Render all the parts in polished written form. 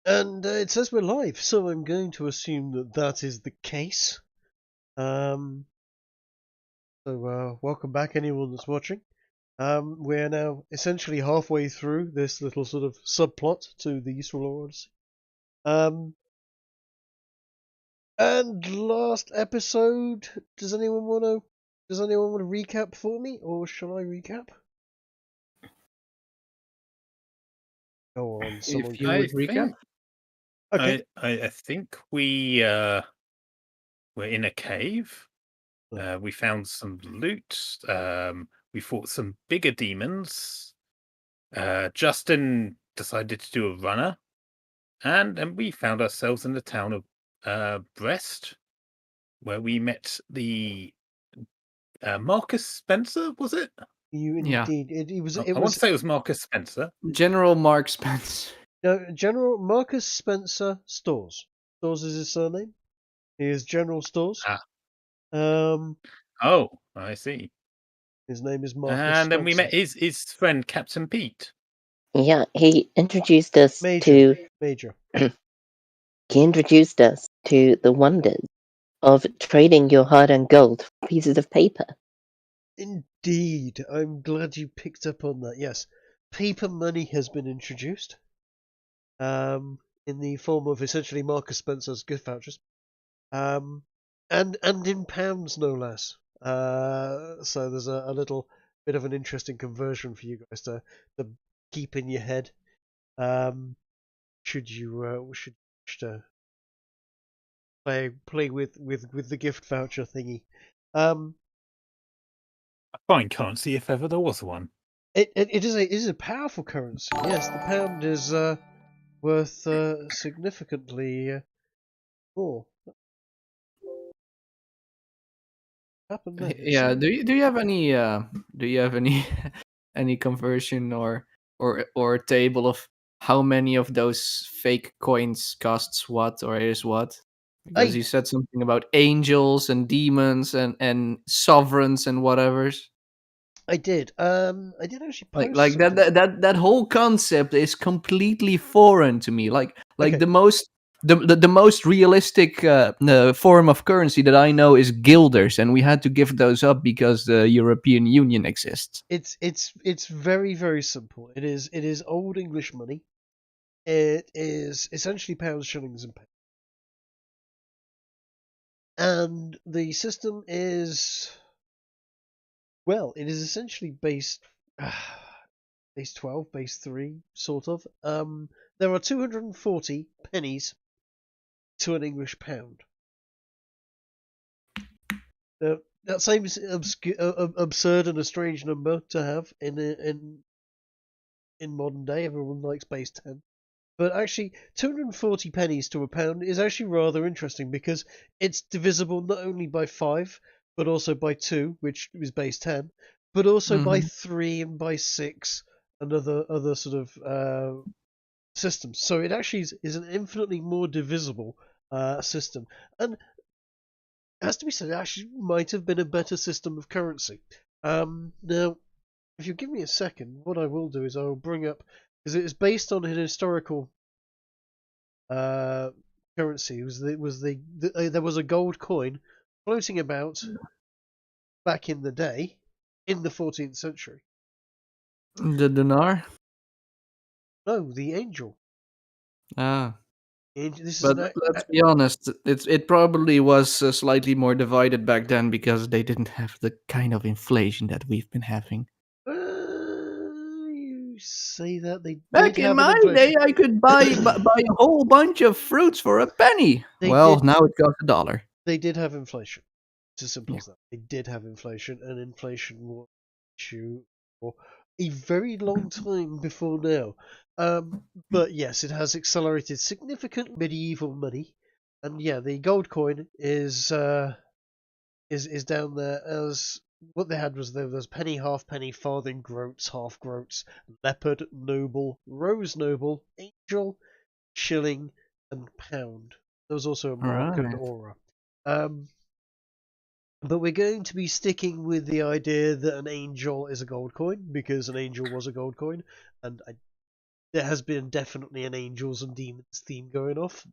And it says we're live, so I'm going to assume that that is the case. So welcome back, anyone that's watching. We're now essentially halfway through this little sort of subplot to the Yesrallaw Odyssey. And last episode, does anyone want to recap for me, or shall I recap? Go on, someone. If you would recap. Okay. I think we were in a cave. We found some loot. We fought some bigger demons. Justin decided to do a runner, and we found ourselves in the town of Brest, where we met the Marcus Spencer. Was it? Yeah. It was. I want to say it was Marcus Spencer. General Mark Spence. No, General Marcus Spencer Stores. Stores is his surname. He is General Stores. Oh, I see. His name is Marcus And Spencer. then we met his friend Captain Pete. Yeah, he introduced us Major. He introduced us to the wonders of trading your hard-earned gold for pieces of paper. Indeed, I'm glad you picked up on that. Yes, paper money has been introduced. In the form of essentially Marcus Spencer's gift vouchers. And in pounds no less. So there's a little bit of an interesting conversion for you guys to keep in your head. Should you wish to play with the gift voucher thingy. A fine currency if ever there was one. It is a powerful currency. Yes, the pound is worth significantly more. Yeah. Do you have any any conversion or table of how many of those fake coins costs what or is what? Because you said something about angels and demons and sovereigns and whatevers. I did. I did actually post like that whole concept is completely foreign to me. Like Okay. the most realistic form of currency that I know is guilders, and we had to give those up because the European Union exists. It's very, very simple. It is Old English money. It is essentially pounds, shillings, and pence. And the system is, well, it is essentially base 12, base 3, sort of. There are 240 pennies to an English pound. Now, that seems absurd and a strange number to have in modern day. Everyone likes base 10. But actually, 240 pennies to a pound is actually rather interesting because it's divisible not only by 5, but also by 2, which is base 10, but also by 3 and by 6 and other sort of systems. So it actually is an infinitely more divisible system. And it has to be said, it actually might have been a better system of currency. Now, if you give me a second, what I will do is I will bring up, because it is based on an historical currency. There was a gold coin floating about back in the day, in the 14th century. The dinar? No, the angel. Ah. Let's be honest, it probably was slightly more divided back then because they didn't have the kind of inflation that we've been having. You say that they back did in have my day, I could buy a whole bunch of fruits for a penny. Now it costs $1. They did have inflation. It's as simple as that. They did have inflation, and inflation was an issue for a very long time before now. But yes, it has accelerated significant medieval money, and yeah, the gold coin is down there as what they had was there was penny, halfpenny, farthing, groats, half groats, leopard, noble, rose noble, angel, shilling, and pound. There was also a mark and aura. But we're going to be sticking with the idea that an angel is a gold coin because an angel was a gold coin, and there has been definitely an angels and demons theme going off.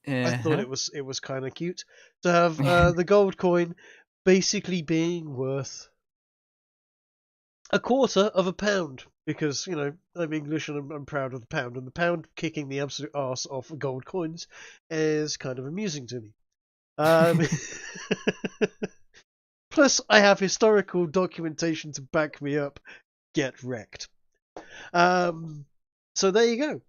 I thought Uh-huh. it was kind of cute to have the gold coin basically being worth a quarter of a pound, because I'm English and I'm proud of the pound, and the pound kicking the absolute arse off gold coins is kind of amusing to me. Plus, I have historical documentation to back me up. Get wrecked. So there you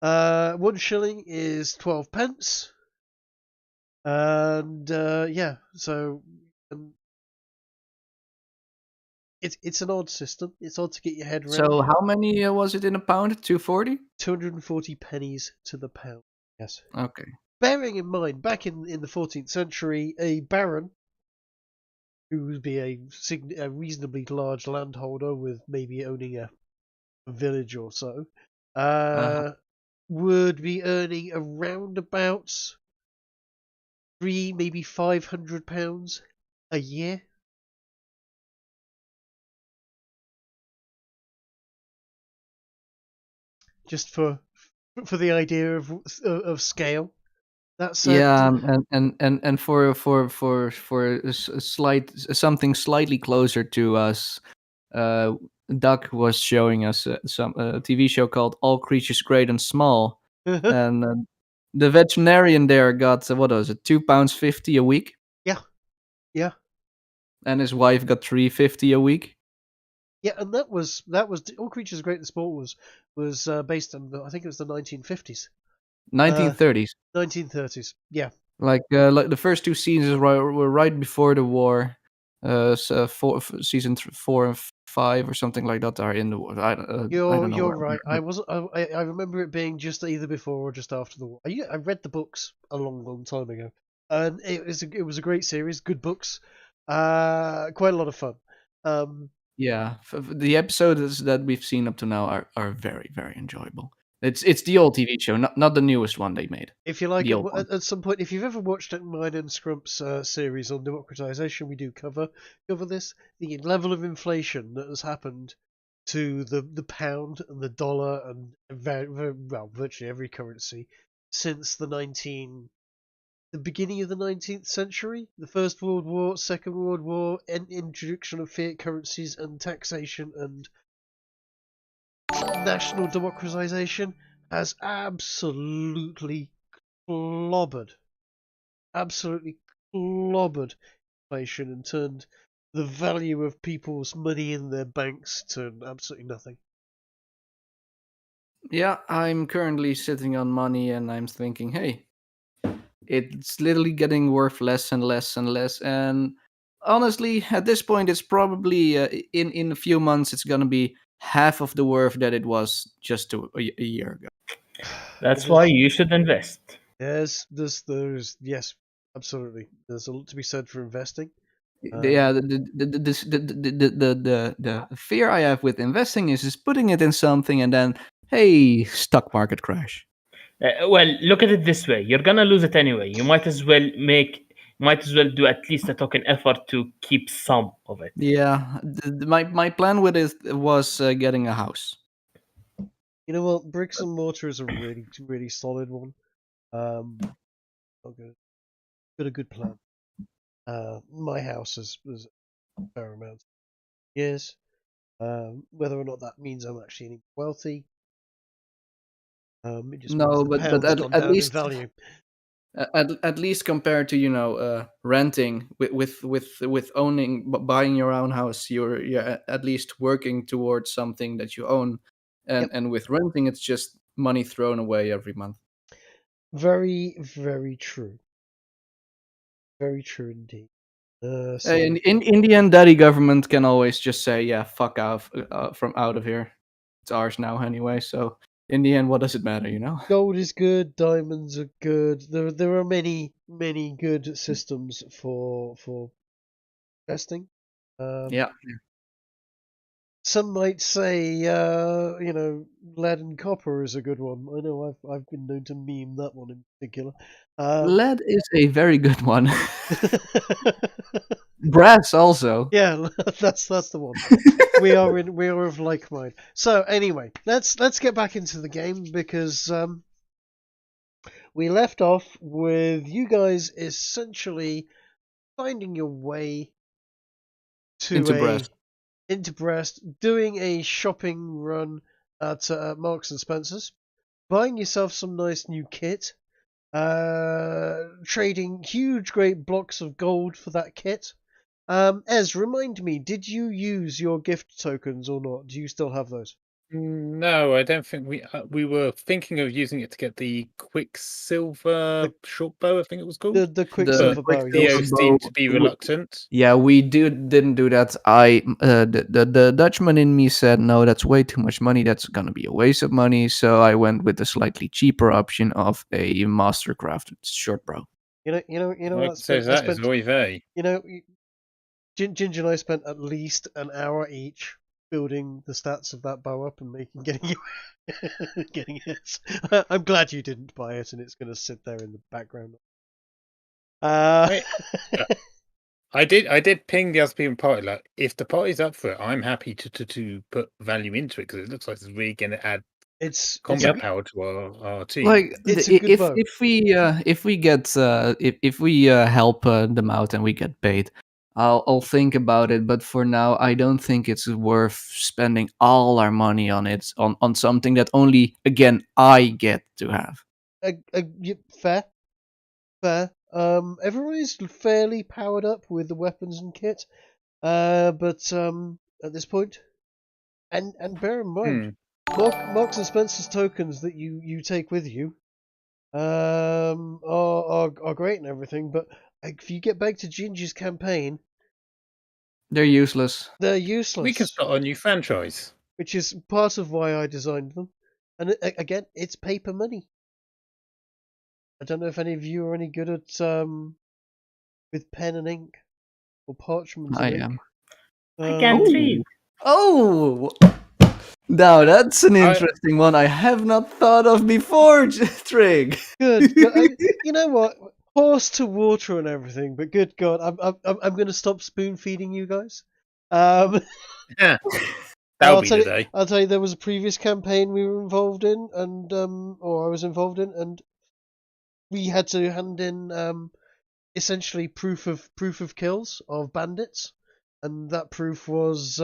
go. 1 shilling is 12 pence. And yeah, so it's an odd system. It's odd to get your head around. So how many was it in a pound? 240? 240 pennies to the pound. Yes. Okay. Bearing in mind, back in the 14th century, a baron, who would be a reasonably large landholder with maybe owning a village or so, would be earning around about maybe £500 a year. Just for the idea of scale. That's Yeah, and for a slight something slightly closer to us, uh, Doug was showing us some TV show called All Creatures Great and Small, and the veterinarian there got what was it, £2.50 a week, yeah. and his wife got £3.50 a week. Yeah, and that was All Creatures Great and Small was based on I think it was the 1950s. 1930s. 1930s. Yeah. Like the first two seasons were right before the war. So season 4 and 5 or something like that are in the war. I don't know. You're right. I remember it being just either before or just after the war. I read the books a long time ago, and it was a great series. Good books. Quite a lot of fun. Yeah, the episodes that we've seen up to now are very very enjoyable. It's the old TV show, not the newest one they made. If you like The it, old one. at some point, if you've ever watched mine and Scrump's series on democratization, we do cover this. The level of inflation that has happened to the pound and the dollar and virtually every currency since the beginning of the 19th century, the First World War, Second World War, and introduction of fiat currencies and taxation and national democratization has absolutely clobbered inflation and turned the value of people's money in their banks to absolutely nothing. Yeah, I'm currently sitting on money and I'm thinking, hey, it's literally getting worth less and less and less. And honestly, at this point, it's probably in a few months, it's gonna be half of the worth that it was just a year ago. That's why you should invest. Yes, yes, absolutely. There's a lot to be said for investing. Yeah, the fear I have with investing is putting it in something and then, hey, stock market crash. Well, look at it this way: you're gonna lose it anyway. You might as well do at least a token effort to keep some of it. Yeah, my plan with it was getting a house. You know what? Bricks and mortar is a really solid one. Okay, got a good plan. My house is a fair amount. Yes. Whether or not that means I'm actually wealthy, it just means No, the but pound's gone at down in least value. at least compared to renting with owning buying your own house, you're at least working towards something that you own, Yep. and with renting it's just money thrown away every month. Very, very true. Very true indeed. So In the end, daddy government can always just say, yeah, fuck off from out of here. It's ours now anyway. So in the end, what does it matter? gold is good, diamonds are good. There are many good systems for investing. Yeah. some might say, lead and copper is a good one. I know I've been known to meme that one in particular. Lead is a very good one. Brass also. Yeah, that's the one. we are of like mind. So anyway, let's get back into the game because we left off with you guys essentially finding your way into Brest, doing a shopping run at Marks and Spencer's, buying yourself some nice new kit, trading huge great blocks of gold for that kit. Ez, remind me, did you use your gift tokens or not? Do you still have those? No, I don't think we were thinking of using it to get the Quicksilver short bow, I think it was called. The Quicksilver bow. Theo Yes. seemed to be reluctant. Yeah, we didn't do that. The Dutchman in me said no, that's way too much money. That's gonna be a waste of money. So I went with the slightly cheaper option of a mastercrafted short bow. You know Like what? says that is oy vey. You know, Ginger and I spent at least an hour each building the stats of that bow up and getting it. I'm glad you didn't buy it, and it's going to sit there in the background. I did ping the other people in the party, like, if the party's up for it, I'm happy to put value into it because it looks like it's really going to add combat power to our team. Like if we help them out and we get paid, I'll think about it. But for now, I don't think it's worth spending all our money on it on something that only I get to have. Fair. Everyone is fairly powered up with the weapons and kit, but at this point, and bear in mind, Marks and Spencer's tokens that you take with you are great and everything, but if you get back to Ginger's campaign, they're useless. They're useless. We can start a new franchise, which is part of why I designed them, and again, it's paper money. I don't know if any of you are any good at with pen and ink or parchment. I am. I can't read. Oh, now that's an interesting one I have not thought of before, Trig. Good. You know what? Horse to water and everything, but good God, I'm going to stop spoon feeding you guys. That'll be the day. I'll tell you, there was a previous campaign we were involved in, and or I was involved in, and we had to hand in essentially proof of kills of bandits, and that proof was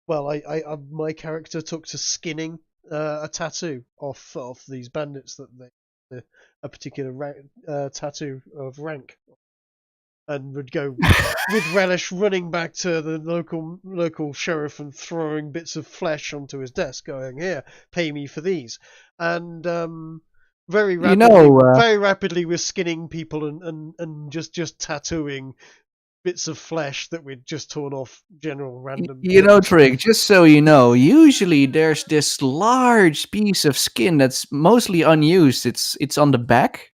my character took to skinning a tattoo off these bandits that they a particular tattoo of rank, and would go with relish running back to the local sheriff and throwing bits of flesh onto his desk, going, "Here, pay me for these," and very rapidly we're skinning people and just tattooing bits of flesh that we'd just torn off general random. Trig, just so you know, usually there's this large piece of skin that's mostly unused. It's on the back.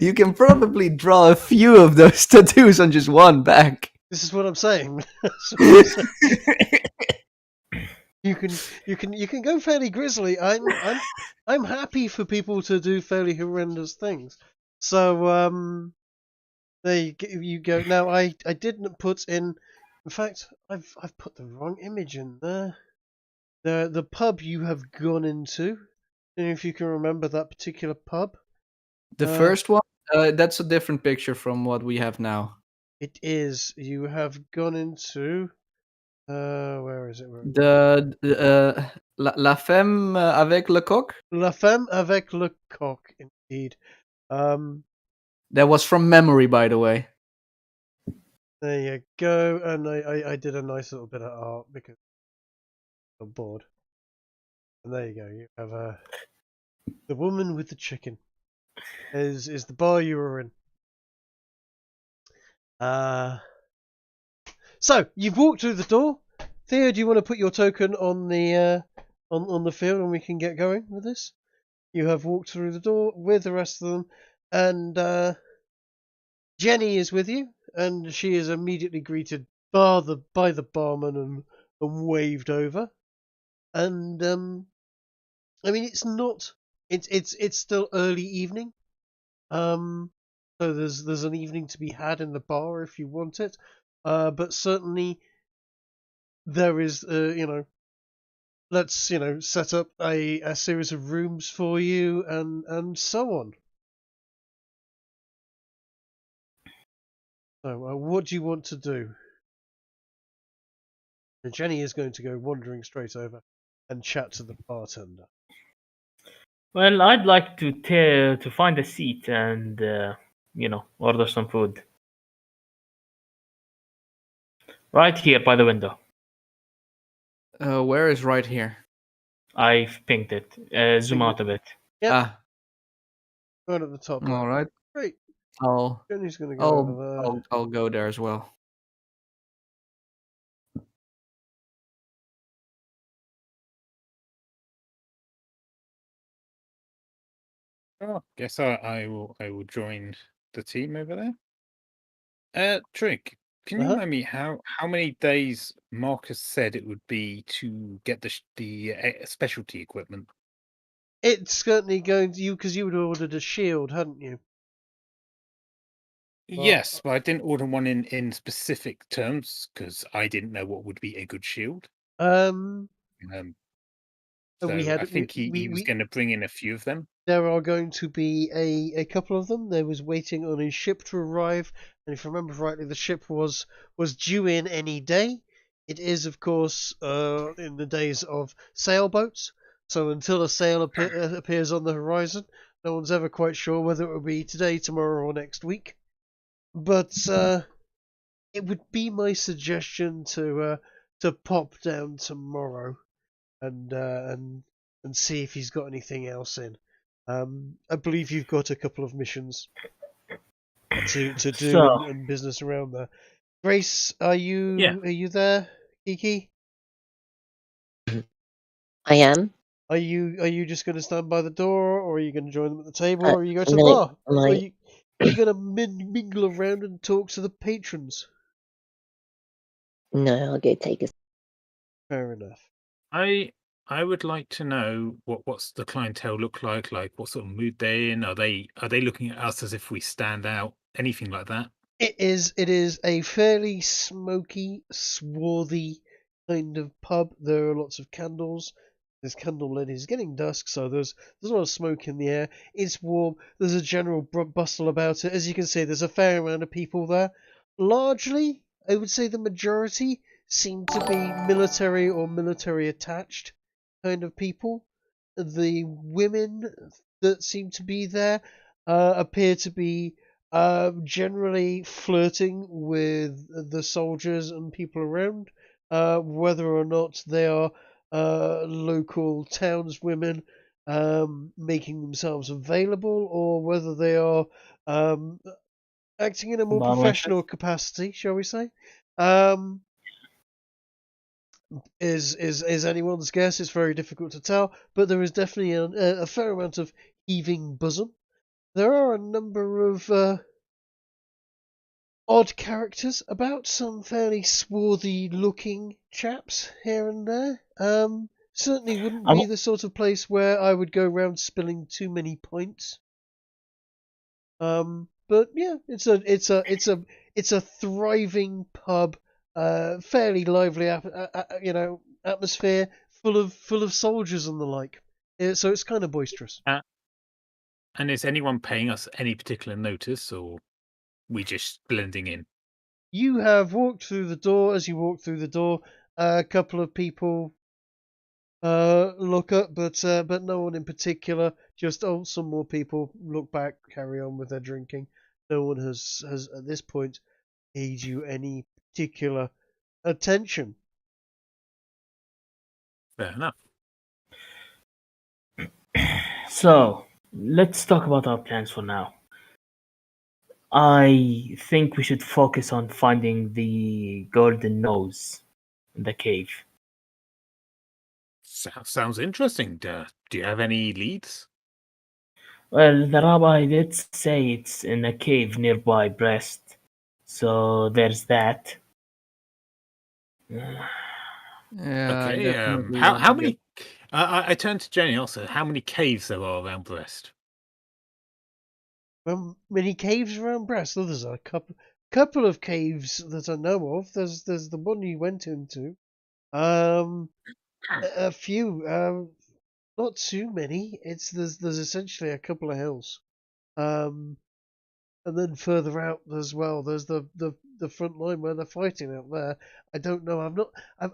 You can probably draw a few of those tattoos on just one back. This is what I'm saying. You can go fairly grisly. I'm happy for people to do fairly horrendous things. So there you go. Now I didn't put in. In fact, I've put the wrong image in there. The pub you have gone into. I don't know if you can remember that particular pub. The first one. That's a different picture from what we have now. It is. You have gone into. Where is it? La femme avec le coq. La femme avec le coq, indeed. That was from memory, by the way. There you go, and I did a nice little bit of art because I'm bored. And there you go. You have the woman with the chicken. Is the bar you were in. So you've walked through the door. Theo, do you want to put your token on the on the field and we can get going with this? You have walked through the door with the rest of them, and Jenny is with you, and she is immediately greeted by the barman and waved over. And I mean, it's not. It's still early evening. So there's an evening to be had in the bar if you want it. But certainly there is, let's set up a series of rooms for you and so on. So what do you want to do? And Jenny is going to go wandering straight over and chat to the bartender. Well, I'd like to find a seat and order some food. Right here by the window. Where is right here? I've pinged it. Zoom out a bit. Yep. Ah, Right at the top. all right. Great. I'll Jenny's going to go over there. I'll go there as well. Oh, guess I will join the team over there. Trig, can you Uh-huh. remind me how many days Marcus said it would be to get the specialty equipment? It's certainly going to you because you would have ordered a shield, hadn't you? Well, Yes, but I didn't order one in specific terms because I didn't know what would be a good shield. So I think he was going to bring in a few of them. There are going to be a couple of them. There was waiting on his ship to arrive, and if I remember rightly, the ship was due in any day. It is, of course, in the days of sailboats. So until a sail appears on the horizon, no one's ever quite sure whether it will be today, tomorrow, or next week. But it would be my suggestion to pop down tomorrow and see if he's got anything else in. I believe you've got a couple of missions to do and business around there. Grace, are you there, Kiki? I am. Are you just going to stand by the door, or are you going to join them at the table, or are you going to the no, bar? Are you going to mingle around and talk to the patrons? No, I'll go take a. Fair enough. I would like to know what's the clientele look like what sort of mood they're in. Are they looking at us as if we stand out? Anything like that? It is a fairly smoky, swarthy kind of pub. There are lots of candles. There's candlelit. It's getting dusk, so there's a lot of smoke in the air. It's warm. There's a general bustle about it. As you can see, there's a fair amount of people there. Largely, I would say the majority seem to be military or military attached kind of people. The women that seem to be there appear to be generally flirting with the soldiers and people around, whether or not they are local townswomen making themselves available, or whether they are acting in a more professional capacity, shall we say. Is anyone's guess. It's very difficult to tell, but there is definitely a fair amount of heaving bosom. There are a number of odd characters about, some fairly swarthy looking chaps here and there. Certainly wouldn't be the sort of place where I would go around spilling too many points. But yeah, it's a thriving pub, fairly lively atmosphere, full of soldiers and the like. So it's kind of boisterous. And is anyone paying us any particular notice, or we just blending in? You have walked through the door. As you walk through the door, a couple of people look up, but no one in particular. Just some more people look back, carry on with their drinking. No one has at this point paid you any particular attention. Fair enough. So let's talk about our plans for now. I think we should focus on finding the golden nose in the cave. Sounds interesting. Do you have any leads? Well, the rabbi did say it's in a cave nearby Brest, So there's that. Yeah, Okay. definitely How want to many? I turned to Jenny also. How many caves there are around Brest? Many caves around Brest. Oh, there's a couple of caves that I know of. There's the one you went into. A few. Not too many. There's essentially a couple of hills. And then further out as well, there's the front line where they're fighting out there. I don't know.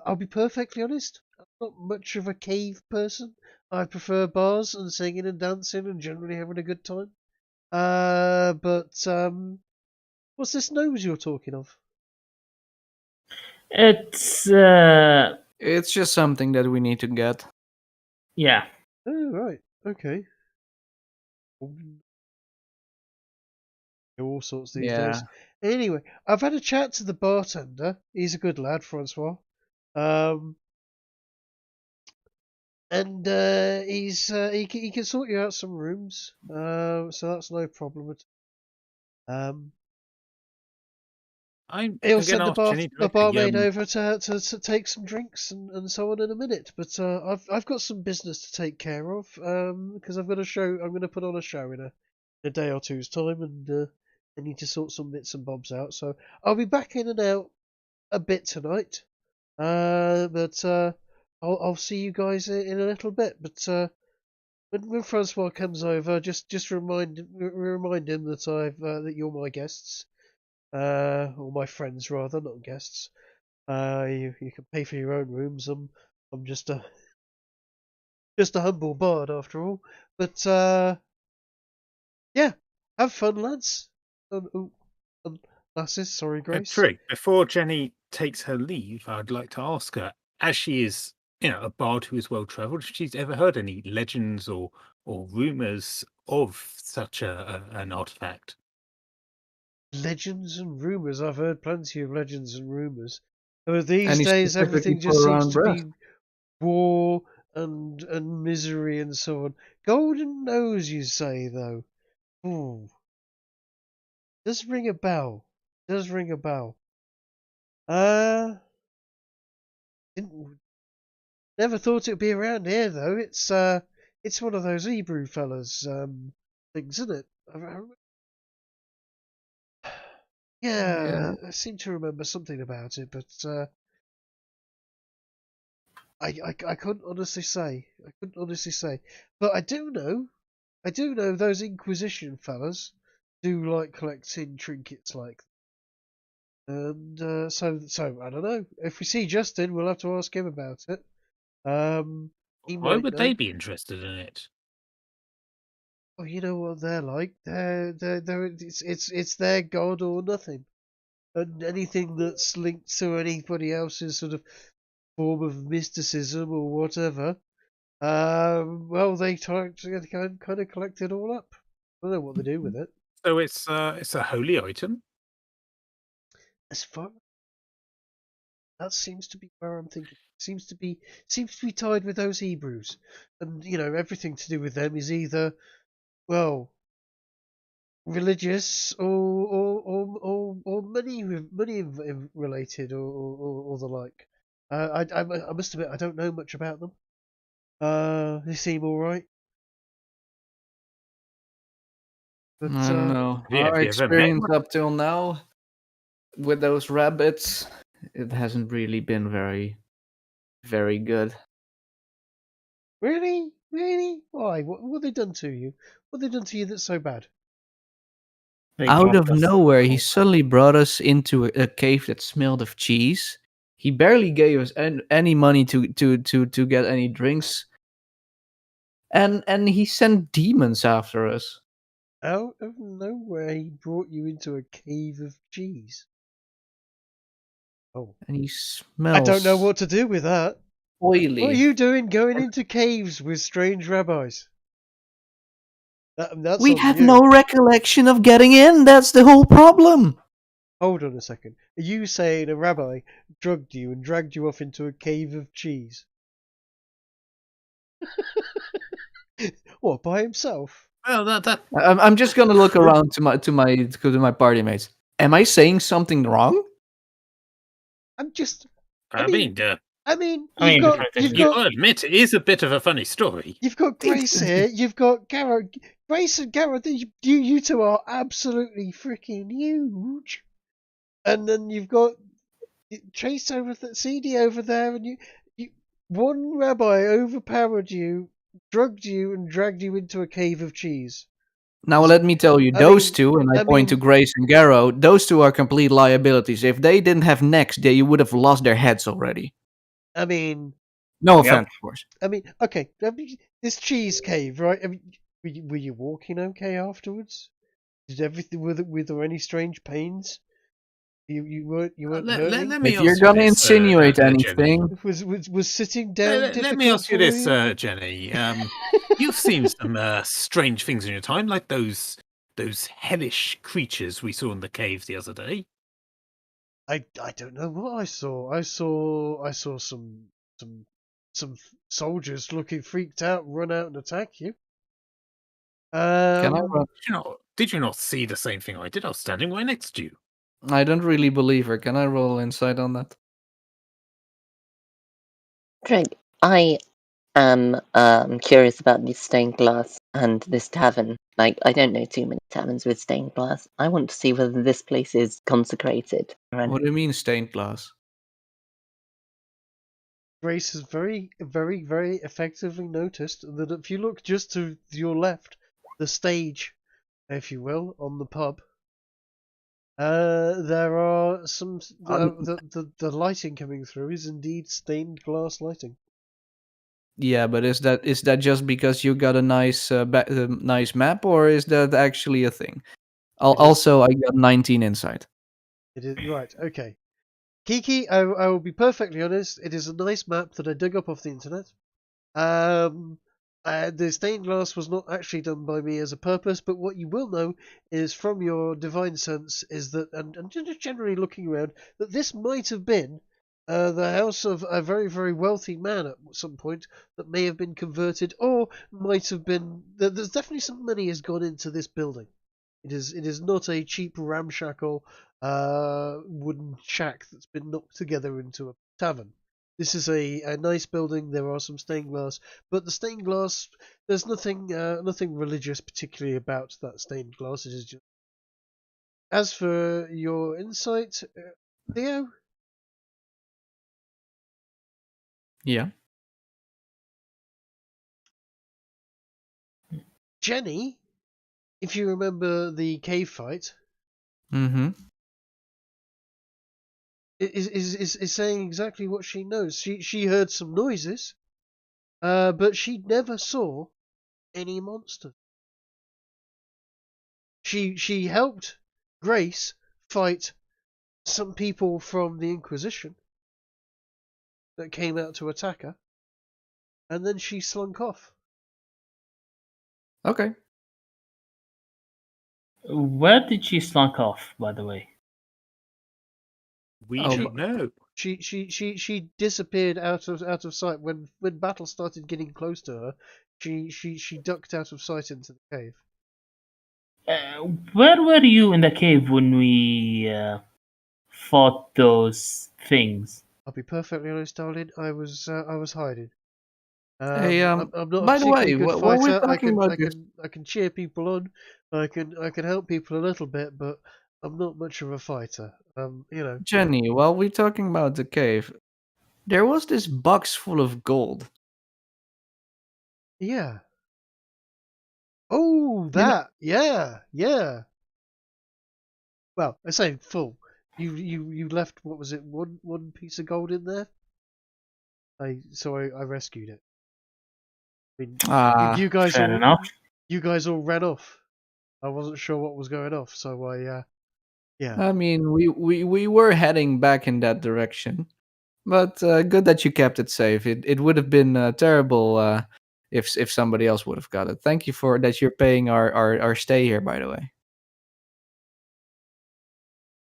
I'll be perfectly honest. I'm not much of a cave person. I prefer bars and singing and dancing and generally having a good time. But what's this nose you're talking of? It's It's just something that we need to get. yeah. Oh, right. Okay. All sorts these days. Anyway, I've had a chat to the bartender. He's a good lad, Francois. And he can sort you out some rooms. So that's no problem at all. I'm He'll again send asked Jenny the directly. barmaid over to take some drinks and so on in a minute. But I've got some business to take care of. Because I've got a show. I'm going to put on a show in a day or two's time, and I need to sort some bits and bobs out. So I'll be back in and out a bit tonight. But I'll see you guys in a little bit. But when Francois comes over, just remind him that that you're my guests. Or my friends rather, not guests. You can pay for your own rooms. I'm just a humble bard after all. But yeah, have fun, lads. Lasses, sorry, Grace. Trig, before Jenny takes her leave, I'd like to ask her, as she is, a bard who is well travelled, if she's ever heard any legends or rumours of such an artifact. Legends and rumours. I've heard plenty of legends and rumours. But these Any days, specific everything people just seems around to Brest? be war and misery and so on. Golden Nose, you say, though? Ooh. Does ring a bell. Does ring a bell. Never thought it'd be around here, though. It's one of those Hebrew fellas, things, isn't it? Yeah, I seem to remember something about it, but I couldn't honestly say. But I do know those Inquisition fellas do like collecting trinkets like that. And so I don't know. If we see Justin, we'll have to ask him about it. He Why might would know. they be interested in it? Oh, you know what they're like. It's their god or nothing, and anything that's linked to anybody else's sort of form of mysticism or whatever. Well, they kind of collect it all up. I don't know what they do with it. So it's a holy item. As far that seems to be where I'm thinking. Seems to be tied with those Hebrews, and everything to do with them is either religious or money related or the like. I must admit I don't know much about them. They seem all right. But I don't know. Yeah, Our have you ever met experience one? up till now with those rabbits, it hasn't really been very, very good. Really? Why? What have they done to you? What have they done to you that's so bad? They Out dropped of us. nowhere, he suddenly brought us into a cave that smelled of cheese. He barely gave us any money to get any drinks, and he sent demons after us. Out of nowhere, he brought you into a cave of cheese. Oh, And he smells. I don't know what to do with that. Oily. What are you doing going into caves with strange rabbis? That's We on have you. no recollection of getting in. That's the whole problem. Hold on a second. Are you saying a rabbi drugged you and dragged you off into a cave of cheese? What, by himself? Well, that I'm just gonna look around to my party mates. Am I saying something wrong? I'm just. I mean, You've got you'll admit it is a bit of a funny story. You've got Grace here. You've got Garrett. Grace and Garrett. You two are absolutely freaking huge. And then you've got Chase over CD over there, and you one rabbi overpowered you, drugged you, and dragged you into a cave of cheese. Now let me tell you, those two, and I point to Grace and Garrow, those two are complete liabilities. If they didn't have necks, they would have lost their heads already. I mean, no offense, of course. I mean, okay, this cheese cave, right? I mean, were you walking okay afterwards? Did everything were there any strange pains? You weren't hurting? Let me if you're gonna insinuate anything, was sitting down. Let me ask you this, Jenny. You've seen some strange things in your time, like those hellish creatures we saw in the cave the other day. I don't know what I saw. I saw some soldiers looking freaked out, run out and attack you. Can I run? Did you not see the same thing I did? I was standing right next to you. I don't really believe her. Can I roll insight on that? Craig, I am curious about this stained glass and this tavern. Like, I don't know too many taverns with stained glass. I want to see whether this place is consecrated. What do you mean stained glass? Grace has very, very, very effectively noticed that if you look just to your left, the stage, if you will, on the pub, there are some. The lighting coming through is indeed stained glass lighting. Yeah, but is that just because you got a nice nice map, or is that actually a thing? Also, I got 19 insight. It is right. Okay, Kiki, I will be perfectly honest. It is a nice map that I dug up off the internet. The stained glass was not actually done by me as a purpose, but what you will know is from your divine sense is that, and just generally looking around, that this might have been the house of a very, very wealthy man at some point that may have been converted, or might have been. There's definitely some money has gone into this building. It is not a cheap ramshackle wooden shack that's been knocked together into a tavern. This is a nice building. There are some stained glass, but the stained glass, there's nothing religious particularly about that stained glass. It is just. As for your insight, Theo. Yeah. Jenny, if you remember the cave fight. Mm-hmm. Is saying exactly what she knows. She heard some noises, but she never saw any monsters. She helped Grace fight some people from the Inquisition that came out to attack her, and then she slunk off. Okay. Where did she slunk off, by the way? We don't know. She disappeared out of sight when battle started getting close to her. She ducked out of sight into the cave. Where were you in the cave when we fought those things? I'll be perfectly honest, darling. I was hiding. Hey, I'm not by a the way, particularly good what we're fighter. talking about I can cheer people on. I can help people a little bit, but I'm not much of a fighter. Jenny, while we're talking about the cave, there was this box full of gold. Yeah. Oh, that. Yeah. Well, I say full. You left, what was it, one piece of gold in there? I rescued it. I mean, you guys fair enough. You guys all ran off. I wasn't sure what was going off, so yeah. I mean, we were heading back in that direction, but good that you kept it safe. It would have been terrible if somebody else would have got it. Thank you for that. You're paying our stay here, by the way.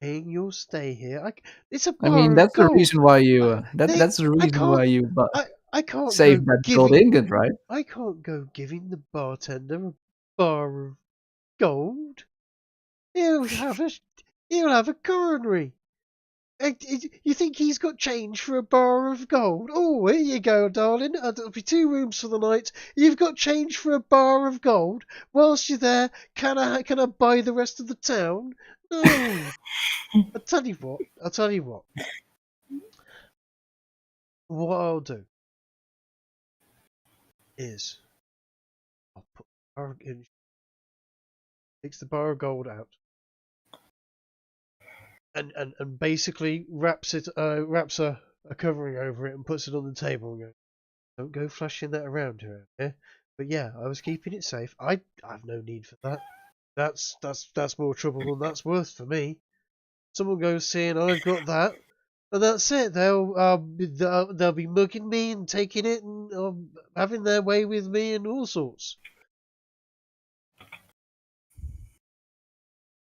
Paying your stay here. It's a bar I mean, that's of gold. the reason why you. That's the reason why you. I can't save go that gold ingot, right? I can't go giving the bartender a bar of gold. He'll have He'll have a coronary. You think he's got change for a bar of gold? Oh, here you go, darling. There'll be 2 rooms for the night. You've got change for a bar of gold. Whilst you're there, can I buy the rest of the town? No. I'll tell you what. What I'll do is I'll put the bar in, takes the bar of gold out, and basically wraps a covering over it and puts it on the table and goes, don't go flashing that around here. Yeah? But yeah, I was keeping it safe. I've no need for that. That's more trouble than that's worth for me. Someone goes saying I've got that, and that's it. They'll be mugging me and taking it and having their way with me and all sorts.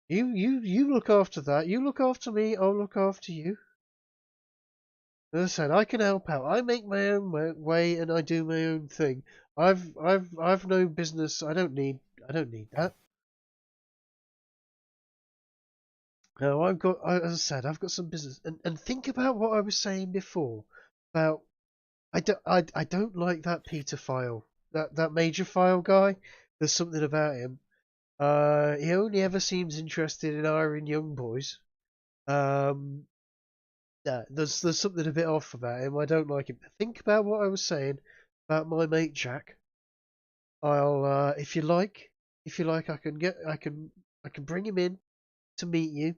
You look after that. You look after me. I'll look after you. As I said, I can help out. I make my own way and I do my own thing. I've no business. I don't need that. No, as I said, I've got some business. And think about what I was saying before about I don't like that Peter File, that Major File guy. There's something about him. He only ever seems interested in hiring young boys. Yeah, there's something a bit off about him. I don't like him. Think about what I was saying about my mate Jack. I'll if you like, I can bring him in to meet you,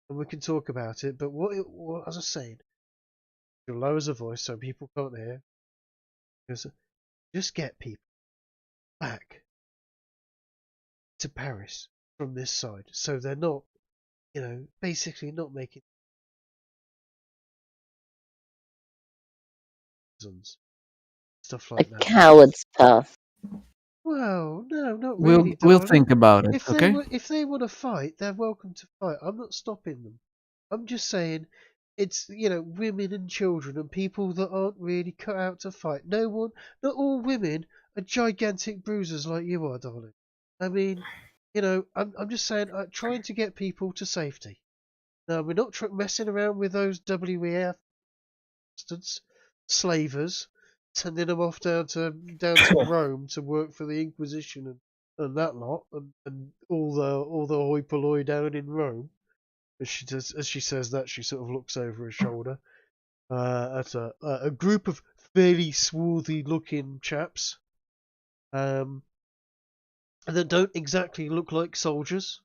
and we can talk about it. But what as I was saying, you'll lower the voice so people can't hear. Because just get people back to Paris from this side, so they're not, basically not making stuff like A that. coward's path. Well, no, not really, We'll darling. think about it. If Okay. they want to fight, they're welcome to fight. I'm not stopping them. I'm just saying, it's women and children and people that aren't really cut out to fight. Not all women are gigantic bruisers like you are, darling. I mean, I'm just saying, trying to get people to safety. No, we're not messing around with those WEF bastards, slavers, sending them off down to Rome to work for the Inquisition and that lot, and all the hoi polloi down in Rome. As she says that, she sort of looks over her shoulder at a group of fairly swarthy looking chaps, that don't exactly look like soldiers.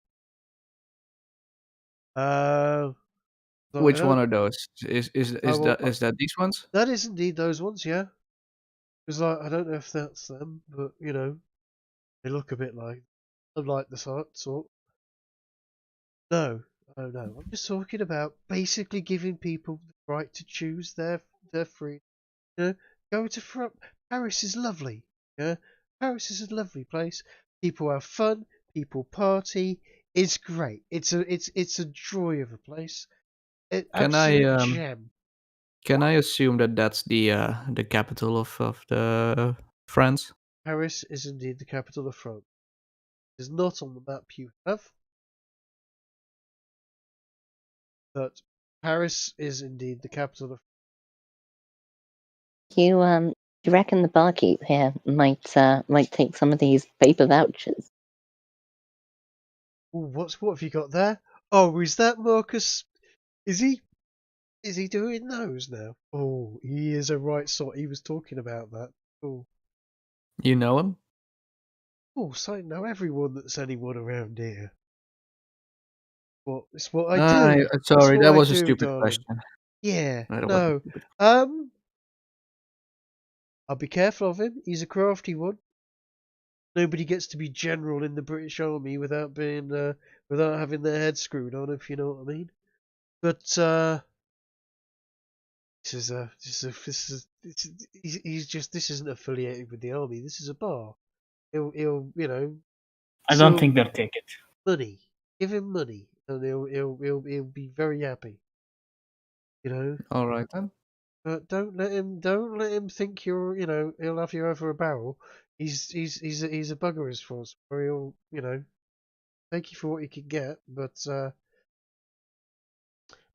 Which one are those? Is that these ones? That is indeed those ones, yeah. Because I don't know if that's them, but they look a bit like the sort. No, oh no. I'm just talking about basically giving people the right to choose their freedom. Go to Paris is lovely. Yeah, Paris is a lovely place. People have fun. People party. It's great. It's a joy of a place. Absolute gem. Can I assume that that's the capital of the France? Paris is indeed the capital of France. It is not on the map you have, but Paris is indeed the capital of. You reckon the barkeep here might take some of these paper vouchers? Ooh, what have you got there? Oh, is that Marcus? Is he doing those now? Oh, he is a right sort. He was talking about that. Oh, You know him? so I know everyone that's anyone around here. Well, it's what I do. Sorry, what that I was a do, stupid darling. question. Yeah, That was a no. stupid- I'll be careful of him. He's a crafty one. Nobody gets to be general in the British Army without having their head screwed on, if you know what I mean. But this isn't affiliated with the army. This is a bar. He'll I don't think they'll take it. money. Give him money, and he'll be very happy. All right then. But don't let him think you're he'll have you over a barrel. He's a bugger as far as where he'll take you for what he can get. But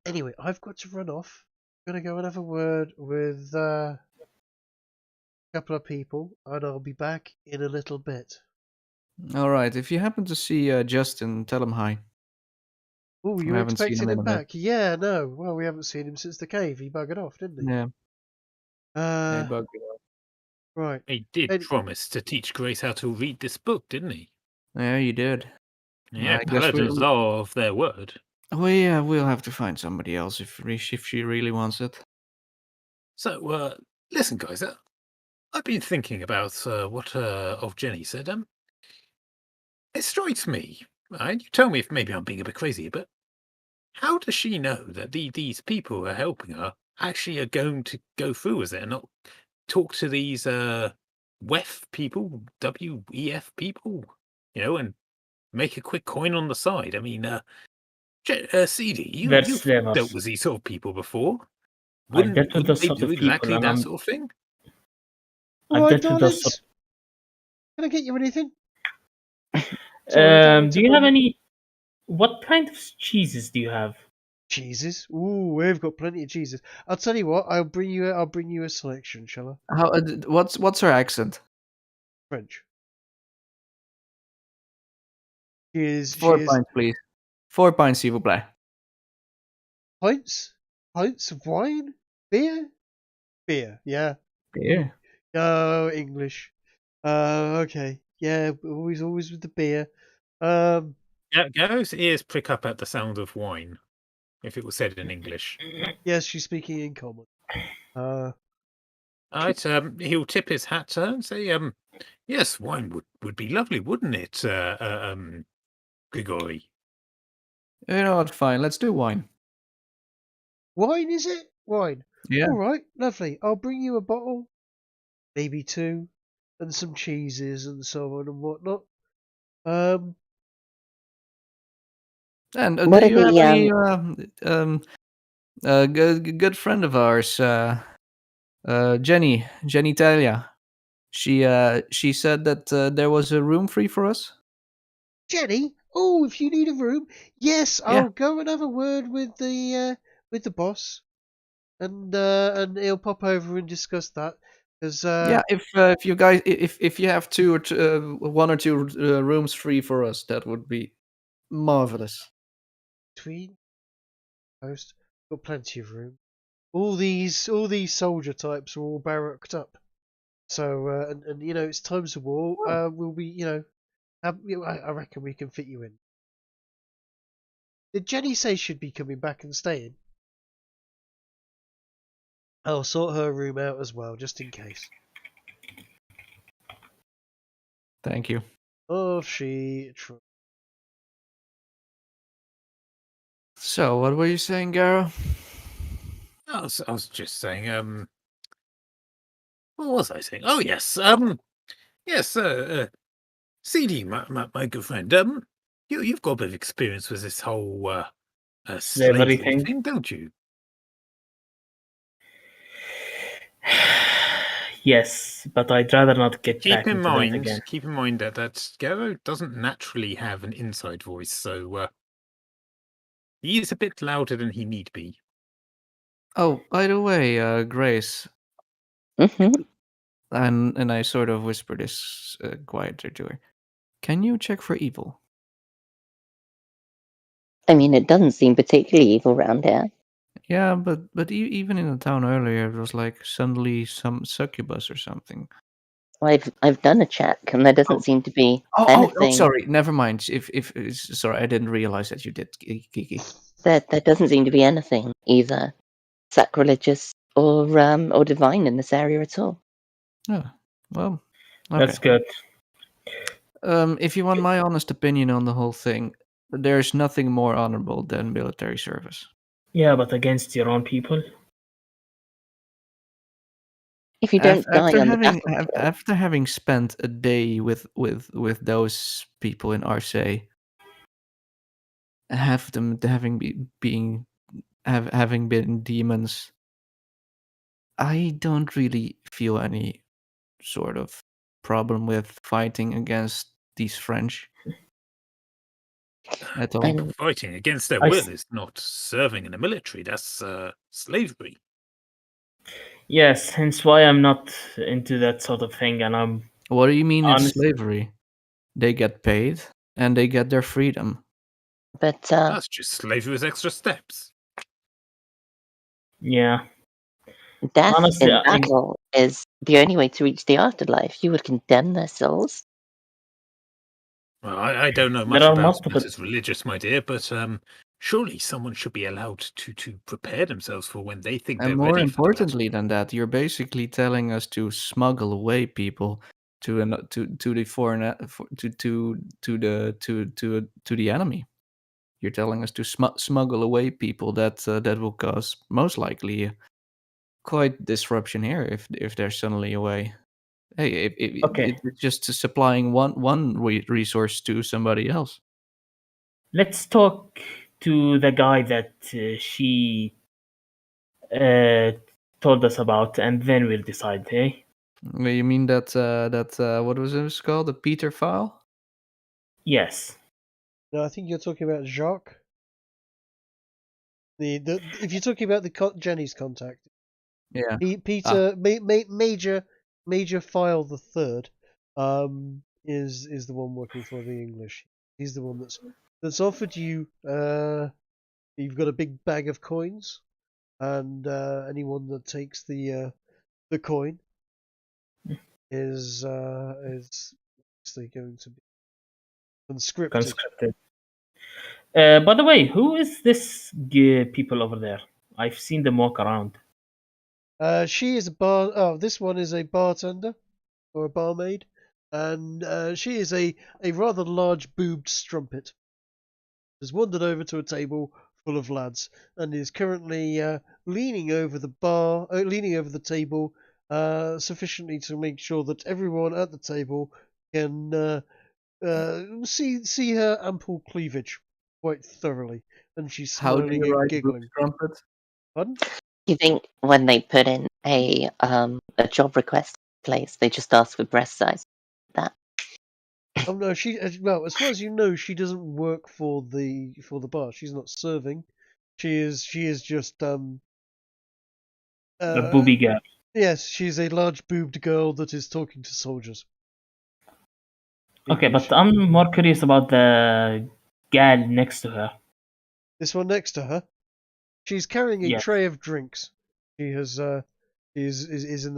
Anyway, I've got to run off. I'm gonna go and have a word with a couple of people, and I'll be back in a little bit. All right. If you happen to see Justin, tell him hi. Oh, I you're haven't seen expecting him in him a bit. back? Yeah, no. Well, we haven't seen him since the cave. He buggered off, didn't he? Yeah. Hey, Uh, bug. right. He did Any- promise to teach Grace how to read this book, didn't he? Yeah, you did. Yeah, I guess paladins are of their word. we'll have to find somebody else if she really wants it. So, listen, guys. I've been thinking about what of Jenny said. It strikes me, and you tell me if maybe I'm being a bit crazy, but how does she know that these people who are helping her actually are going to go through with it and not talk to these WEF people, WEF people, and make a quick coin on the side? I mean, CD, They're you've slavers. dealt with these sort of people before. I've dealt with Wouldn't those they sort do of people, exactly and that sort of thing? All I've right, dealt with those darlings. Can I get you anything? Do Sorry, you have any? What kind of cheeses do you have? cheeses? Ooh, we've got plenty of cheeses. I'll tell you what. I'll bring you a selection, shall I? How? What's her accent? French. She is 4 pints, please. 4 pints, s'il vous plaît. pints of wine, beer, yeah. Beer. Oh, English. Okay. Yeah, always with the beer. Garrow's ears prick up at the sound of wine, if it was said in English. Yes, she's speaking in common. Right, he'll tip his hat to her and say, yes, wine would be lovely, wouldn't it, Grigori? You know what? Fine. Let's do wine. Wine, is it? Wine. Yeah. All right, lovely. I'll bring you a bottle, maybe two, and some cheeses and so on and whatnot. And What do are you have the any good friend of ours, Jenny Talia? She said that there was a room free for us. Jenny. Oh, if you need a room, yes, Yeah. I'll go and have a word with the boss, and he'll pop over and discuss that. Because Yeah, if you guys if you have two or one or two rooms free for us, that would be marvelous. between post, got plenty of room. All these soldier types are all barracked up. So and it's times of war. We'll be I reckon we can fit you in. Did Jenny say she'd be coming back and staying? I'll sort her room out as well, just in case. Thank you. Oh, she. So, what were you saying, Garo? I was just saying, what was I saying? Oh, yes, yes, CD, my good friend, you've got a bit of experience with this whole slavery thing, don't you? Yes, but I'd rather not get back into that again. Keep in mind that Garo doesn't naturally have an inside voice, so he is a bit louder than he need be. Oh, by the way, Grace, Mm-hmm. and I sort of whisper this quieter to her. Can you check for evil? I mean, it doesn't seem particularly evil around here. Yeah, but even in the town earlier, it was like suddenly some succubus or something. I've done a check, and there doesn't seem to be anything. Sorry, never mind. If sorry, I didn't realize that you did, Kiki. There doesn't seem to be anything either sacrilegious or divine in this area at all. Oh, well, okay. That's good. If you want my honest opinion on the whole thing, there's nothing more honorable than military service. Yeah, but against your own people. If you don't die on the battlefield, After having spent a day with those people in Arce, have them having having been demons, I don't really feel any sort of problem with fighting against these French. at all. And Fighting against their I will s- is not serving in the military. That's slavery. Yes, hence why I'm not into that sort of thing, and I'm What do you mean it's honest. slavery? They get paid and they get their freedom. but That's just slavery with extra steps. Yeah, death honestly, in battle is the only way to reach the afterlife. You would condemn their souls. Well, I don't know there much are about multiple. matters religious, my dear, but surely someone should be allowed to prepare themselves for when they think And they're more ready for the battle. importantly than that, you're basically telling us to smuggle away people to the foreign to the enemy. You're telling us to smuggle away people that that will cause most likely quite disruption here if they're suddenly away. Hey, Okay, it's just supplying one resource to somebody else. let's talk to the guy that she uh, told us about, and then we'll decide. Hey, You mean that what was it called? The Peter file? yes, No, I think you're talking about Jacques. The if you're talking about Jenny's contact, Yeah. Peter Major File the Third, is the one working for the English. He's the one that's offered you. You've got a big bag of coins, and anyone that takes the coin is obviously going to be conscripted. conscripted. By the way, who is this people over there? I've seen them walk around. She is a bar. Oh, this one is a bartender or a barmaid, and she is a rather large boobed strumpet. Has wandered over to a table full of lads and is currently leaning over the table sufficiently to make sure that everyone at the table can see her ample cleavage quite thoroughly, and she's How do smiling you and write giggling. trumpet? Pardon? You think when they put in a job request place, they just ask for breast size? That Oh no, well, as far as you know, she doesn't work for the bar. She's not serving. She is just The uh booby girl. yes, she's a large boobed girl that is talking to soldiers. Okay, English. but I'm more curious about the gal next to her. This one next to her, she's carrying a Yes. tray of drinks. She has is in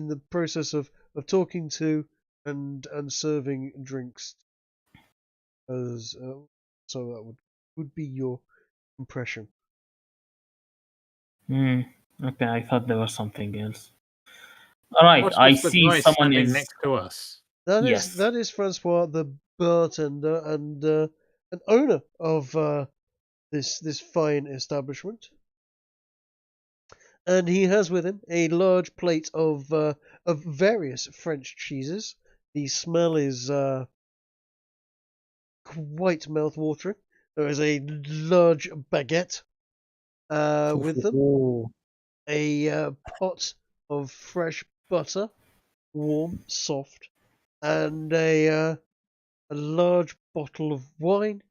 the process of talking to and serving drinks as so that would be your impression. Hmm. Okay, I thought there was something else. All right, What I was the see guy someone standing is. next to us? Yes. That is Francois, the bartender and an owner of this fine establishment, and he has with him a large plate of various French cheeses. The smell is quite mouth-watering. There is a large baguette with them, Ooh. a pot of fresh butter, warm, soft, and a large bottle of wine,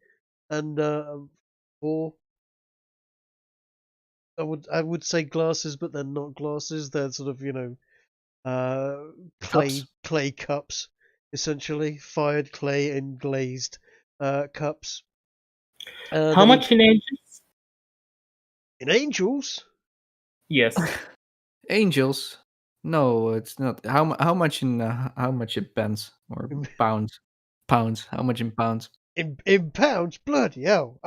and 4, I would say glasses, but they're not glasses. They're sort of Cups? clay cups, essentially fired clay and glazed cups. How Then much in angels? in angels? Yes. Angels? No, it's not. How much in pence or pounds? Pounds. How much in pounds? In pounds? Bloody hell!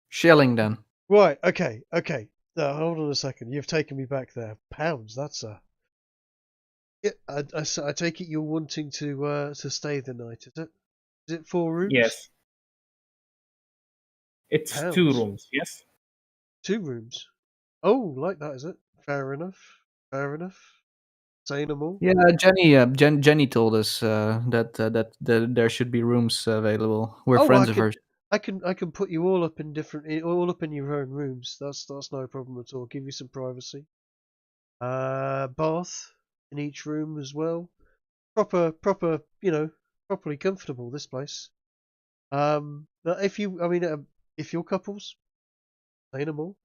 Shilling then. Right. Okay. Hold on a second. You've taken me back there. Pounds. That's a. Yeah, I take it you're wanting to stay the night, is it? Is it 4 rooms? Yes. It's Pounds. 2 rooms. Yes. 2 rooms. Oh, like that, is it? Fair enough. Say no more. Yeah, Jenny told us that there should be rooms available. We're Oh, well, friends of hers. I can put you all up in all up in your own rooms. That's no problem at all. Give you some privacy. Bath in each room as well. Proper, properly comfortable. This place. But if you're couples, say no more.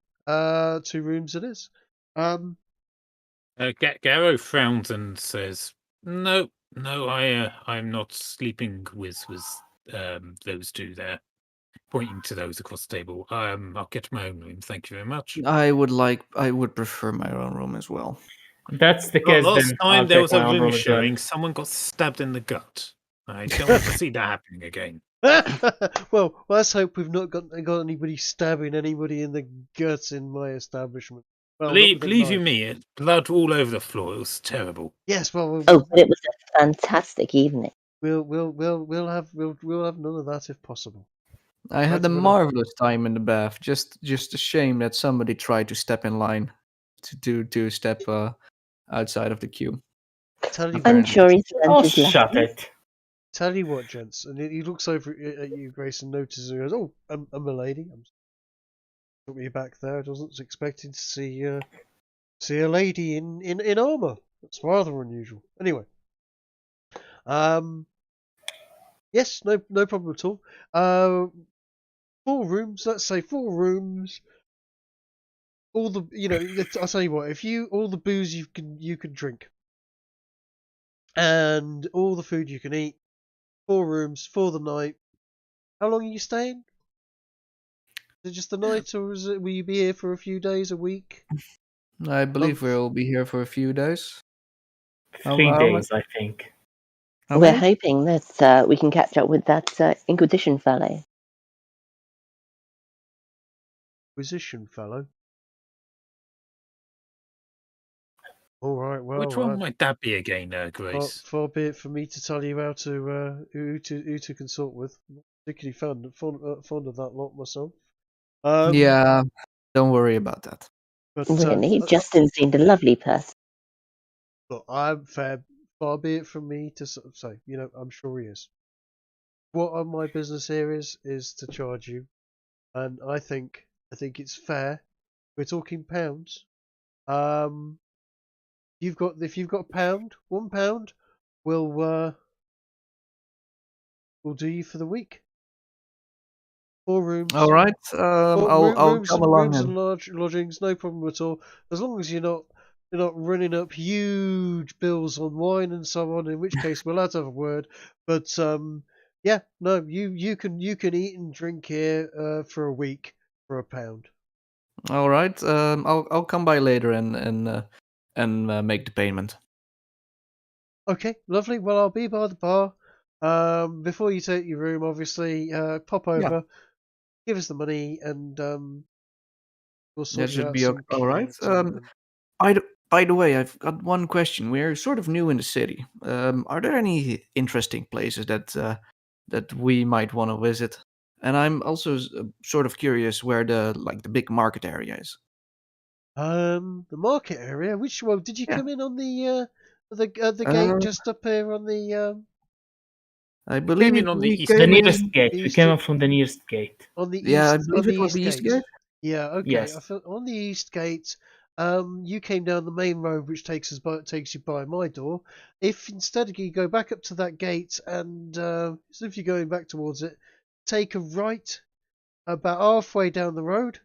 2 rooms it is. Garrow frowns and says, "No, I'm not sleeping with those two there." Pointing to those across the table. I'll get my own room. Thank you very much. I would prefer my own room as well. That's the case. Last Then time I'll there take was a my own room room as well. showing, someone got stabbed in the gut. I don't want to see that happening again. Well, let's hope we've not got anybody stabbing anybody in the gut in my establishment. Well, Believe you me, blood all over the floor. It was terrible. Yes, well, Oh, but it was a fantastic evening. we'll have none of that if possible. I had That's a what I- marvelous time in the bath. Just a shame that somebody tried to step in line to step outside of the queue. Tell you I'm what, sure he's Oh, learned his shut lesson. it. tell you what, gents, and he looks over at you, Grace, and notices and goes, "Oh, I'm a lady. I'm took me back there. I wasn't expecting to see a lady in armor. That's rather unusual. Anyway, yes, no problem at all. 4 rooms. Let's say 4 rooms. All the I'll tell you what. If all the booze you can drink, and all the food you can eat. 4 rooms for the night. How long are you staying? Is it just the night, or will you be here for a few days, a week? I believe Month? we'll be here for a few days. 3 How days, I think. How We're many? hoping that we can catch up with that Inquisition fellow. Inquisition fellow. All right. Well, Which one might that be again, Grace? far be it for me to tell you how to who to consult with. I'm not particularly fond of that lot myself. Yeah, don't worry about that. But Really, Justin seemed a lovely person. look, I'm fair. Far be it from me to sort of say, I'm sure he is. What my business here is to charge you, and I think it's fair. We're talking pounds. If you've got a pound, £1, we'll do you for the week. 4 rooms. All right, I'll rooms come and along rooms and and large lodgings, no problem at all. As long as you're not running up huge bills on wine and so on. In which case, we'll have to have a word. But yeah, no, you can eat and drink here for a week for £1. all right. I'll come by later and make the payment. Okay, lovely. Well, I'll be by the bar. Before you take your room, obviously, pop over, give us the money, and we'll sort That you should out be some all right. keys and By the way, I've got one question. We're sort of new in the city. Are there any interesting places that we might want to visit? And I'm also sort of curious where the big market area is. the market area. Which one did you Yeah. come in on the gate Uh, just up here on the I believe in on the we east The came nearest in. gate. We east came to- up from the nearest gate. on the Yeah, I east believe it was the gate? east gate. Yeah, okay. Yes. I feel on the east gate. You came down the main road, which takes you by my door. If instead you go back up to that gate, and so if you're going back towards it, take a right about halfway down the road.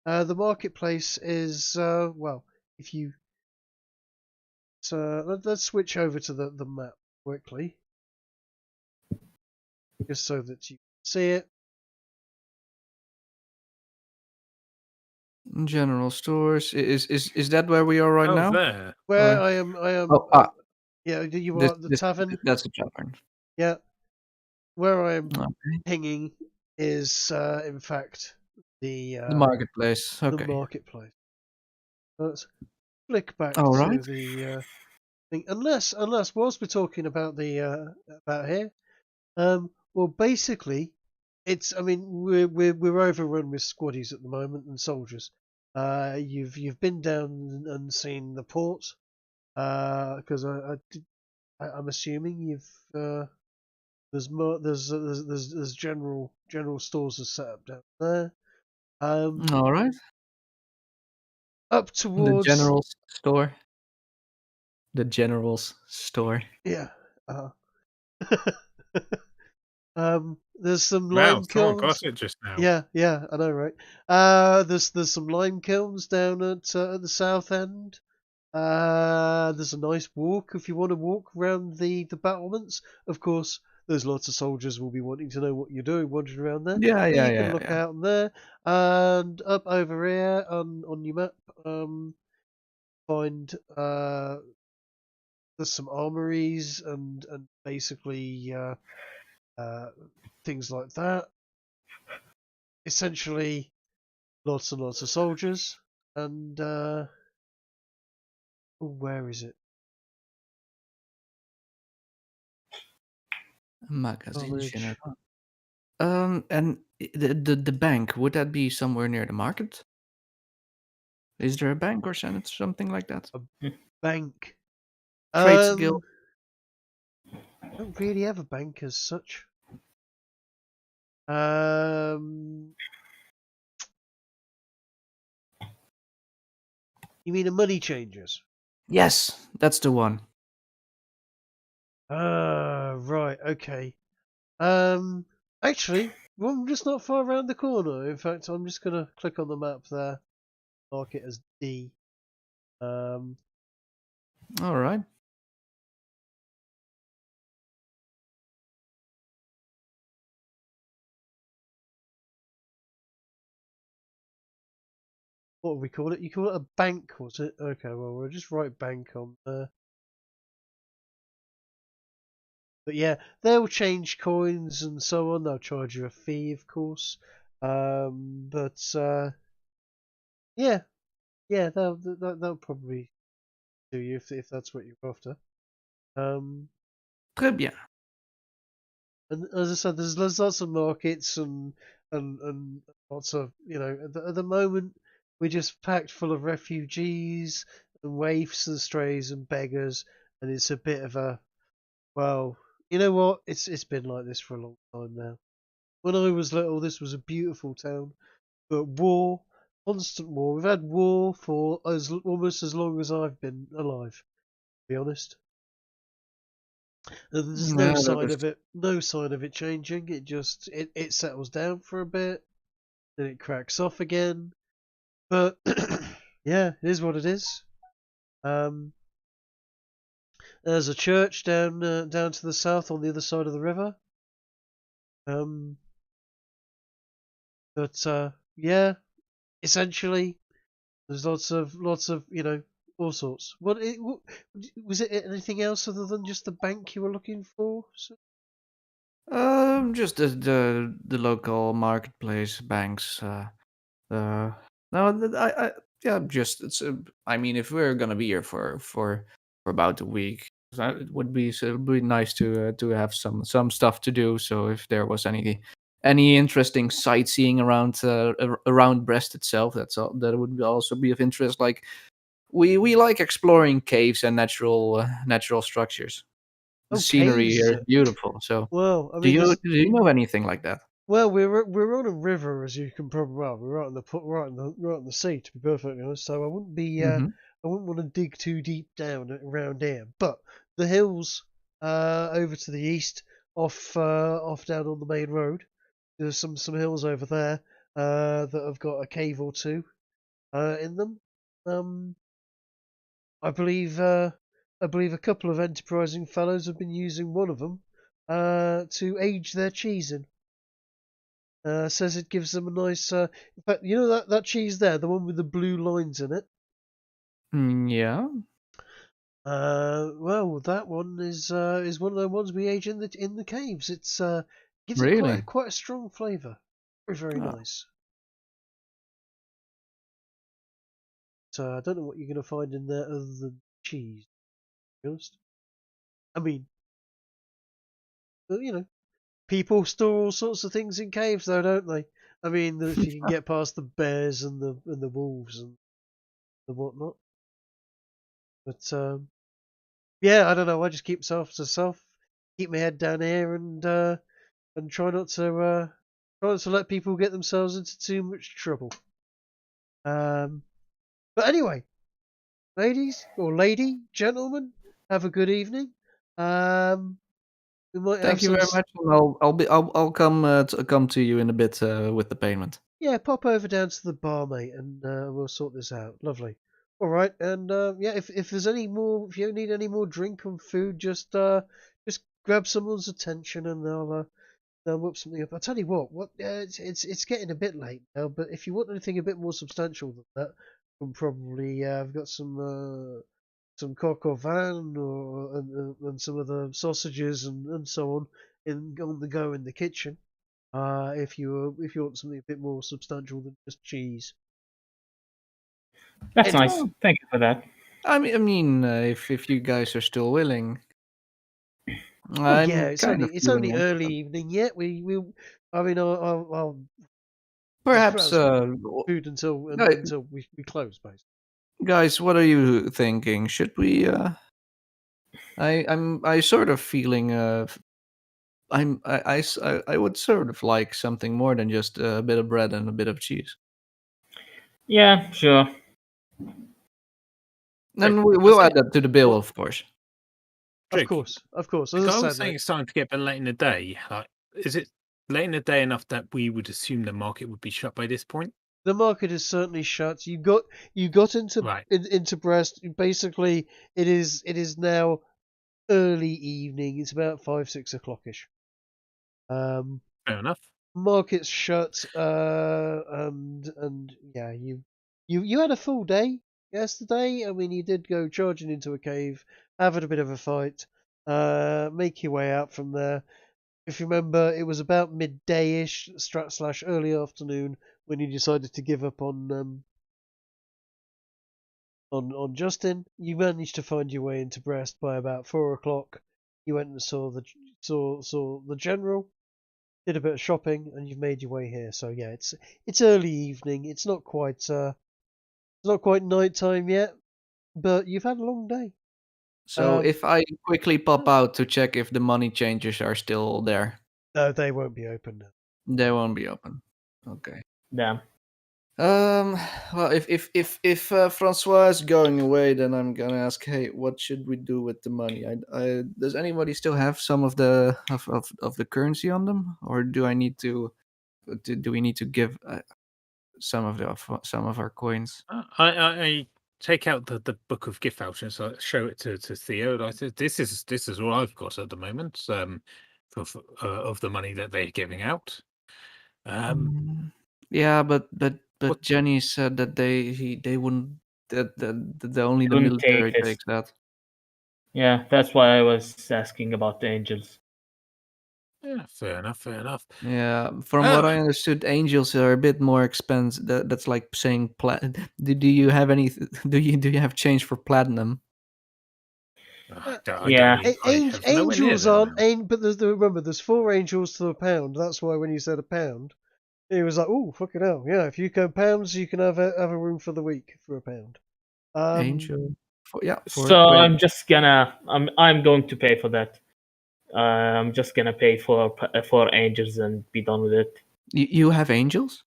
The marketplace is well. If you let's switch over to the map quickly, just so that you can see it. General stores. Is that where we are right Oh, now? there. Where Or- I am. Oh, Yeah, you this, are at the this tavern. that's the tavern. Yeah, where I am Okay. pinging is in fact The the marketplace. Okay. marketplace. Let's flick back All to right. the thing. Unless whilst we're talking about the about here, well basically it's, I mean, we're overrun with squaddies at the moment and soldiers. You've been down and seen the port, because I'm assuming you've there's more there's general stores are set up down there. All right. Up The towards general's store. The general's store. yeah. There's some Wow, lime someone kilns. got it just now. Yeah, I know, right? There's some lime kilns down at the south end. There's a nice walk if you want to walk around the battlements. Of course, there's lots of soldiers will be wanting to know what you're doing wandering around there. Yeah, But yeah, you can yeah, look yeah. out on there and up over here on your map. Find there's some armories and basically things like that. Essentially, lots and lots of soldiers and where is it? Magazine Knowledge. General. And the bank, would that be somewhere near the market? Is there a bank or something like that? Bank. Trades Guild. Don't really have a bank as such. You mean a money changers? Yes, that's the one. Right, okay. Actually, well, I'm just not far around the corner. In fact, I'm just gonna click on the map there, mark it as D. All right. What would we call it? You call it a bank, was it? Okay, well, we'll just write bank on there. But yeah, they'll change coins and so on. They'll charge you a fee, of course. But yeah, they'll probably do you if that's what you're after. Très bien. And as I said, there's lots of markets and lots of at the moment we're just packed full of refugees and waifs and strays and beggars, and it's a bit of a well, you know what? It's been like this for a long time now. When I was little, this was a beautiful town, but war, constant war. We've had war for almost as long as I've been alive, to be honest. And there's no Yeah, that sign is of it. No sign of it changing. It settles down for a bit, then it cracks off again. But yeah, it is what it is. There's a church down to the south on the other side of the river. But yeah, essentially, there's lots of all sorts. Was it anything else other than just the bank you were looking for? just the local marketplace banks. No, I yeah, just it's. I mean, if we're gonna be here for about a week, it would be so it would be nice to have some stuff to do. So if there was any interesting sightseeing around Brest itself, that would also be of interest. Like we like exploring caves and natural structures. The Oh, scenery caves. here is beautiful. So Well, I do mean, you there's do you know anything like that? well, we're on a river, as you can probably we're right on the sea, to be perfectly honest. So Mm-hmm. I wouldn't want to dig too deep down around here. But the hills over to the east, off down on the main road, there's some hills over there that have got a cave or two in them. Um, I believe a couple of enterprising fellows have been using one of them to age their cheese in. Says it gives them a nice. In fact, you know that cheese there, the one with the blue lines in it. Yeah. Well, that one is one of the ones we age in the caves. It's gives it Really? quite a strong flavour. Very Oh. nice. So I don't know what you're going to find in there other than cheese. To be honest, I mean, people store all sorts of things in caves, though, don't they? I mean, if you can get past the bears and the wolves and the whatnot. But yeah, I don't know. I just keep myself to self, keep my head down here, and try not to let people get themselves into too much trouble. But anyway, ladies or lady, gentlemen, have a good evening. We might have Thank you very some much, and I'll come to you in a bit with the payment. Yeah, pop over down to the bar, mate, and we'll sort this out. Lovely. All right, and yeah, if there's any more, if you need any more drink and food, just grab someone's attention, and they'll whip something up. I'll tell you what it's getting a bit late now, but if you want anything a bit more substantial than that, we can probably I've got some coq au vin and some of the sausages and so on on the go in the kitchen. If you want something a bit more substantial than just cheese. That's And- nice. Thank you for that. I mean, if you guys are still willing, Well, yeah, it's kind only of feeling early evening yet. I mean, I'll Perhaps, food until guys, we close, basically. guys, what are you thinking? Should we? I sort of feeling. I would sort of like something more than just a bit of bread and a bit of cheese. Yeah, sure. And Jake, we'll I add that to the bill, of course. Of course. As I I was said, saying mate, it's time to get a bit late in the day. Like, is it late in the day enough that we would assume the market would be shut by this point? the market is certainly shut. You got into Right. into Brest. Basically, it is now early evening. It's about 5-6 o'clockish. Fair enough. Market's shut, and yeah, you had a full day yesterday. I mean, you did go charging into a cave, having a bit of a fight, make your way out from there. If you remember, it was about midday-ish, / early afternoon when you decided to give up on Justin. You managed to find your way into Brest by about 4 o'clock. You went and saw the general. Did a bit of shopping, and you've made your way here. So yeah, it's early evening. It's not quite night time yet, but you've had a long day. So if I quickly pop out to check if the money changers are still there, No, they won't be open now. they won't be open. Okay. Damn. Well, if Francois is going away, then I'm gonna ask, hey, what should we do with the money? Does anybody still have some of the of the currency on them, or do I need to? Do we need to give some of our coins? I take out the book of gift vouchers. I show it to Theo. And I said, "This is all I've got at the moment. Of the money that they're giving out." Yeah, but What- Jenny said that they wouldn't. That only the Wouldn't take military this. takes that. Yeah, that's why I was asking about the angels. Yeah, fair enough. Fair enough. Yeah, from what I understood, angels are a bit more expensive. That's like saying do you have any? Do you have change for platinum? Yeah. Angels aren't. But remember, there's 4 angels to a pound. That's why when you said a pound, it was like, oh, fucking hell, yeah. If you go pounds, you can have a room for the week for a pound. Angel. So I'm just gonna. I'm going to pay for that. I'm just gonna pay for angels and be done with it. You have angels?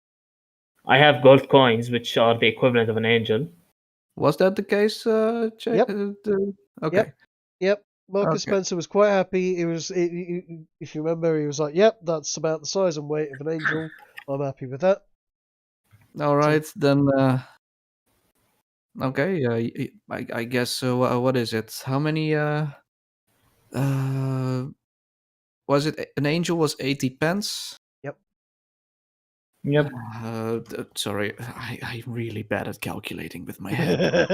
I have gold coins, which are the equivalent of an angel. Was that the case? Yep. Okay. Yep. Marcus Okay. Spencer was quite happy. If you remember, he was like, "Yep, that's about the size and weight of an angel. I'm happy with that." All right, then. Okay. I guess. What is it? How many? Was it an angel? Was 80 pence? Yep. Sorry, I'm really bad at calculating with my head.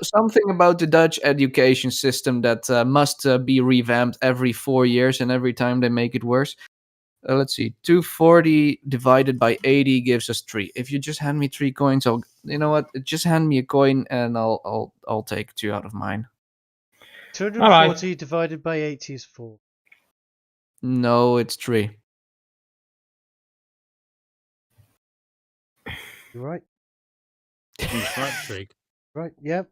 Something about the Dutch education system that must be revamped every 4 years, and every time they make it worse. Let's see, 240 divided by 80 gives us 3. If you just hand me 3 coins, you know what? Just hand me a coin, and I'll take 2 out of mine. 240 divided by 80 is 4. No, it's 3. You're right. He's right, Trig. Right. Yep.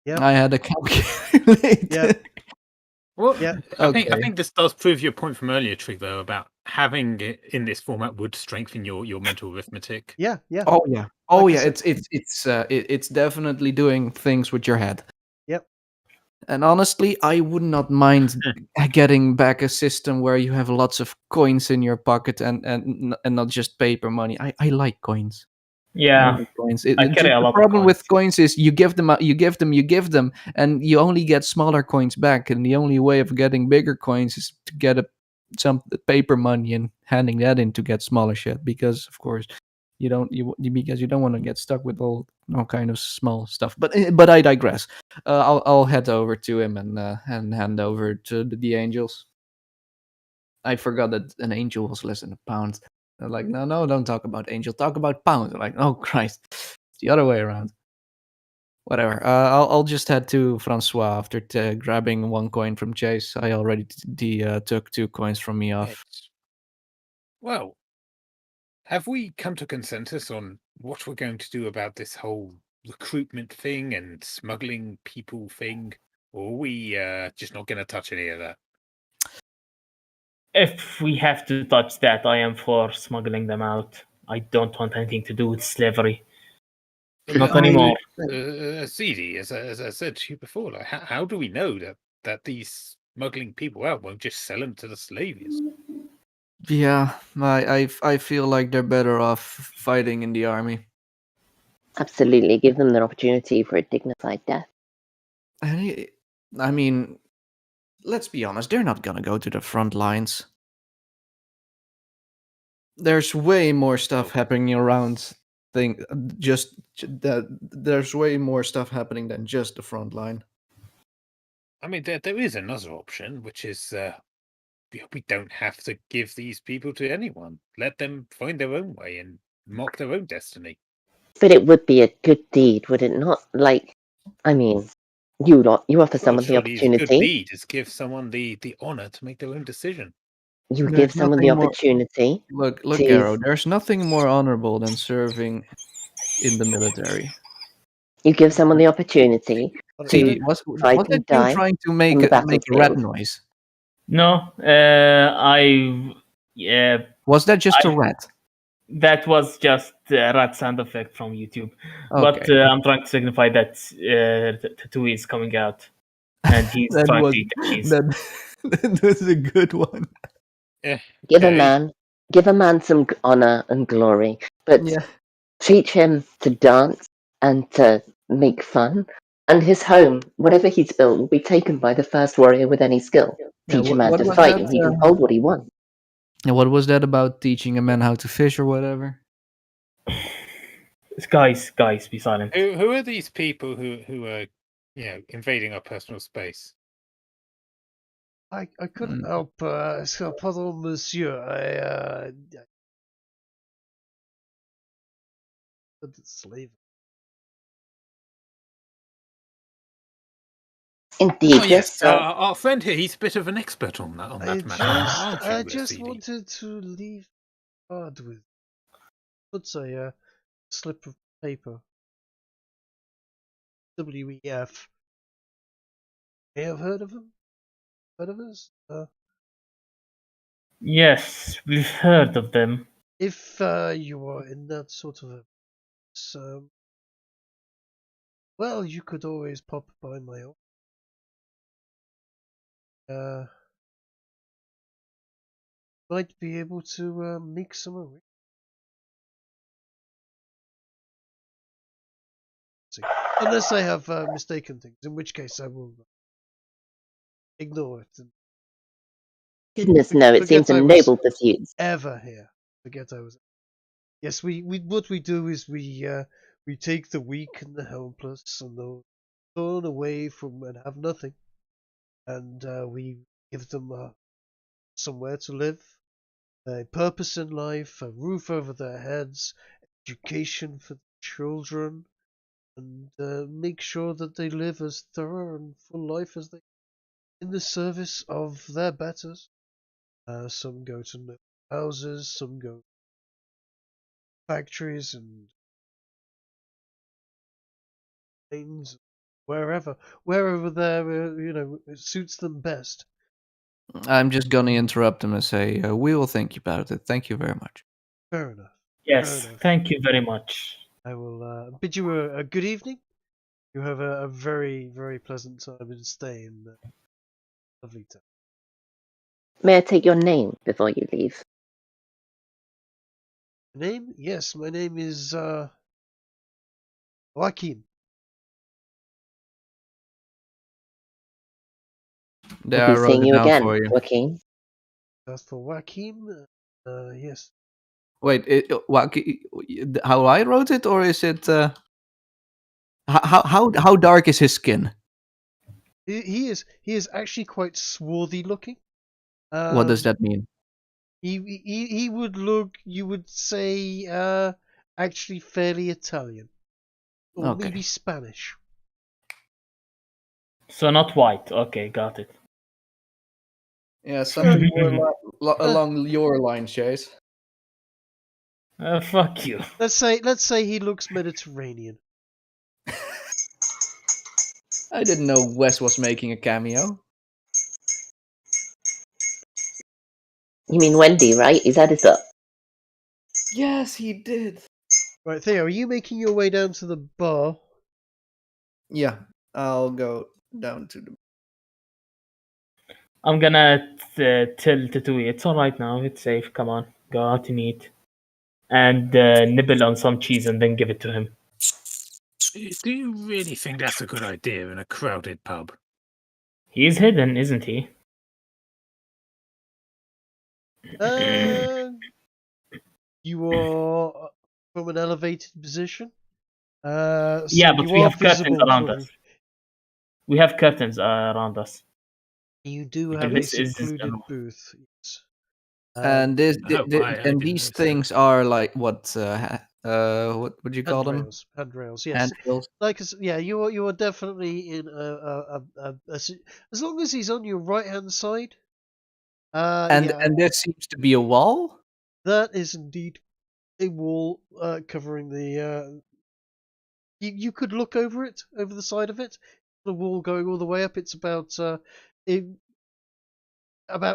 Yep. I had a calculator. Yep. Well, Yeah. I think this does prove your point from earlier, Trig, though, about having it in this format would strengthen your mental arithmetic. Yeah. Yeah. Oh yeah. Oh Like I yeah. said- It's definitely doing things with your head. Yep. And honestly, I would not mind getting back a system where you have lots of coins in your pocket and not just paper money. I like coins. I Yeah, like coins. I carry a The lot of problem coins. with coins is you give them, and you only get smaller coins back. And the only way of getting bigger coins is to get some paper money and handing that in to get smaller shit. Because of course, because you don't want to get stuck with all kind of small stuff. But I digress. I'll head over to him and hand over to the angels. I forgot that an angel was less than a pound. They're like, no, don't talk about angel. Talk about pound. I'm like, oh Christ, it's the other way around. Whatever. I'll just head to Francois after grabbing 1 coin from Chase. I already took 2 coins from me off. Yes. Well, have we come to consensus on what we're going to do about this whole recruitment thing and smuggling people thing? Or are we just not going to touch any of that? If we have to touch that, I am for smuggling them out. I don't want anything to do with slavery. Not anymore. CD, as I said to you before, like, how do we know that these smuggling people out won't just sell them to the slaves? Yeah, I feel like they're better off fighting in the army. Absolutely, give them the opportunity for a dignified death. I mean, let's be honest, they're not gonna go to the front lines. There's way more stuff happening around. There's way more stuff happening than just the front line. I mean, there is another option, which is we don't have to give these people to anyone. Let them find their own way and mark their own destiny. But it would be a good deed, would it not? Like, I mean, you offer someone the Surely a good opportunity. deed is give someone the honor to make their own decision. You give someone the opportunity. Look, Arrow. There's nothing more honorable than serving in the military. You give someone the opportunity See, to was fight that and you die trying to on make the a rat battlefield. noise? No, yeah. Was that just a rat? That was just a rat sound effect from YouTube. Okay. But I'm trying to signify that tattoo is coming out, and he's trying to eat the cheese. That was a good one. Give a man some honor and glory, but teach him to dance and to make fun. And his home, whatever he's built, will be taken by the first warrior with any skill. Teach a man to fight, and he can hold what he wants. And what was that about teaching a man how to fish or whatever? Guys, be silent. Who are these people who are, invading our personal space? I couldn't help, pardon, monsieur. Slave. Indeed, yes. Our friend here, he's a bit of an expert on that matter. I just wanted to leave a card with, let's say, a slip of paper. WEF. May have heard of him? Heard of us? Yes, we've heard of them. If you are in that sort of a, well, you could always pop by my office. Might be able to make some arrangements. Unless I have mistaken things, in which case I will ignore it. And goodness, no, it seems a noble pursuit. Ever here. Forget I was. Yes, we what we do is we take the weak and the helpless and those thrown away from and have nothing, and we give them somewhere to live, a purpose in life, a roof over their heads, education for the children, and make sure that they live as thorough and full life as they in the service of their betters. Some go to houses, some go to factories and things, wherever there it suits them best. I'm just gonna interrupt him and say we will think about it. Thank you very much. Fair enough. Yes, thank you very much. I will bid you a good evening. You have a very, very pleasant time and stay in lovely town. May I take your name before you leave? Name? Yes, my name is Joaquin. There, We'll I be wrote seeing it you down again, for you. Joaquin. As for Joaquin, yes. Wait, how I wrote it, or is it? How dark is his skin? He is actually quite swarthy looking. What does that mean? He would look, you would say, actually fairly Italian, or Okay. maybe Spanish. So not white. Okay, got it. Yeah, something more along your lines, Chase. Fuck you. Let's say he looks Mediterranean. I didn't know Wes was making a cameo. You mean Wendy, right? Is that it up? Yes, he did. Right, Theo, are you making your way down to the bar? Yeah, I'll go down to the. I'm gonna tell Tatui, it's alright now, it's safe, come on, go out and eat. And nibble on some cheese and then give it to him. Do you really think that's a good idea in a crowded pub? He's hidden, isn't he? You are from an elevated position. So Yeah, but you we are have curtains visible around to us. We have curtains around us. You do Because have a this is secluded general. booth. Yes. And this, I and didn't these notice things are like what would you call them? Handrails, yes. Handrails. Like, yeah, you are definitely in as long as he's on your right hand side. And Yeah, there seems to be a wall. that is indeed a wall covering the. You could look over it, over the side of it. The wall going all the way up. It's about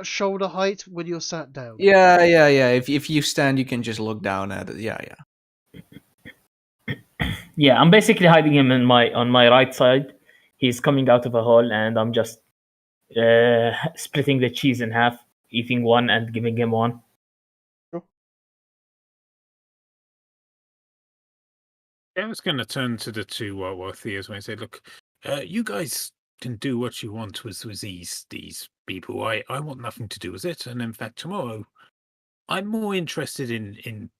shoulder height when you're sat down. Yeah. If you stand, you can just look down at it. Yeah. Yeah, I'm basically hiding him on my right side. He's coming out of a hole, and I'm just splitting the cheese in half, eating one and giving him one. I was going to turn to the two Theos when I said, "Look, you guys can do what you want with these people. I want nothing to do with it. And in fact, tomorrow, I'm more interested in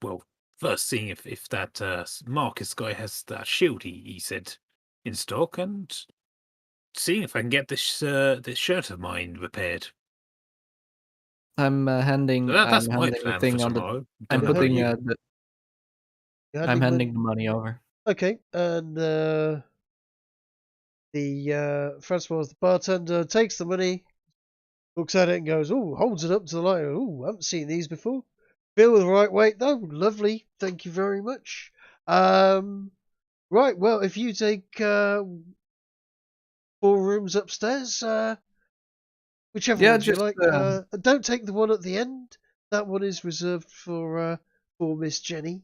first seeing if that Marcus guy has that shield he said in stock, and seeing if I can get this shirt of mine repaired." I'm handing. So that's I'm my handing the plan for thing on the. tomorrow. I'm Don't know about putting you. I'm handing the money over. Okay, and the Francois, the bartender, takes the money, looks at it, and goes, "Oh," holds it up to the light. "Oh, I haven't seen these before. Feel the right weight, though. Lovely. Thank you very much." Right. Well, if you take 4 rooms upstairs, whichever Yeah, ones you just like. Don't take the one at the end. That one is reserved for Miss Jenny.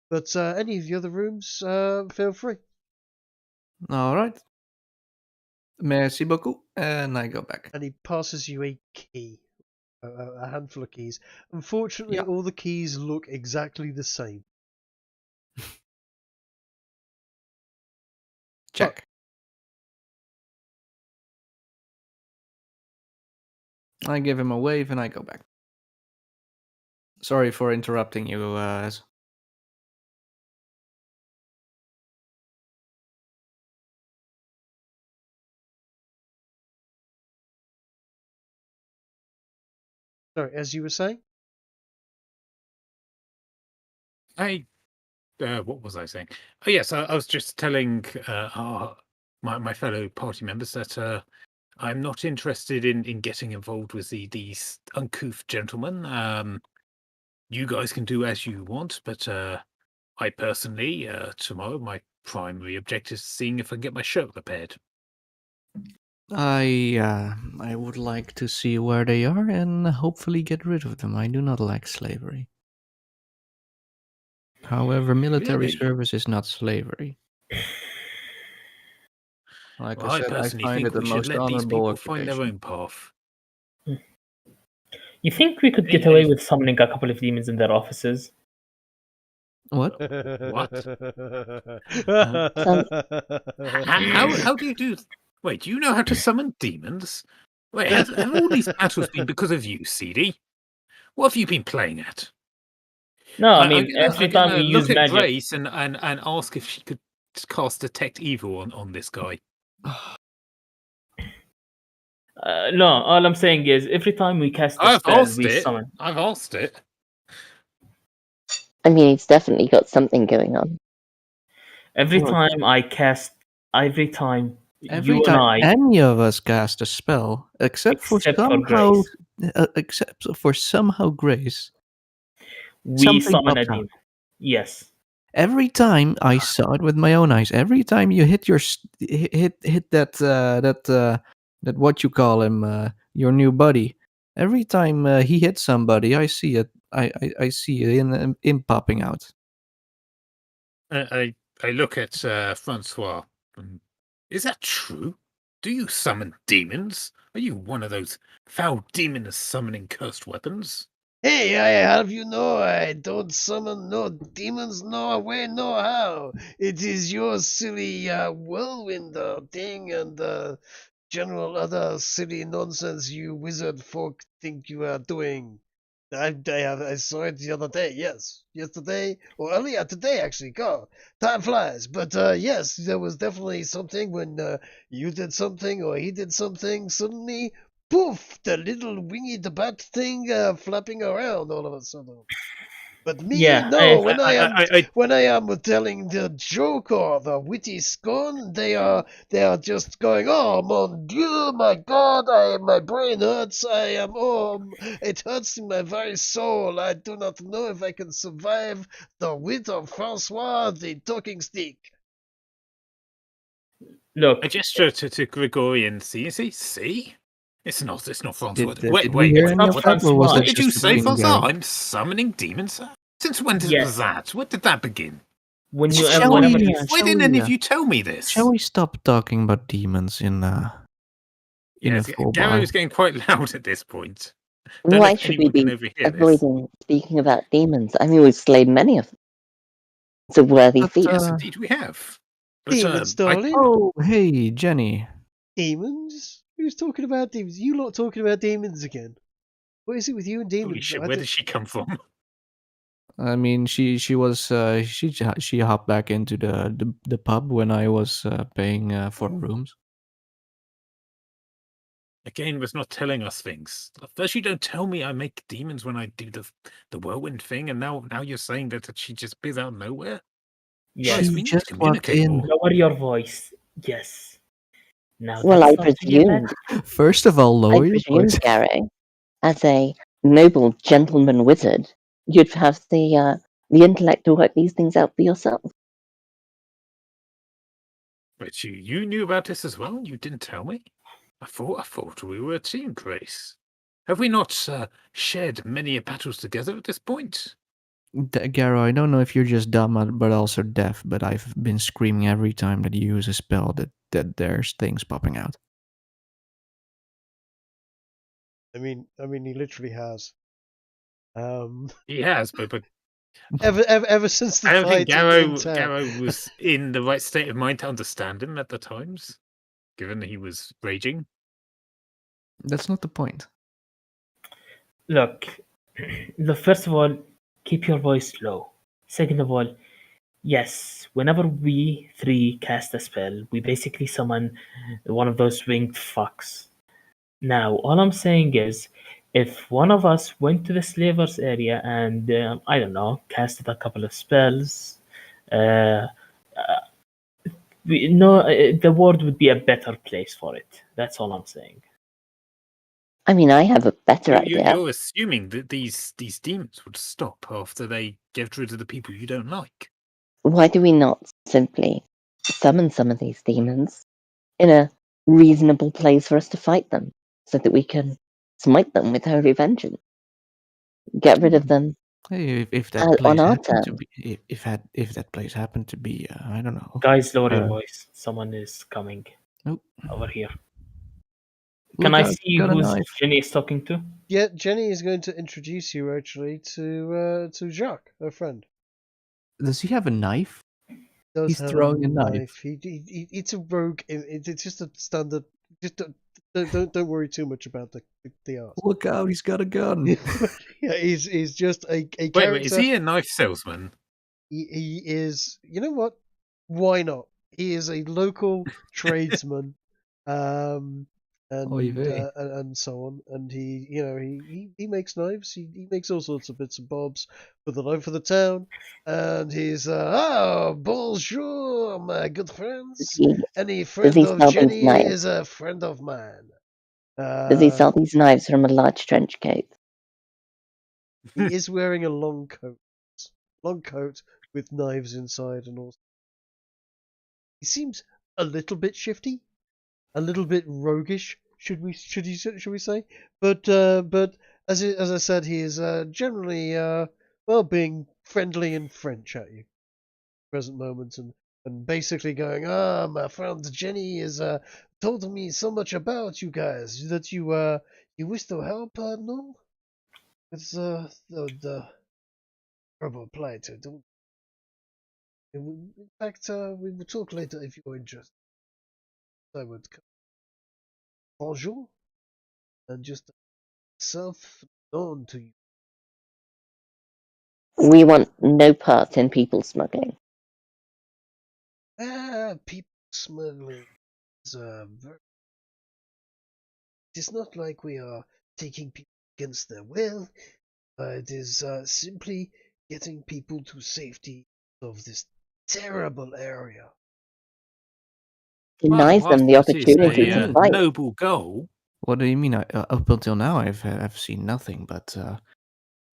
But any of the other rooms, feel free. all right. Merci beaucoup, and I go back. And he passes you a key, a handful of keys. Unfortunately, Yeah. all the keys look exactly the same. Check. I give him a wave and I go back. Sorry for interrupting you, Sorry, as you were saying? What was I saying? Oh yes, I was just telling my fellow party members that I'm not interested in getting involved with these uncouth gentlemen. You guys can do as you want, but I personally, tomorrow, my primary objective is seeing if I can get my shirt repaired. I would like to see where they are and hopefully get rid of them. I do not like slavery. However, military Really? service is not slavery. Like Well, I I said, I personally find think it the we should most let these honorable people find their occupation. own path. You think we could get Any- away any- with summoning a couple of demons in their offices? What? How do you do? Wait, do you know how to summon demons? Wait, have all these battles been because of you, CD? What have you been playing at? No, I I'm mean, gonna, every I'm time gonna we use look at magic. Grace and ask if she could cast Detect Evil on this guy. No, all I'm saying is every time we cast a I've spell, asked we it. summon. I've asked it. I mean, he's definitely got something going on. Every Well, time I cast, every time Every you and time I, any of us cast a spell, except for except for somehow, Grace, Grace, we something summon a pops out. demon. Yes. Every time I saw it with my own eyes. Every time you hit your hit that what you call him, your new buddy. Every time he hits somebody, I see it. I see it in popping out. I look at Francois. Is that true? Do you summon demons? Are you one of those foul demons summoning cursed weapons? Hey, I have you know I don't summon no demons, no way, no how. It is your silly whirlwind thing and general other silly nonsense you wizard folk think you are doing. I saw it the other day, yes. Yesterday, or earlier today, actually. God, time flies. But yes, there was definitely something when you did something or he did something, suddenly poof, the little wingy the bat thing flapping around all of a sudden. But me, Yeah, no. I When I am telling the joke or the witty scorn, they are just going, oh mon Dieu, my God, my brain hurts. It hurts in my very soul. I do not know if I can survive the wit of Francois the talking stick. look, I gesture to Grigori and see? It's not Francois. Did we hear It's any not of that, or was Francois. that What did you just say, between Francois? Gary? I'm summoning demons? Since when was Yes. that? When did that begin? Shall Whenever we, you, Why didn't any of you tell me this? Shall we stop talking about demons in a Yes, full Gary bar? was getting quite loud at this point. Don't know why if should we anyone can be overhear this. avoiding speaking about demons? I mean, we've slayed many of them. It's a worthy But, feat. Yes, indeed we have. But, Demons, darling. Oh, hey, Jenny. Demons? Who's talking about demons? You lot talking about demons again? What is it with you and Holy demons? shit, where did she come from? I mean, she was she hopped back into the pub when I was paying for rooms. Again, was not telling us things. First, you don't tell me I make demons when I do the whirlwind thing, and now you're saying that she just appears out of nowhere. yes, Guys, She we need to just walked communicate in. more. lower your voice. Yes. Now Well, that's I not really bad. presumed, First of all, I lower your presumed, voice. Gary, as a noble gentleman wizard, you'd have the intellect to work these things out for yourself. But you knew about this as well? You didn't tell me? I thought we were a team, Grace. Have we not shared many battles together at this point? Garo, I don't know if you're just dumb but also deaf, but I've been screaming every time that you use a spell that there's things popping out. I mean, he literally has. He has, but Ever since the I don't think fight in town. Garrow was in the right state of mind to understand him at the times, given that he was raging. That's not the point. Look, first of all, keep your voice low. Second of all, yes, whenever we three cast a spell, we basically summon one of those winged fucks. Now, all I'm saying is, if one of us went to the slavers area and, I don't know, casted a couple of spells, uh, the world would be a better place for it. That's all I'm saying. I mean, I have a better idea. You're assuming that these demons would stop after they get rid of the people you don't like. Why do we not simply summon some of these demons in a reasonable place for us to fight them, so that we can smite them with holy vengeance? Get rid of them Hey, if that on place our happened to terms. be, if that place happened to be, I don't know. Guys, lower your voice. Someone is coming Oh, over here. Can look I out! see Got a who's knife. Jenny is talking to? Yeah, Jenny is going to introduce you actually to Jacques, her friend. Does he have a knife? Does He's have throwing a a knife. It's a rogue. It's just a standard. Just don't worry too much about the art. Look out! He's got a gun. Yeah, he's just a character. Wait, is he a knife salesman? He is. You know what? Why not? He is a local tradesman, Oy vey. and so on. And he makes knives. He makes all sorts of bits and bobs for the life of the town. And he's bonjour, my good friends. Any friend he of sell these Jenny knives? is a friend of mine. Does he sell these knives from a large trench coat? He is wearing a long coat with knives inside and all. He seems a little bit shifty, a little bit roguish. Should we say? But as I said, he is generally being friendly and French at you, present moment, and basically going, my friend Jenny has told me so much about you guys that you wish to help. No, it's the terrible plight. Don't. In fact, we will talk later if you're interested. I would come. Bonjour, and just self-known to you. We want no part in people smuggling. People smuggling is it is not like we are taking people against their will. It is simply getting people to safety of this terrible area. Denies Well, them the that is opportunity to a fight. noble goal. What do you mean? Up until now, I've seen nothing but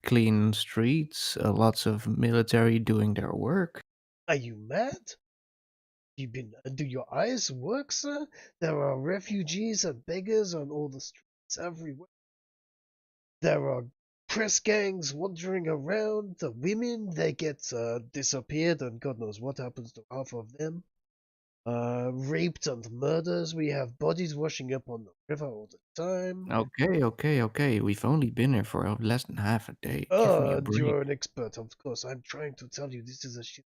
clean streets, lots of military doing their work. Are you mad? Do your eyes work, sir? There are refugees and beggars on all the streets everywhere. There are press gangs wandering around. The women, they get disappeared, and God knows what happens to half of them. Raped and murders. We have bodies washing up on the river all the time. Okay. We've only been here for less than half a day. Give me a break. You're an expert, of course. I'm trying to tell you this is a shit.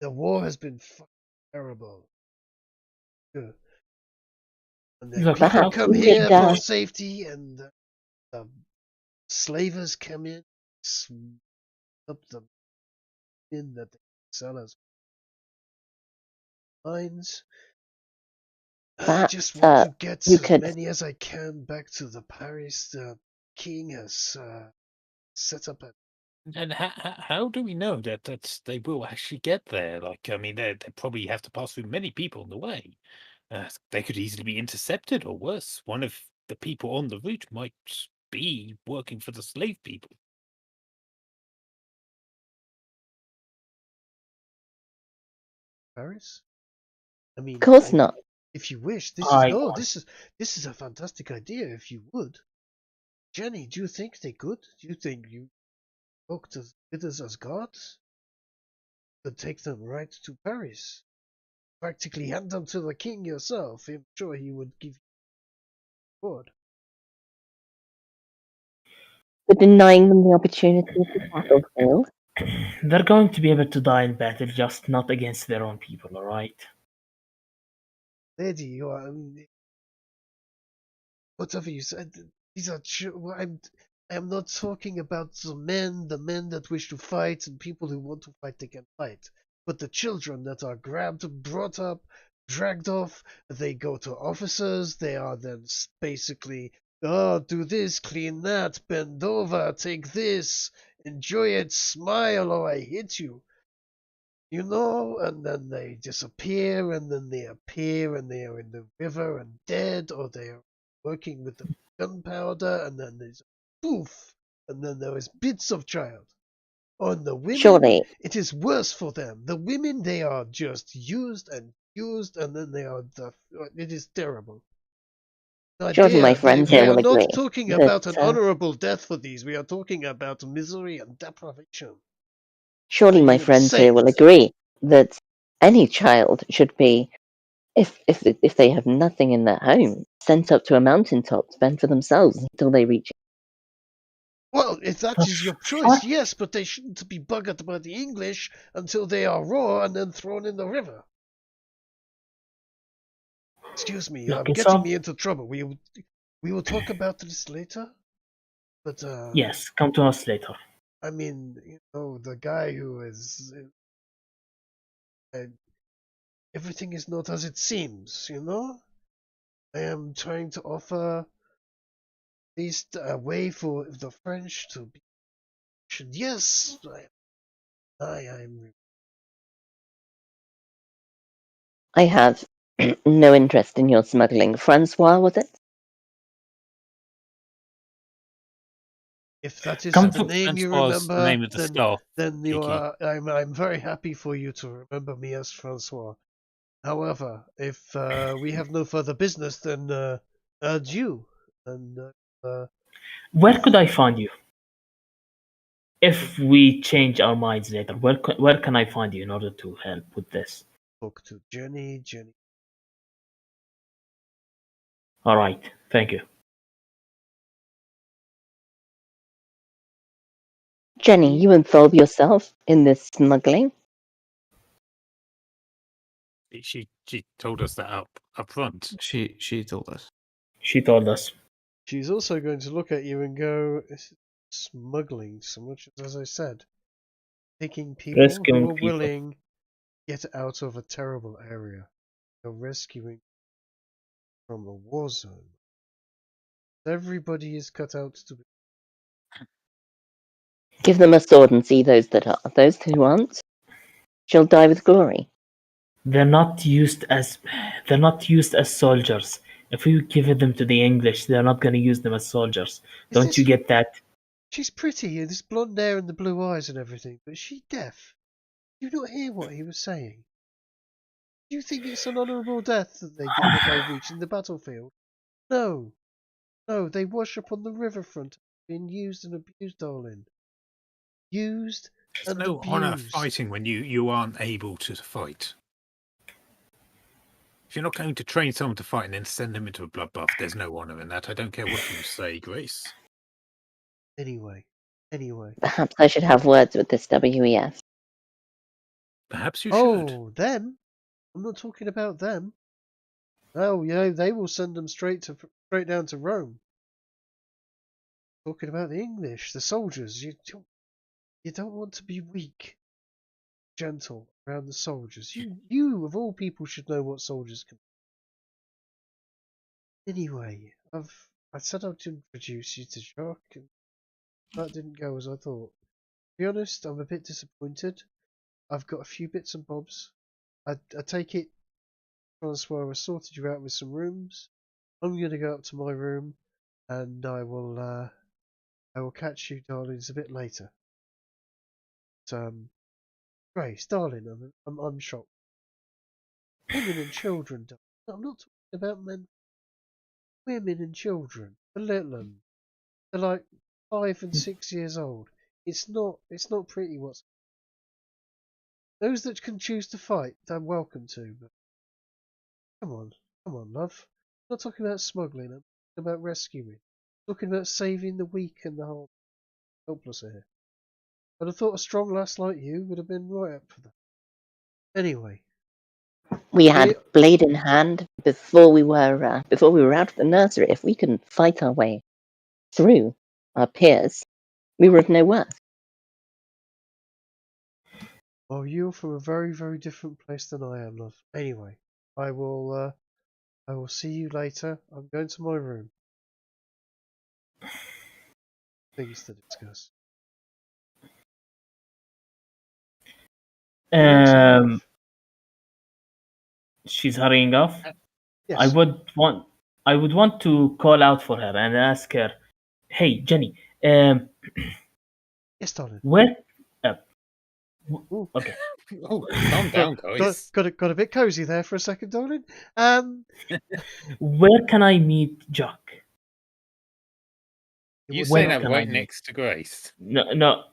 The war has been terrible. And then Look, people how come we here could, for safety, and the slavers come in, up the in that they sell as mines. I just want to get as many as I can back to the Paris. The king has set up a. And how do we know that they will actually get there? Like, I mean, they probably have to pass through many people on the way. They could easily be intercepted, or worse, one of the people on the route might be working for the slave people. Paris? I mean, of course not. If you wish, this is a fantastic idea. If you would, Jenny, do you think they could? Do you think you talk to leaders as gods? Could take them right to Paris, practically hand them to the king yourself. I'm sure he would give you reward. But denying them the opportunity of the battlefield. they're going to be able to die in battle, just not against their own people, alright? Lady, you are. Whatever you said, these are. I am not talking about the men that wish to fight and people who want to fight, they can fight. But the children that are grabbed, brought up, dragged off, they go to officers, they are then basically, do this, clean that, bend over, take this, enjoy it, smile or I hit you. You know, and then they disappear, and then they appear, and they are in the river and dead, or they are working with the gunpowder, and then there's poof, and then there is bits of child. On the women, Surely. it is worse for them. The women, they are just used, and then they are it is terrible. Surely my idea. friends We here are will not agree talking that, about an honorable death for these. We are talking about misery and deprivation. surely Are my you friends here will insane? agree that any child should be, if they have nothing in their home, sent up to a mountaintop to fend for themselves until they reach. Well, if that The is your choice, fuck? yes, but they shouldn't be buggered by the English until they are raw and then thrown in the river. Excuse me, Look, I'm it's getting all. me into trouble. We will talk about this later. But Yes, come to us later. I mean, the guy who is everything is not as it seems. I am trying to offer at least a way for the French to be. Yes, I'm. I have no interest in your smuggling. Francois, was it? If that is Come the to. name you Francois the remember, name of the staff. then you Kiki. are. I'm very happy for you to remember me as Francois. However, if we have no further business, then adieu. And Where could I find you? If we change our minds later, where can I find you in order to help with this? talk to Jenny. All right, thank you. Jenny, you involve yourself in this smuggling? She told us that up front. She told us. She told us. She's also going to look at you and go, smuggling so much as I said. Taking people Rescuing who are people. willing to get out of a terrible area. You're rescuing from a war zone. Everybody is cut out to be. Give them a sword and see those that are. Those who aren't shall die with glory. They're not used as soldiers. If we give them to the English, they're not going to use them as soldiers. Don't you get that? She's pretty, and this blonde hair and the blue eyes and everything, but is she deaf? Do you not hear what he was saying? Do you think it's an honourable death that they get when they reach in the battlefield? No. No, they wash up on the riverfront, being used and abused, darling. Used There's and no honor abused. fighting when you aren't able to fight. If you're not going to train someone to fight and then send them into a bloodbath, there's no honor in that. I don't care what you say, Grace. Anyway. Perhaps I should have words with this WES. Perhaps you should. Oh, them? I'm not talking about them. Oh, yeah, they will send them straight down to Rome. Talking about the English, the soldiers. You don't want to be weak, gentle around the soldiers. You of all people should know what soldiers can. Anyway, I set out to introduce you to Jacques, and that didn't go as I thought. To be honest, I'm a bit disappointed. I've got a few bits and bobs. I take it Francois has sorted you out with some rooms. I'm gonna go up to my room, and I will catch you, darlings, a bit later. But, Grace, darling, I'm shocked. Women and children, darling. I'm not talking about men. Women and children, the little ones. They're like 5 and 6 years old. It's not pretty. Those that can choose to fight, they're welcome to. But come on, love. I'm not talking about smuggling. I'm talking about rescuing. I'm talking about saving the weak and the helpless here. I'd have thought a strong lass like you would have been right up for that. Anyway, We had blade in hand before we were out of the nursery. If we couldn't fight our way through our peers, we were of no worth. well, you're from a very, very different place than I am, love. Anyway, I will see you later. I'm going to my room. Things to discuss. She's hurrying off. Yes. I would want to call out for her and ask her, "Hey, Jenny, Yes, darling. where Ooh. Okay. Oh, calm down, guys. Got a bit cozy there for a second, darling. Where can I meet Jock? You When say that can right I next to Grace. No.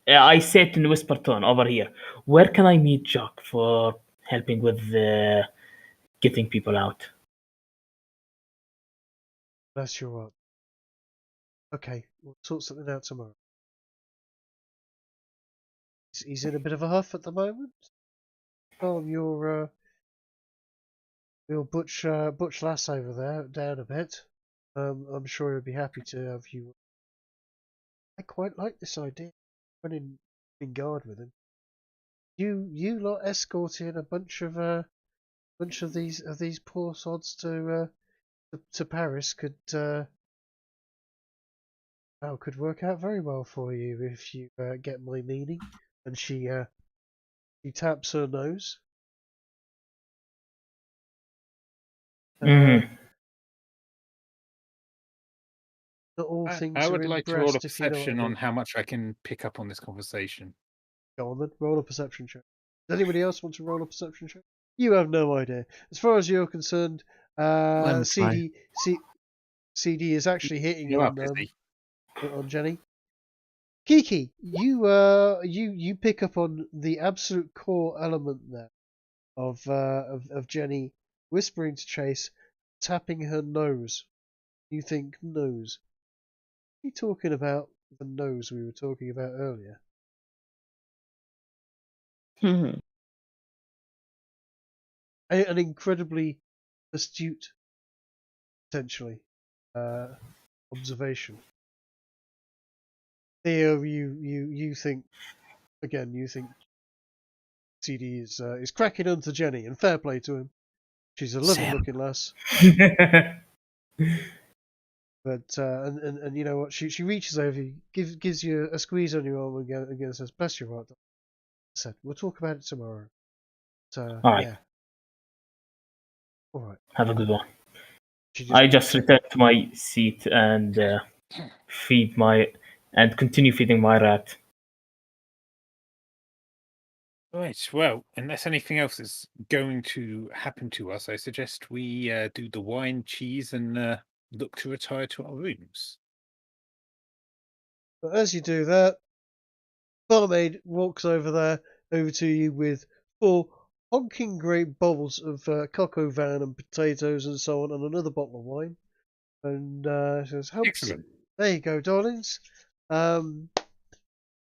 I said in whisper tone over here. Where can I meet Jock for helping with getting people out? Bless your heart. Okay, we'll sort something out tomorrow. He's in a bit of a huff at the moment. Tell him your butch lass over there down a bit. I'm sure he'll be happy to have you. I quite like this idea. Running in guard with him. You lot escorting a bunch of these poor sods to Paris could could work out very well for you if you get my meaning. And she taps her nose. Mhm. Not all things I are would in like to roll a breast, if you know what I perception on mean. how much I can pick up on this conversation. Go on then, roll a perception check. Does anybody else want to roll a perception check? You have no idea. As far as you're concerned, Let me try. CD is actually hitting You're up, is he? on Jenny. Kiki, you pick up on the absolute core element there of Jenny whispering to Chase, tapping her nose. You think nose. Are you talking about the nose we were talking about earlier? Hmm. An incredibly astute, potentially, observation. Theo, you think again? You think CD is cracking onto Jenny, and fair play to him. She's a lovely Sam. looking lass, but and you know what? She reaches over, gives you a squeeze on your arm again, and says, "Bless your heart." I said, "We'll talk about it tomorrow." All right. Yeah, all right. Have a good one. She I just return to my seat and continue feeding my rat. Right, well, unless anything else is going to happen to us, I suggest we do the wine, cheese, and look to retire to our rooms. But as you do that, barmaid walks over to you with 4 honking great bowls of coq au vin and potatoes and so on, and another bottle of wine. And says, Excellent. There you go, darlings. Your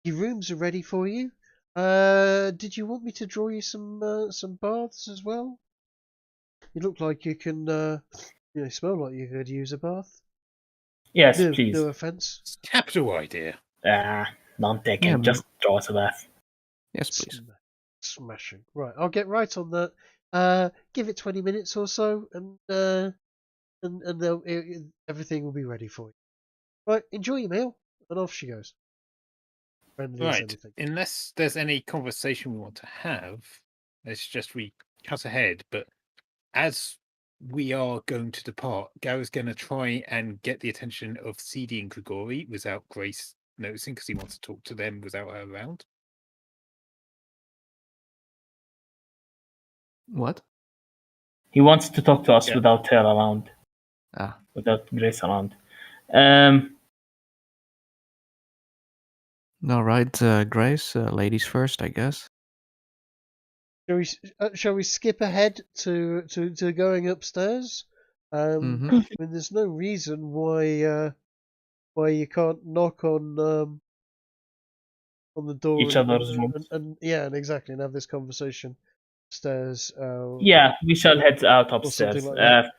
rooms are ready for you. Did you want me to draw you some baths as well? You look like you can, smell like you could use a bath. Yes, No, please. no offense. It's a capital idea. None taken. Yeah, Just draw us a bath. Yes, please. Smashing. Right, I'll get right on that. Give it 20 minutes or so, and everything will be ready for you. Right, enjoy your meal, and off she goes. Friendly as Right, anything. unless there's any conversation we want to have, let's just cut ahead. But as we are going to depart, Gary's going to try and get the attention of CD and Grigori without Grace noticing, because he wants to talk to them without her around. What? He wants to talk to us Yeah. without her around. Ah. Without Grace around. All right, Grace. Ladies first, I guess. Shall we skip ahead to going upstairs? I mean, there's no reason why you can't knock on the door Each other's rooms. and exactly, and have this conversation upstairs. Yeah, we shall head out or something upstairs. like that.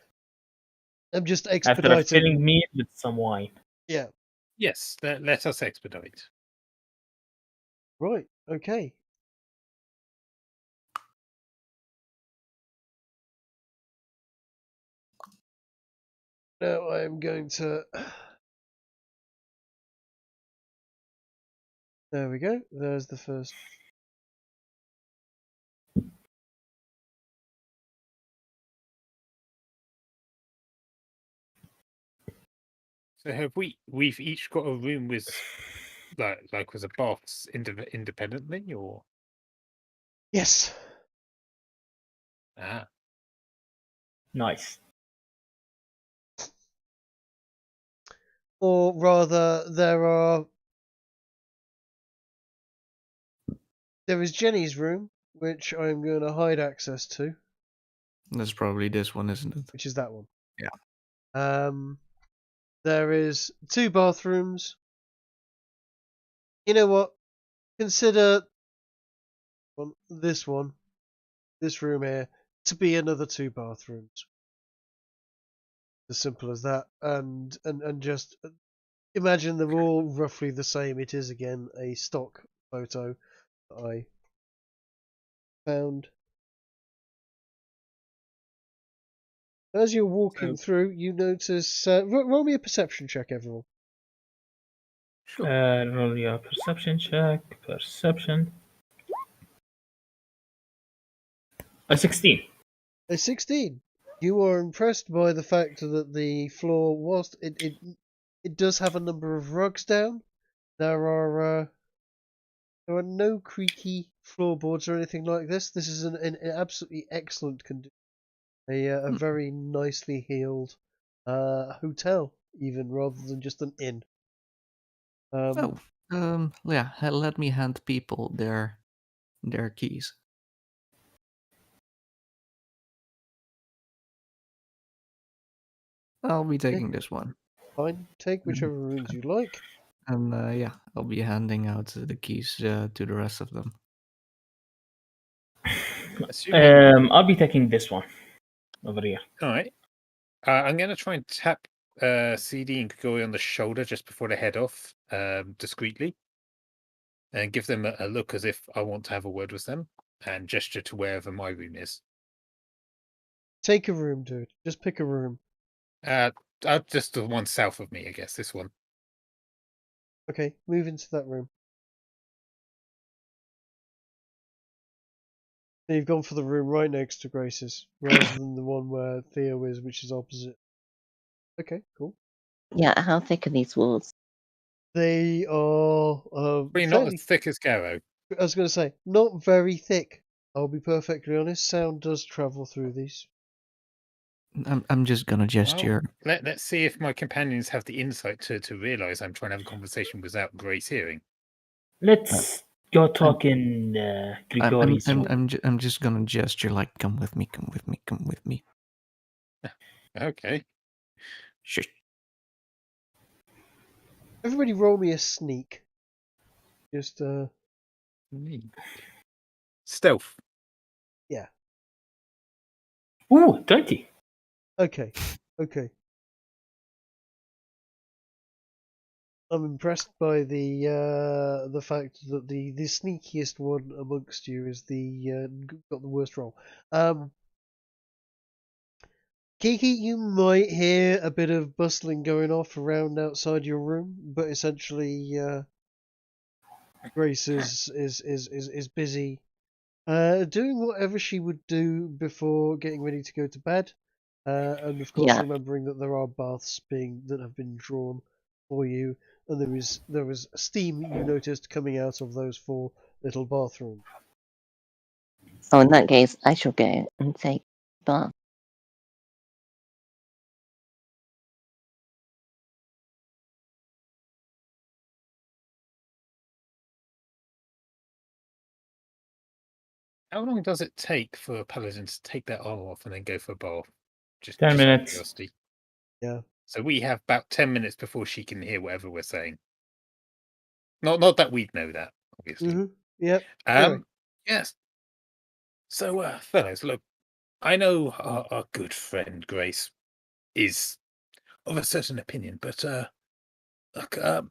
I'm just After a expediting. filling meal with some wine. Yeah. Yes, let us expedite. Right. Okay. Now I am going to. There we go. There's the first. So have we've each got a room with like with a bath independently, or Yes. Ah, Nice. Or rather, there is Jenny's room, which I'm going to hide access to, That's probably this one, isn't it? which is that one. Yeah. There is 2 bathrooms. You know what? Consider this room here, to be another 2 bathrooms. As simple as that. And just imagine they're all roughly the same. It is again a stock photo that I found. As you're walking through, you notice. Roll me a perception check, everyone. Sure. Roll your perception check. Perception. A 16. A 16. You are impressed by the fact that the floor, whilst it does have a number of rugs down, there are no creaky floorboards or anything like this. This is an absolutely excellent condition. A very nicely heeled hotel, even rather than just an inn. Yeah. Let me hand people their keys. I'll be taking this one. Fine, take whichever rooms you like. And yeah, I'll be handing out the keys to the rest of them. I'll be taking this one over here. all right. I'm going to try and tap CD and Grigori on the shoulder just before they head off, discreetly, and give them a look as if I want to have a word with them, and gesture to wherever my room is. Take a room, dude. Just pick a room. Just the one south of me, I guess. This one. Okay, move into that room. So you've gone for the room right next to Grace's, rather than the one where Theo is, which is opposite. Okay, cool. Yeah, how thick are these walls? They are Probably not as thick as Garrow. I was going to say, not very thick. I'll be perfectly honest. Sound does travel through these. I'm just gonna gesture. Well, let's see if my companions have the insight to realise I'm trying to have a conversation without Grace hearing. Let's go talk in Grigori's room. I'm just gonna gesture like, come with me, come with me, come with me. Okay. Sure. Everybody roll me a sneak. Just, Stealth. Yeah. Ooh, 20. Okay. I'm impressed by the fact that the sneakiest one amongst you is got the worst roll. Kiki, you might hear a bit of bustling going off around outside your room, but essentially, Grace is busy doing whatever she would do before getting ready to go to bed, and of course remembering that there are baths that have been drawn for you, and there is steam you noticed coming out of those 4 little bathrooms. Oh, in that case, I shall go and take a bath. How long does it take for a paladin to take their armor off and then go for a bath? Just 10 out of minutes. curiosity. Yeah. So we have about 10 minutes before she can hear whatever we're saying. Not that we'd know that, obviously. Mm-hmm. Yep. Yes. So, fellows, look, I know our good friend Grace is of a certain opinion, but look, as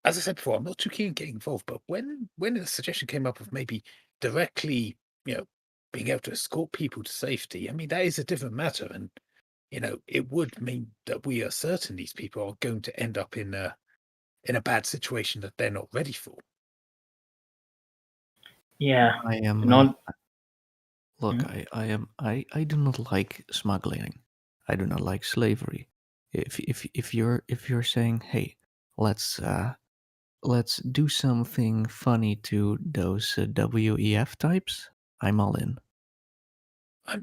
I said before, I'm not too keen on getting involved. But when the suggestion came up of maybe directly, being able to escort people to safety, I mean that is a different matter, and it would mean that we are certain these people are going to end up in a bad situation that they're not ready for. Yeah. I am. Look, I do not like smuggling. I do not like slavery. If you're saying, hey, let's do something funny to those WEF types, I'm all in.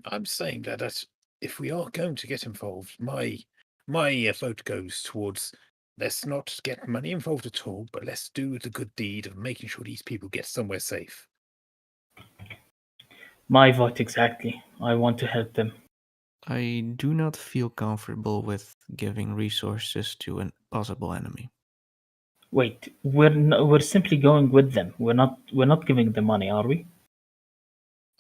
I'm saying that if we are going to get involved, my vote goes towards let's not get money involved at all, but let's do the good deed of making sure these people get somewhere safe. My vote exactly. I want to help them. I do not feel comfortable with giving resources to a possible enemy. Wait, we're simply going with them. We're not giving them money, are we?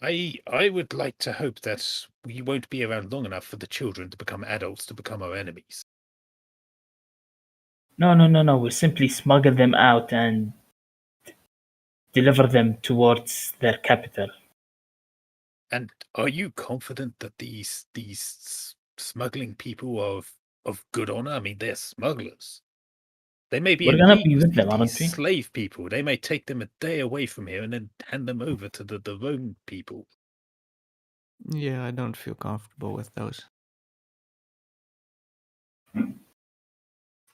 I would like to hope that we won't be around long enough for the children to become adults to become our enemies. No. We simply smuggle them out and deliver them towards their capital. And are you confident that these smuggling people are of good honor? I mean, they're smugglers. They may be We're in gonna be league with with them, these aren't we? slave people. They may take them a day away from here and then hand them over to the Rome people. Yeah, I don't feel comfortable with those.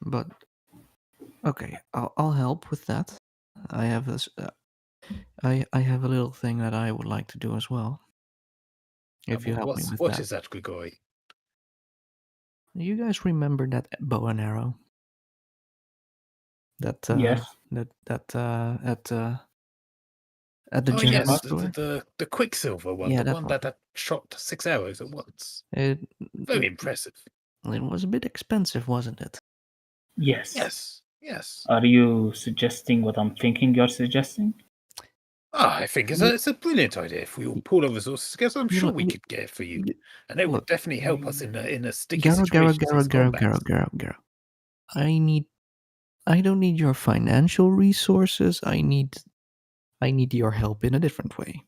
But okay, I'll help with that. I have this. I have a little thing that I would like to do as well. If you help me with What that. is that, Grigori? You guys remember that bow and arrow? That Yes. at the Oh general yes, store. the Quicksilver one, Yeah, the that one one. that shot 6 arrows at once. It Very impressive. was a bit expensive, wasn't it? Yes. Yes. Are you suggesting what I'm thinking you're suggesting? I think it's a brilliant idea. If we all pool our resources together, I'm sure we could get it for you. And it would definitely help us in a sticky situation. Garo. I don't need your financial resources. I need your help in a different way.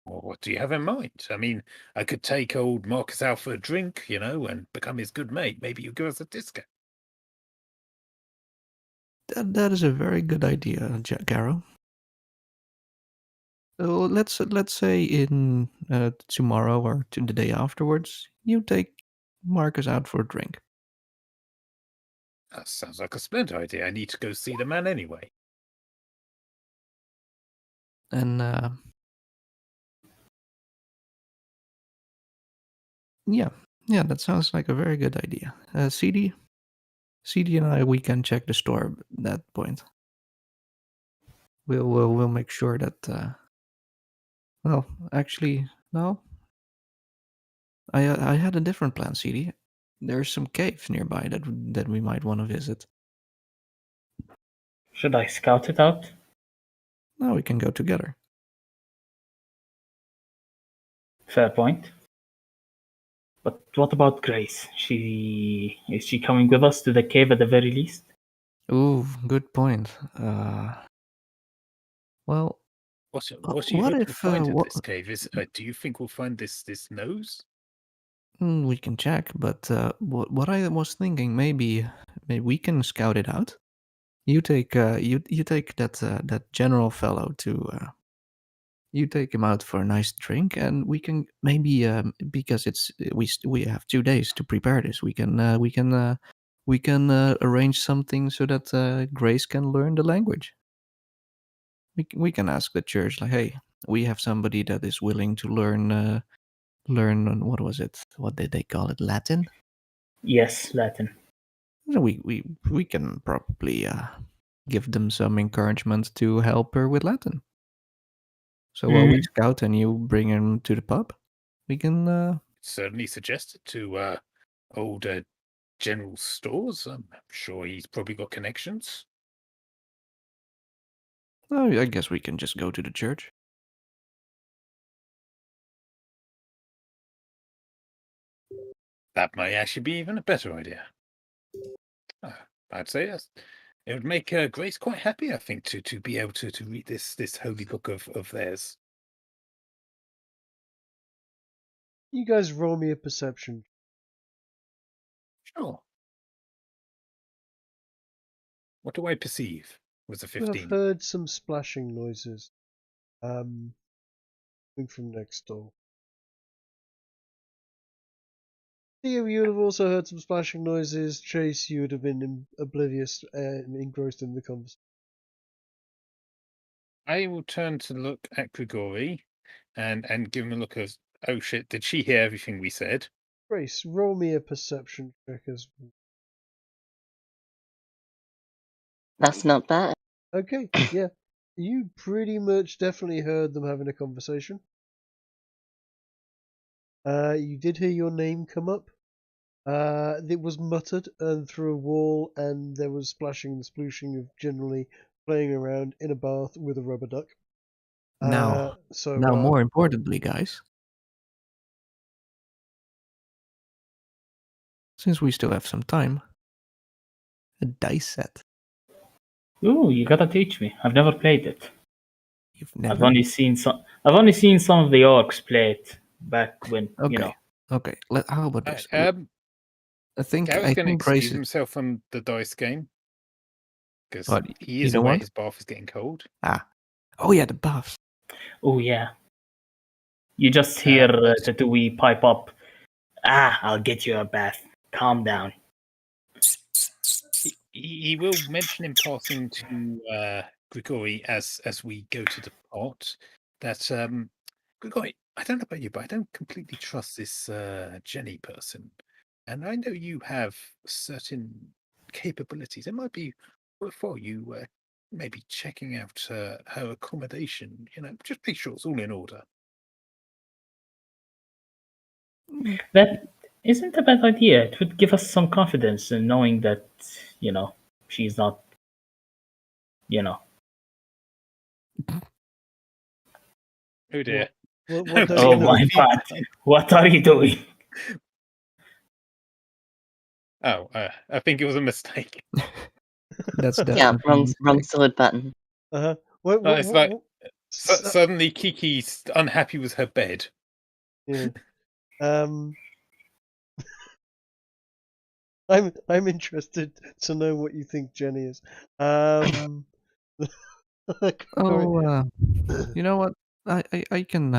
Well, what do you have in mind? I mean, I could take old Marcus out for a drink, and become his good mate. Maybe you give us a discount. That is a very good idea, Garo. So let's say in tomorrow or to the day afterwards, you take Marcus out for a drink. That sounds like a splendid idea. I need to go see the man anyway. And yeah, that sounds like a very good idea. CD and I, we can check the store at that point. We'll make sure that. Well, actually, no. I had a different plan, CD. There's some caves nearby that we might want to visit. Should I scout it out? Now we can go together. Fair point. But what about Grace? Is she coming with us to the cave at the very least? Ooh, good point. Well, What are what you hoping to if find in this cave? Do you think we'll find this nose? we can check, but what I was thinking, maybe we can scout it out. You take you take that general fellow to you take him out for a nice drink, and we can maybe because we have 2 days to prepare this. We can arrange something so that Grace can learn the language. We can ask the church, like, hey, we have somebody that is willing to learn what was it? What did they call it? Latin? Yes, Latin. So we can probably give them some encouragement to help her with Latin. So while we scout and you bring him to the pub, we can. Certainly suggested to old general stores. I'm sure he's probably got connections. Oh, I guess we can just go to the church. That might actually be even a better idea. I'd say yes. It would make Grace quite happy, I think, to be able to read this holy book of theirs. You guys roll me a perception. Sure. What do I perceive? Was a You have 15. heard some splashing noises. Coming from next door. Theo, you would have also heard some splashing noises. Chase, you would have been oblivious and engrossed in the conversation. I will turn to look at Grigori and give him a look as, oh shit, did she hear everything we said? Grace, roll me a perception check as well. That's not bad. Okay, yeah. You pretty much definitely heard them having a conversation. You did hear your name come up. It was muttered and through a wall, and there was splashing and splooshing of generally playing around in a bath with a rubber duck. Now, So more importantly, guys, since we still have some time, a dice set. Ooh, you gotta teach me. I've never played it. You've I've never. only seen some. I've only seen some of the orcs play it back when you know. Okay. How about this? I think Gareth's going to excuse Grace. himself from the dice game because What, he you is don't aware want? his bath is getting cold. Oh yeah, the buffs. Oh yeah. You just hear the Dewey pipe up. I'll get you a bath. Calm down. He will mention in passing to Grigori as we go to depart that Grigori, I don't know about you, but I don't completely trust this Jenny person, and I know you have certain capabilities. It might be worthwhile you maybe checking out her accommodation. Just make sure it's all in order. That isn't a bad idea. It would give us some confidence in knowing that, she's not, Oh dear. What don't Oh you know? my god. What are you doing? Oh, I think it was a mistake. That's Yeah, definitely wrong sword button. Uh-huh. It's like suddenly Kiki's unhappy with her bed. Yeah. I'm interested to know what you think Jenny is. You know what? I can.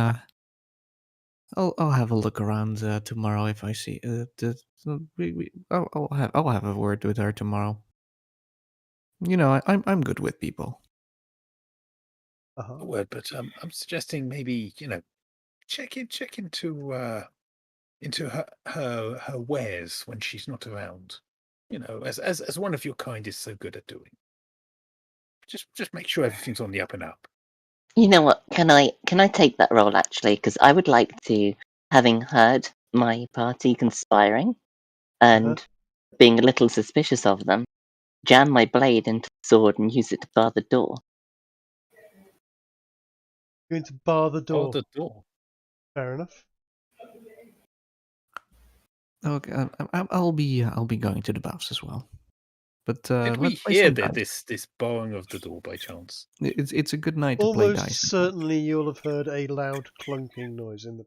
I'll have a look around tomorrow if I see. I'll have a word with her tomorrow. I'm good with people. Uh-huh. Word, but I'm suggesting maybe check into her wares when she's not around. As one of your kind is so good at doing. Just make sure everything's on the up and up. You know what? Can I take that role actually? Because I would like to, having heard my party conspiring and being a little suspicious of them, jam my blade into the sword and use it to bar the door. Going to bar the door. Bar the door. Fair enough. Okay, I'll be going to the baths as well. But did we let's play hear some dice. this barring of the door by chance? It's a good night to play Almost dice. certainly you'll have heard a loud clunking noise in the.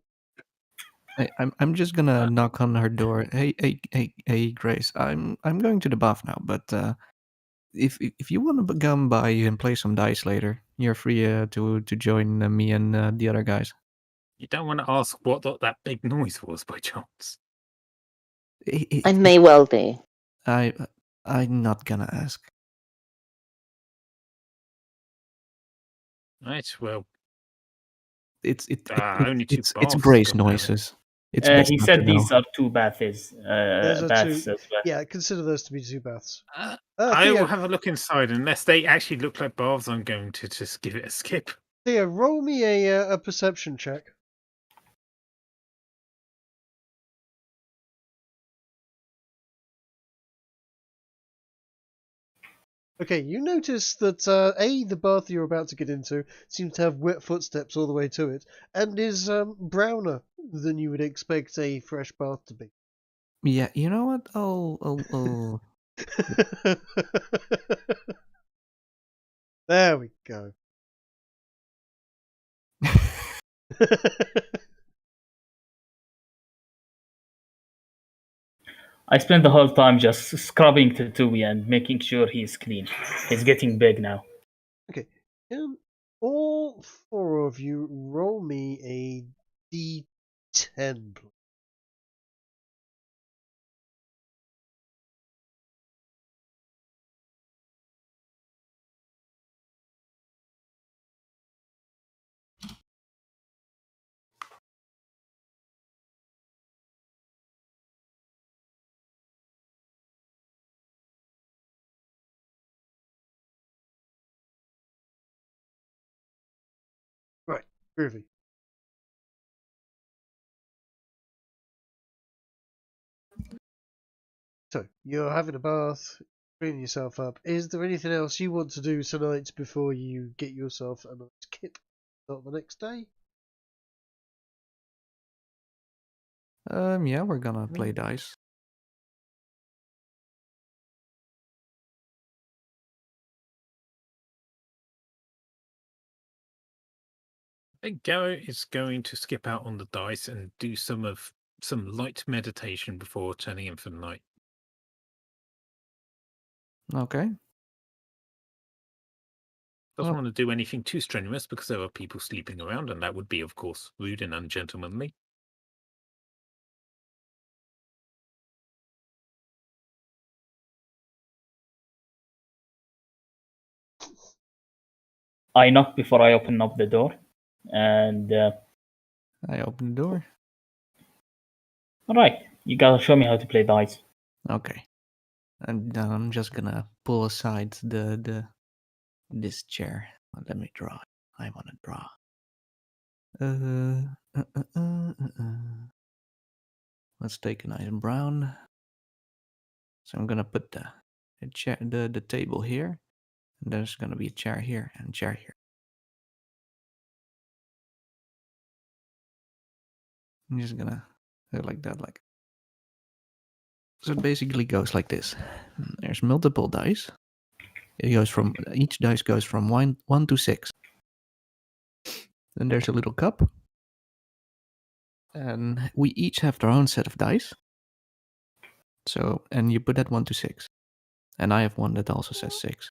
I'm just gonna knock on her door. Hey, Grace. I'm going to the bath now. But if you want to come by and play some dice later, you're free to join me and the other guys. You don't want to ask what that big noise was by chance. I may well do. I'm not gonna ask. Right. Well, It's baths Grace got down. noises. It's best He not said to these know. are two baths. Baths as well. Yeah, consider those to be two baths. I Theo, will have a look inside. Unless they actually look like baths, I'm going to just give it a skip. Theo, roll me a perception check. Okay, you notice that the bath you're about to get into seems to have wet footsteps all the way to it, and is browner than you would expect a fresh bath to be. Yeah, you know what? I'll There we go. I spent the whole time just scrubbing Tatooine and making sure he's clean. He's getting big now. Okay. All four of you roll me a D10, please. Groovy. So, you're having a bath, cleaning yourself up. Is there anything else you want to do tonight before you get yourself a nice kip start the next day? Yeah, we're gonna play dice. I think Garo is going to skip out on the dice and do some light meditation before turning in for the night. Okay. Doesn't Well, want to do anything too strenuous because there are people sleeping around, and that would be, of course, rude and ungentlemanly. I knock before I open up the door, and I open the door. all right, you gotta show me how to play dice. Okay. And then I'm just gonna pull aside this chair. Let me draw. I wanna draw. Let's take a nice brown. So I'm gonna put the chair, the table here, and there's gonna be a chair here and a chair here. I'm just gonna go like that, like. So it basically goes like this. There's multiple dice. Each dice goes from 1 to 6. Then there's a little cup, and we each have our own set of dice. So, and you put that 1 to 6, and I have one that also says 6.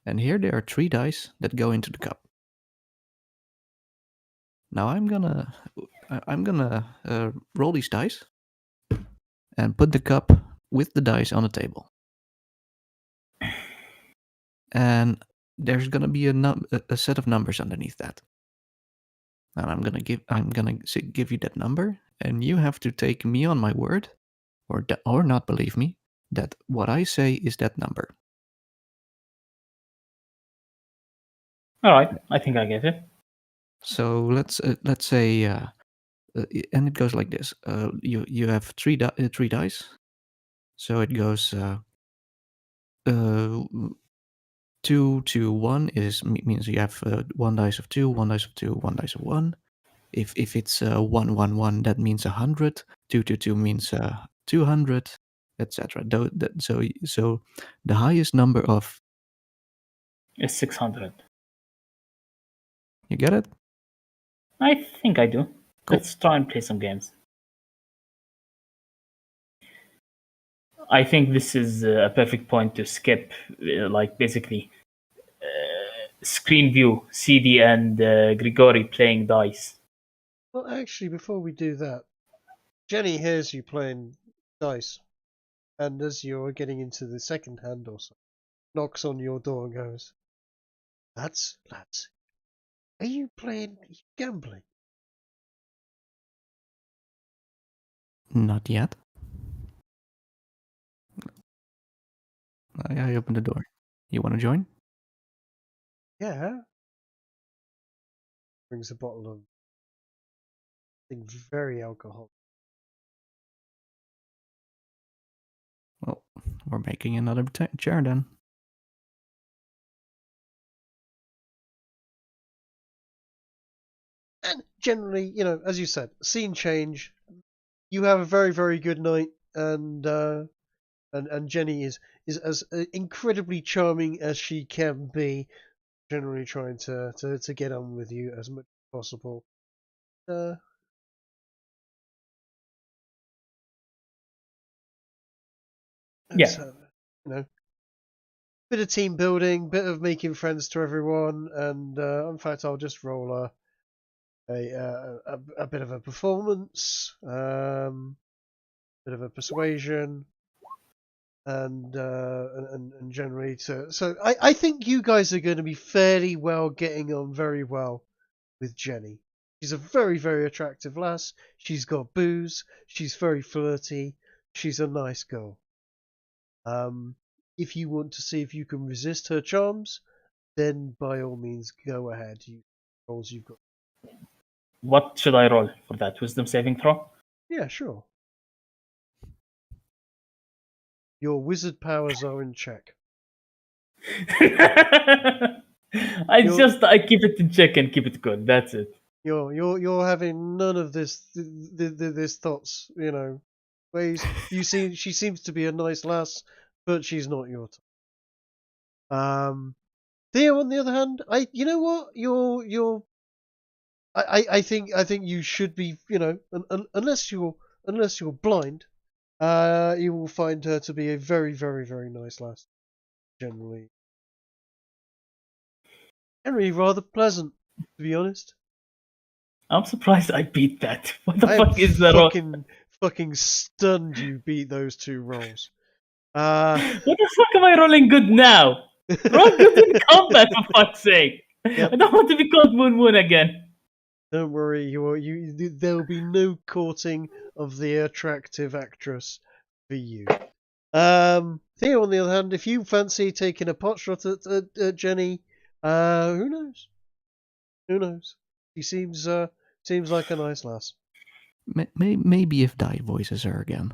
And here there are 3 dice that go into the cup. Now I'm gonna roll these dice and put the cup with the dice on the table. And there's gonna be a set of numbers underneath that. And I'm gonna give you that number, and you have to take me on my word, or not believe me, that what I say is that number. All right, I think I get it. So let's say, and it goes like this. You have three dice, so it goes 2 to 1 means you have 1 dice of 2, 1 dice of 2, 1 dice of 1. If it's 1 1 1, that means 100. 2 to 2 means 200, etc. So the highest number of, It's 600. you get it? I think I do. Cool. Let's try and play some games. I think this is a perfect point to skip, like basically screen view, CD and Grigori playing dice. Well, actually, before we do that, Jenny hears you playing dice, and as you're getting into the second hand or so, knocks on your door and goes, lads, are you playing gambling? Not yet. I open the door. You want to join? Yeah. Brings a bottle of something very alcoholic. Well, we're making another chair then. And generally, as you said, scene change. You have a very, very good night, and Jenny is as incredibly charming as she can be. Generally, trying to get on with you as much as possible. Yeah. So, bit of team building, bit of making friends to everyone, and in fact, I'll just roll a bit of a performance, bit of a persuasion, and generate. So I think you guys are going to be fairly well getting on very well with Jenny. She's a very, very attractive lass. She's got booze. She's very flirty. She's a nice girl. If you want to see if you can resist her charms, then by all means go ahead. You roles you've got. What should I roll for that? Wisdom saving throw? Yeah, sure. Your wizard powers are in check. I keep it in check and keep it good. That's it. You're having none of this this thoughts, ways. She seems to be a nice lass, but she's not your type. Theo, on the other hand, you know what? I think you should be, unless you're blind, you will find her to be a very, very, very nice lass. Generally rather pleasant, to be honest. I'm surprised I beat that. What the I fuck am is that? fucking stunned you beat those two rolls. What the fuck am I rolling good now? Roll good in combat, for fuck's sake. Yep. I don't want to be called Moon again. Don't worry, there will be no courting of the attractive actress for you. Theo, on the other hand, if you fancy taking a pot shot at Jenny, who knows? Who knows? She seems like a nice lass. Maybe if Di voices her again.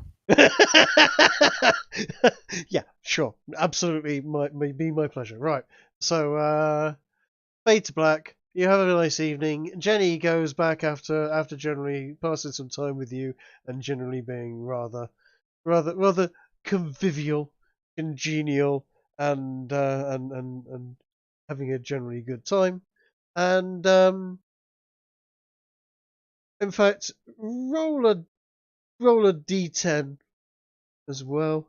Yeah, sure, absolutely, might be my pleasure. Right, so fade to black. You have a nice evening. Jenny goes back after generally passing some time with you and generally being rather convivial, congenial, and having a generally good time. And in fact, roll a d10 as well.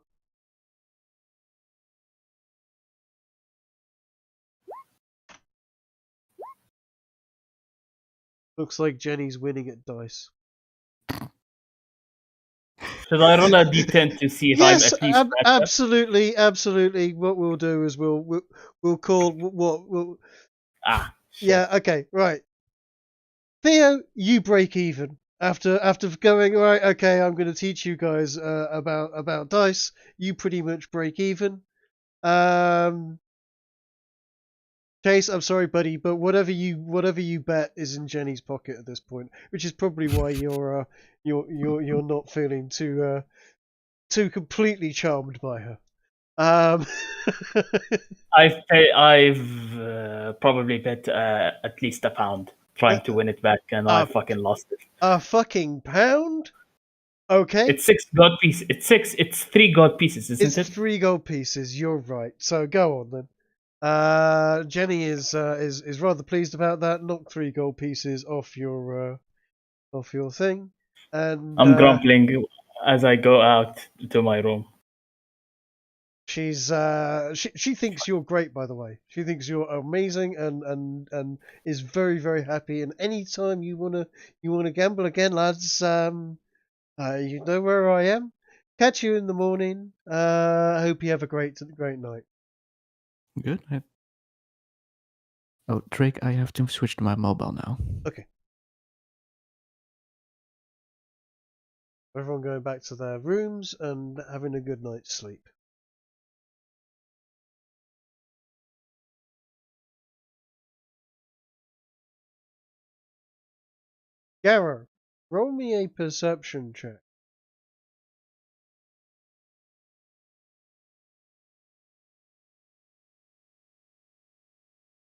Looks like Jenny's winning at dice. Should I roll a d10 to see if Yes, I'm at least absolutely. What we'll do is we'll call what we'll. Shit. Yeah. Okay. Right. Theo, you break even after going right. Okay, I'm going to teach you guys about dice. You pretty much break even. Chase, I'm sorry, buddy, but whatever you bet is in Jenny's pocket at this point, which is probably why you're not feeling too completely charmed by her. I've probably bet at least £1 trying to win it back, and I fucking lost it. A fucking pound? Okay. It's 6 gold pieces. It's 3 gold pieces, isn't it? It's 3 gold pieces. You're right. So go on then. Jenny is rather pleased about that. Knock 3 gold pieces off your thing, and I'm grumbling as I go out to my room. She's she thinks you're great, by the way. She thinks you're amazing and is very, very happy. And anytime you wanna gamble again, lads, you know where I am. Catch you in the morning. I hope you have a great night. Good. Oh, Drake, I have to switch to my mobile now. Okay. Everyone going back to their rooms and having a good night's sleep. Garrow, roll me a perception check.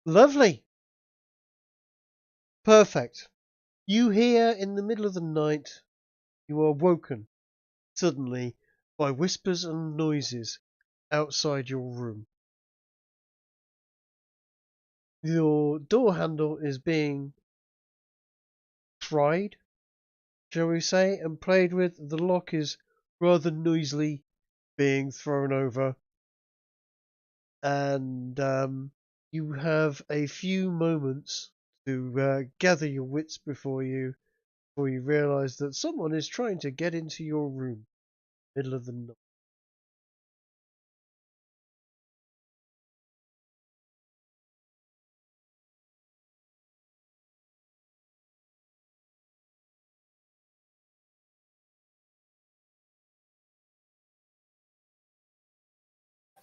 Lovely. Perfect. You hear in the middle of the night, you are woken suddenly by whispers and noises outside your room. Your door handle is being tried, shall we say, and played with. The lock is rather noisily being thrown over, and you have a few moments to gather your wits before you realise that someone is trying to get into your room, middle of the night.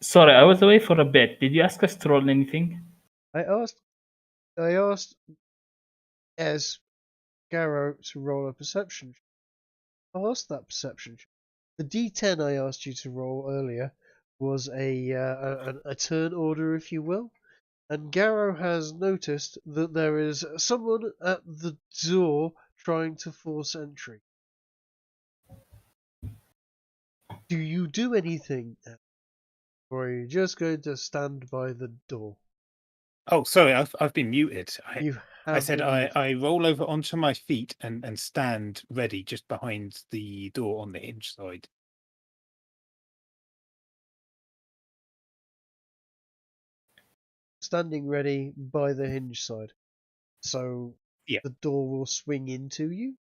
Sorry, I was away for a bit. Did you ask us to roll anything? I asked Ez Garrow to roll a perception. Pass that perception. The D10 I asked you to roll earlier was a turn order, if you will. And Garrow has noticed that there is someone at the door trying to force entry. Do you do anything, or are you just going to stand by the door? Oh, sorry, I've been muted. You I have said been I roll over onto my feet and stand ready just behind the door on the hinge side. standing ready by the hinge side. So Yeah. the door will swing into you?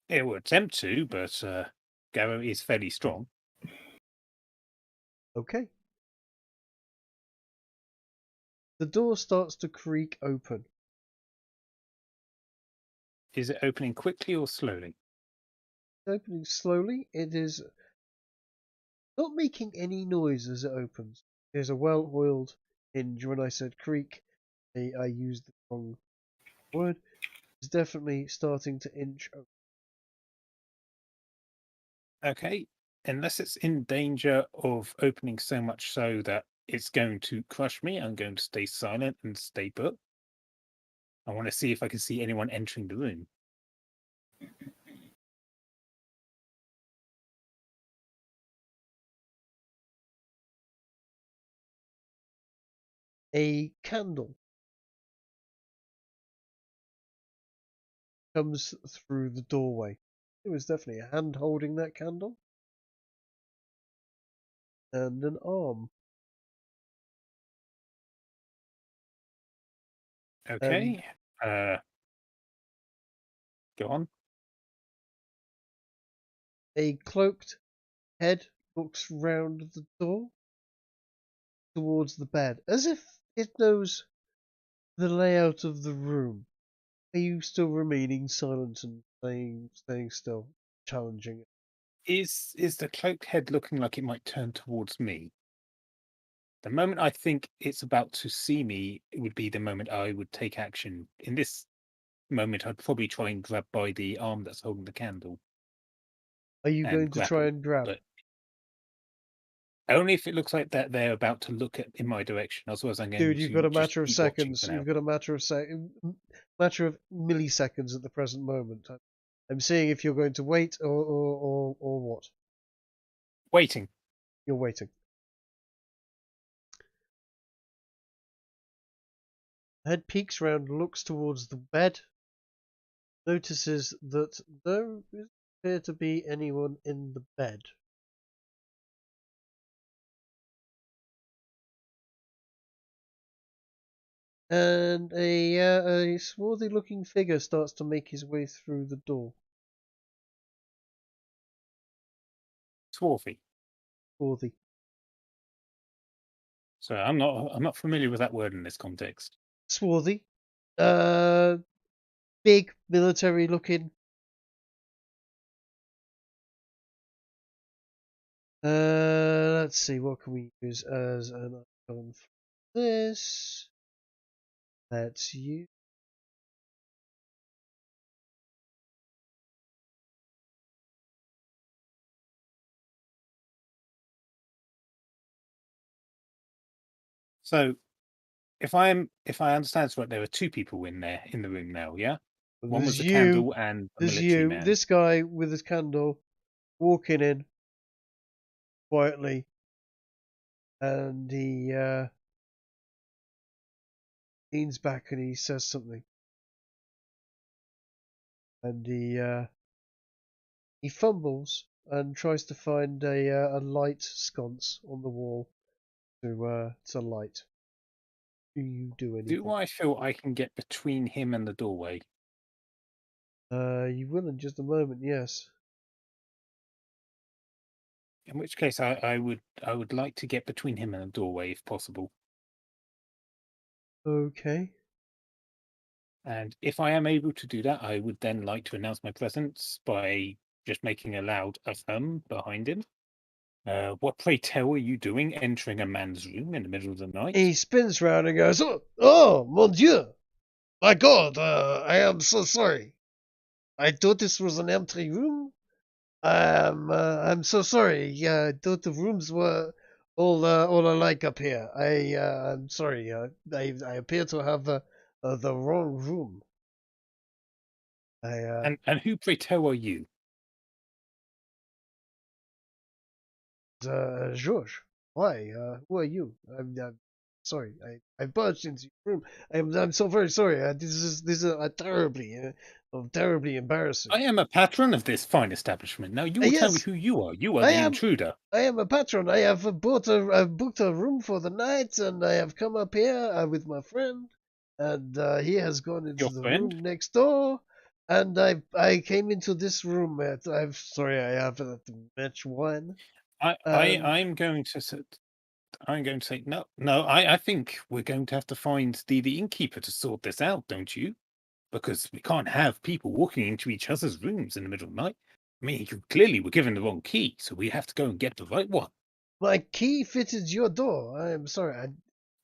It will attempt to, but Garrow is fairly strong. Okay. The door starts to creak open. Is it opening quickly or slowly? Opening slowly, it is not making any noise as it opens. There's a well-oiled hinge. When I said creak, I used the wrong word. It's definitely starting to inch open. Okay. Unless it's in danger of opening so much so that it's going to crush me, I'm going to stay silent and stay put. I want to see if I can see anyone entering the room. A candle comes through the doorway. It was definitely a hand holding that candle. And an arm. Okay. Go on. A cloaked head looks round the door towards the bed, as if it knows the layout of the room. Are you still remaining silent and staying still, challenging it? Is the cloaked head looking like it might turn towards me? The moment I think it's about to see me, it would be the moment I would take action. In this moment, I'd probably try and grab by the arm that's holding the candle. Are you going to try grapple, and grab? but only if it looks like that they're about to look in my direction. Otherwise, I'm going Dude, to you've got a just matter of keep watching seconds. for now. You've got a matter of milliseconds at the present moment. I'm seeing if you're going to wait or what. Waiting. You're waiting. Head peeks round, looks towards the bed, notices that there doesn't appear to be anyone in the bed. And a swarthy-looking figure starts to make his way through the door. Swarthy. Swarthy. So I'm not familiar with that word in this context. Swarthy. Big military-looking. Let's see, what can we use as an icon for this? Let's use. So if I understand this right, there are two people in the room now, yeah? One was the candle and the military man. This guy with his candle walking in quietly, and he leans back and he says something, and he fumbles and tries to find a light sconce on the wall to light. Do you do anything? Do I feel I can get between him and the doorway? You will in just a moment. Yes. In which case, I would like to get between him and the doorway if possible. Okay. And if I am able to do that, I would then like to announce my presence by just making a loud hum behind him. What, pray tell, are you doing entering a man's room in the middle of the night? He spins round and goes, "Oh, mon Dieu! My God, I am so sorry. I thought this was an empty room. I'm so sorry. Yeah, I thought the rooms were all alike up here. I'm sorry. I appear to have the wrong room. And who, pray tell, are you? George, why? Who are you? I'm sorry. I barged into your room. I'm so very sorry. This is terribly embarrassing. I am a patron of this fine establishment. Now you will tell me Yes, who you are. You are I the am. intruder. I am a patron. I've booked a room for the night, and I have come up here with my friend, and he has gone into Your the friend? room next door, and I came into this room. I'm sorry, I haven't much wine. I'm going to say no. I think we're going to have to find the innkeeper to sort this out, don't you? Because we can't have people walking into each other's rooms in the middle of the night. I mean, you clearly were given the wrong key, so we have to go and get the right one. My key fitted your door. I am sorry. To be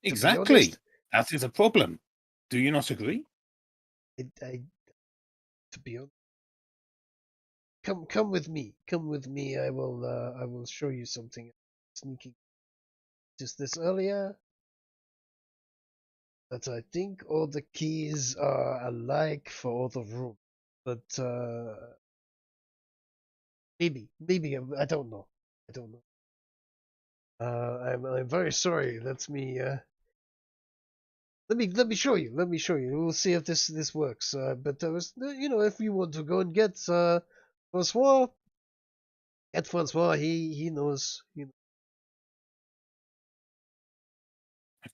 Exactly. honest, That is a problem. Do you not agree? to be honest, come with me. Come with me. I will show you something. Sneaking just this earlier. That I think all the keys are alike for all the rooms, but maybe I don't know. I don't know. I'm very sorry. Let me show you. Let me show you. We'll see if this works. But there was, if you want to go and get Francois, get Francois. He knows.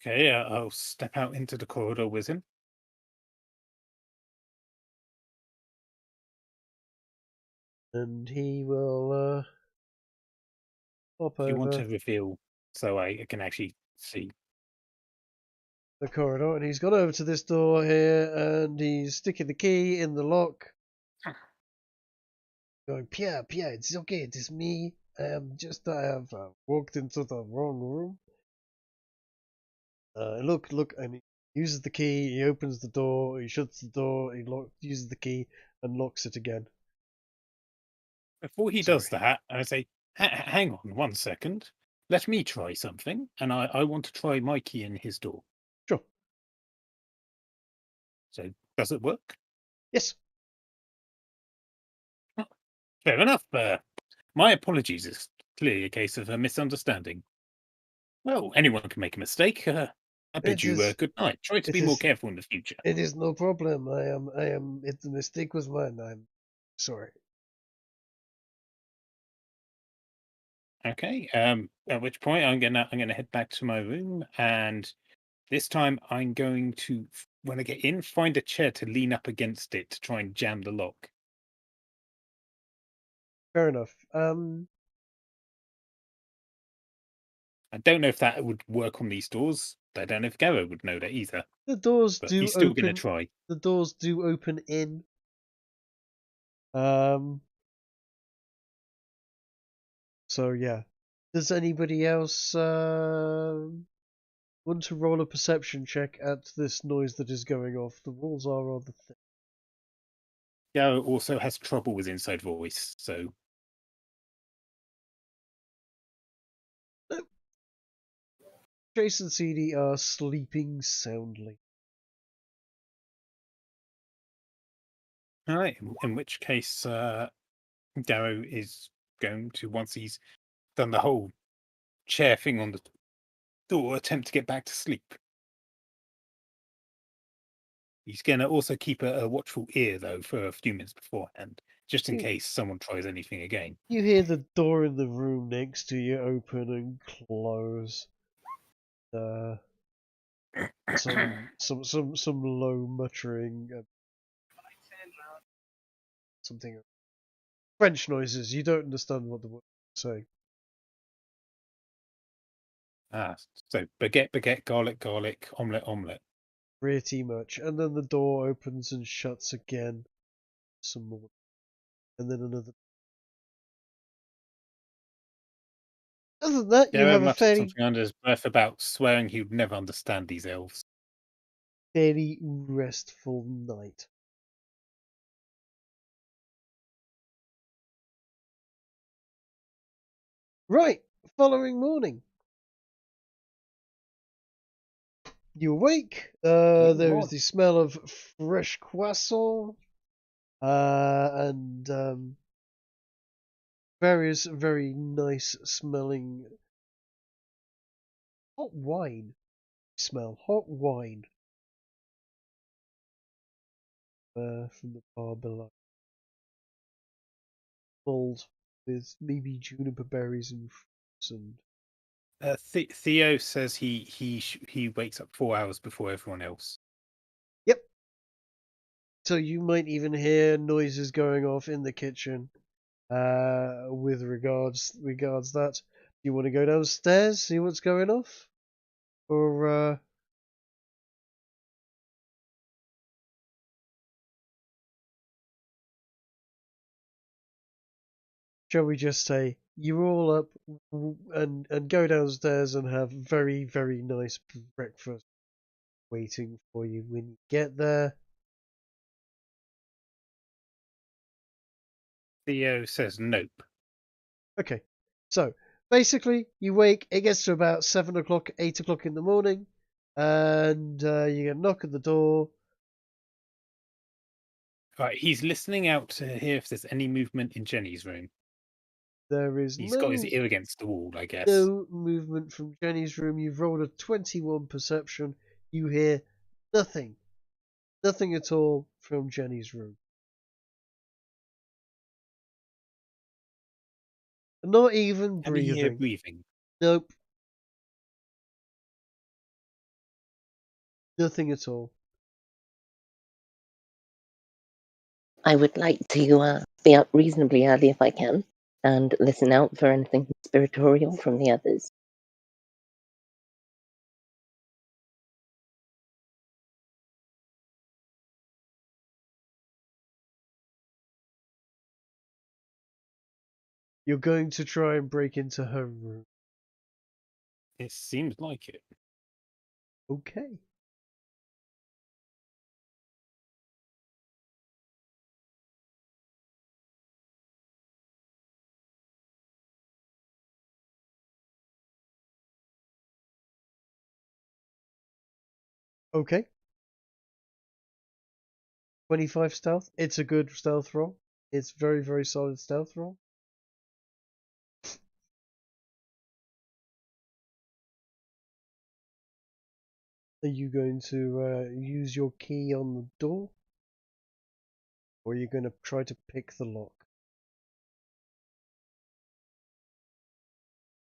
Okay, I'll step out into the corridor with him. And he will hop If you want over to reveal so I can actually see. the corridor, and he's gone over to this door here, and he's sticking the key in the lock. Going, Pierre, it's okay, it is me. I have walked into the wrong room. Look, and he uses the key, he opens the door, he shuts the door, uses the key, and locks it again. Before he does that, I say, hang on 1 second. Let me try something, and I want to try my key in his door. Sure. So, does it work? Yes. Fair enough. My apologies. It's clearly a case of a misunderstanding. Well, anyone can make a mistake. I bid you good night. Try to be more careful in the future. It is no problem. The mistake was mine. I'm sorry. Okay. At which point I'm gonna head back to my room, and this time I'm going to, when I get in, find a chair to lean up against it to try and jam the lock. Fair enough. I don't know if that would work on these doors. I don't know if Garrow would know that either. The doors But do he's still open. going to try. The doors do open in. So yeah. Does anybody else want to roll a perception check at this noise that is going off? The walls are rather thick. Garrow also has trouble with inside voice, so. Chase and CD are sleeping soundly. All right. In which case, Garrow is going to, once he's done the whole chair thing on the door, attempt to get back to sleep. He's going to also keep a watchful ear, though, for a few minutes beforehand, just in case someone tries anything again. You hear the door in the room next to you open and close. Some low muttering. Something. French noises. You don't understand what the word is saying. So baguette, garlic, omelette. Pretty much. And then the door opens and shuts again. Some more. And then another. Other than that, you have a muttered fairly. something under his breath about swearing he would never understand these elves. fairly restful night. Right, following morning. You awake. There is the smell of fresh croissant and various very nice smelling hot wine. Smell hot wine from the bar below. Mulled with maybe juniper berries and fruits and Theo says he wakes up 4 hours before everyone else. Yep. So you might even hear noises going off in the kitchen. With regards that, do you want to go downstairs, see what's going off, or shall we just say you're all up and go downstairs and have very, very nice breakfast waiting for you when you get there? Theo says nope. Okay, so basically you wake, it gets to about 7 o'clock, 8 o'clock in the morning, and you get a knock at the door. Right, he's listening out to hear if there's any movement in Jenny's room. There is He's got his ear against the wall, I guess. no movement from Jenny's room. You've rolled a 21 perception. You hear nothing. Nothing at all from Jenny's room. Not even Can you hear breathing. breathing? Nope. Nothing at all. I would like to be up reasonably early if I can, and listen out for anything conspiratorial from the others. You're going to try and break into her room. It seems like it. Okay. Okay. 25 stealth. It's a good stealth roll. It's very, very solid stealth roll. Are you going to use your key on the door? Or are you going to try to pick the lock?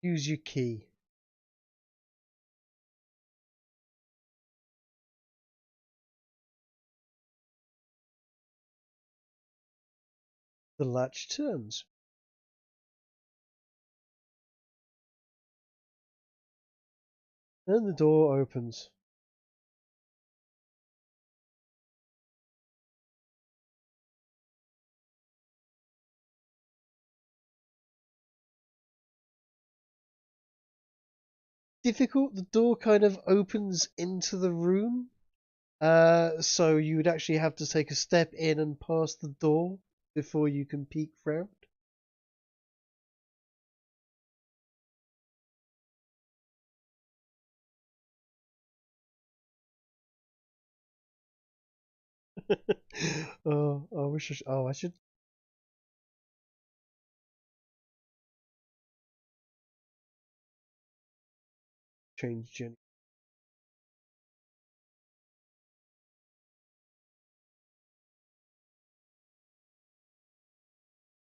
Use your key. The latch turns. And the door opens. Difficult. The door kind of opens into the room. So you would actually have to take a step in and pass the door before you can peek round. Oh, I wish I should. Oh, I should change Jenny.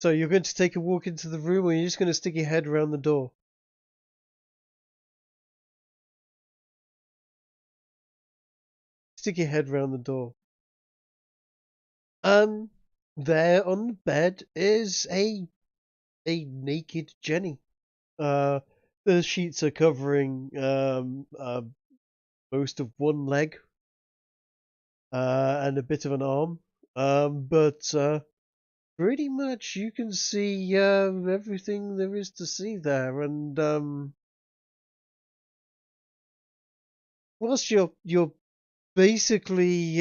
So you're going to take a walk into the room, or you're just going to stick your head around the door? Stick your head around the door. There on the bed is a naked Jenny. The sheets are covering most of one leg and a bit of an arm. But pretty much you can see everything there is to see there. And whilst you're basically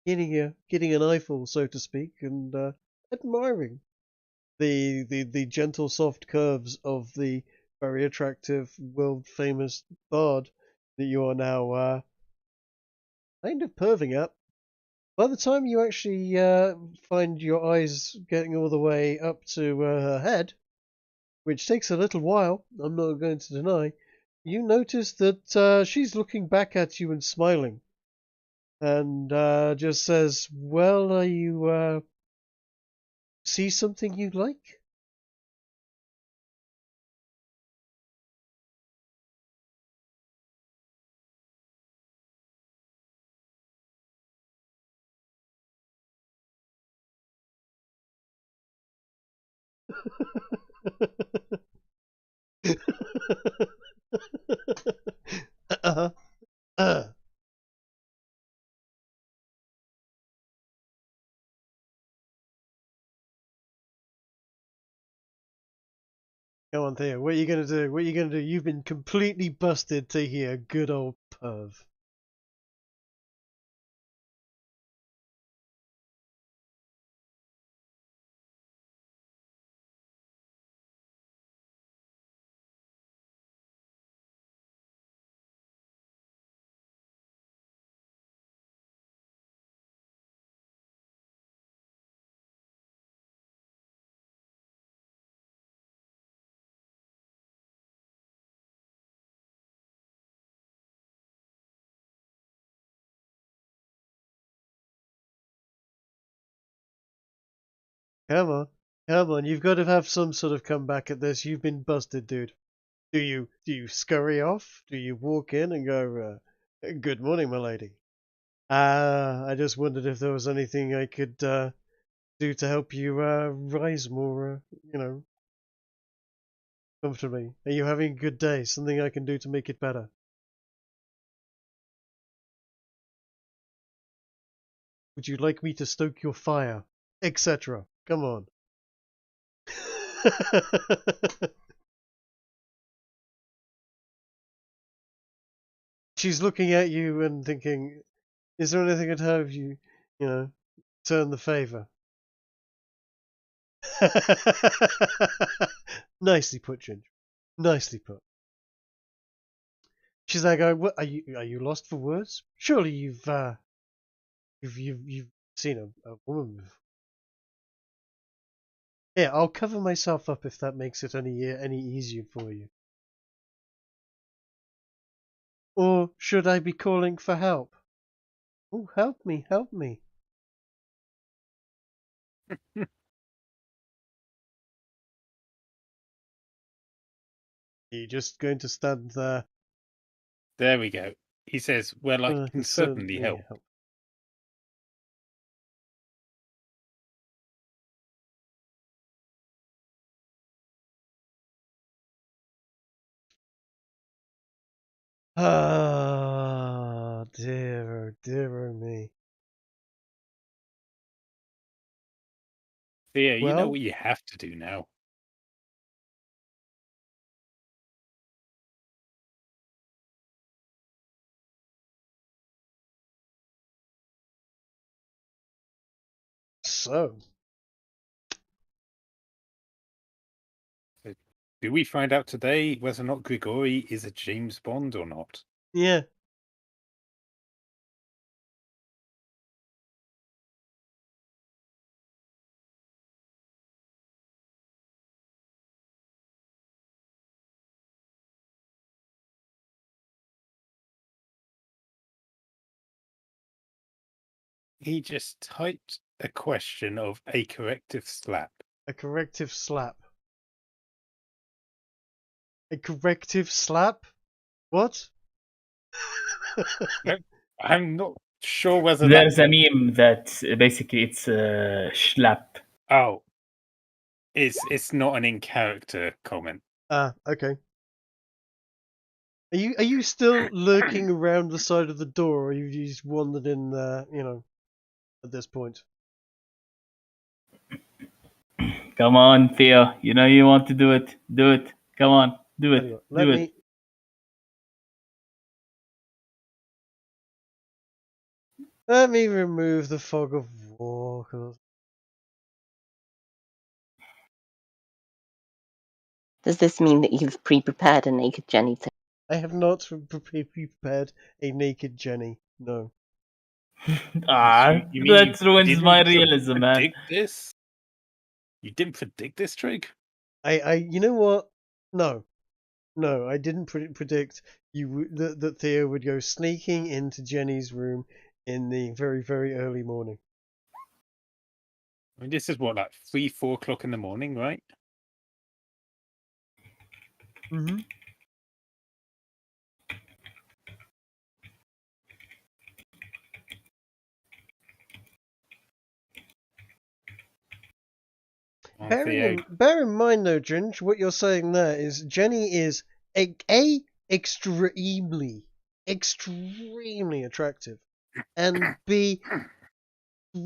getting an eyeful, so to speak, and admiring the gentle, soft curves of the very attractive, world famous bard that you are now kind of perving at. By the time you actually find your eyes getting all the way up to her head, which takes a little while, I'm not going to deny, you notice that she's looking back at you and smiling, and just says, "Well, are you see something you like?" uh-huh. Come on, Theo. What are you gonna do? What are you gonna do? You've been completely busted to hear good old perv. Come on, come on. You've got to have some sort of comeback at this. You've been busted, dude. Do you scurry off? Do you walk in and go, "Good morning, my lady"? I just wondered if there was anything I could do to help you rise more, comfortably. Are you having a good day? Something I can do to make it better? Would you like me to stoke your fire? Etc. Come on. She's looking at you and thinking, is there anything I'd have you, turn the favor? Nicely put, Ginger. Nicely put. She's like, "What are you lost for words? Surely you've seen a woman before." Yeah, I'll cover myself up if that makes it any easier for you. Or should I be calling for help? Oh, help me, help me. Are you just going to stand there? There we go. He says, "Well, I can certainly help." Ah, dear, dear me. Theo, you know Well, what you have to do now. so Do we find out today whether or not Grigori is a James Bond or not? yeah. He just typed a question of a corrective slap. A corrective slap. A corrective slap? What? I'm not sure whether There's a meme that basically it's schlap. Oh, it's not an in character comment. Ah, okay. Are you still lurking around the side of the door, or you just wandered in there, at this point? Come on, Theo. You know you want to do it. Do it. Come on. Do it. Tell you what, Do it. Let me remove the fog of war. Does this mean that you've pre-prepared a naked Jenny to... I have not prepared a naked Jenny. No. That ruins my realism, man. Predict this? You didn't predict this, Trig? You know what? No, I didn't predict that Theo would go sneaking into Jenny's room in the very, very early morning. I mean, this is what, like 3-4 o'clock in the morning, right? Mm-hmm. Bear in mind, though, Ginge, what you're saying there is Jenny is extremely attractive, and B,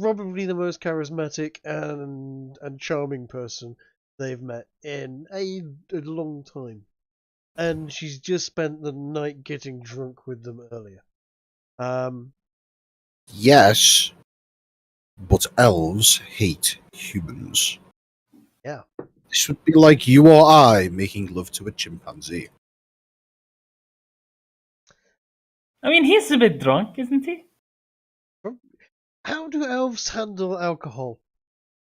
probably the most charismatic and charming person they've met in a long time. And she's just spent the night getting drunk with them earlier. Yes, but elves hate humans. Yeah. This would be like you or I making love to a chimpanzee. I mean, he's a bit drunk, isn't he? How do elves handle alcohol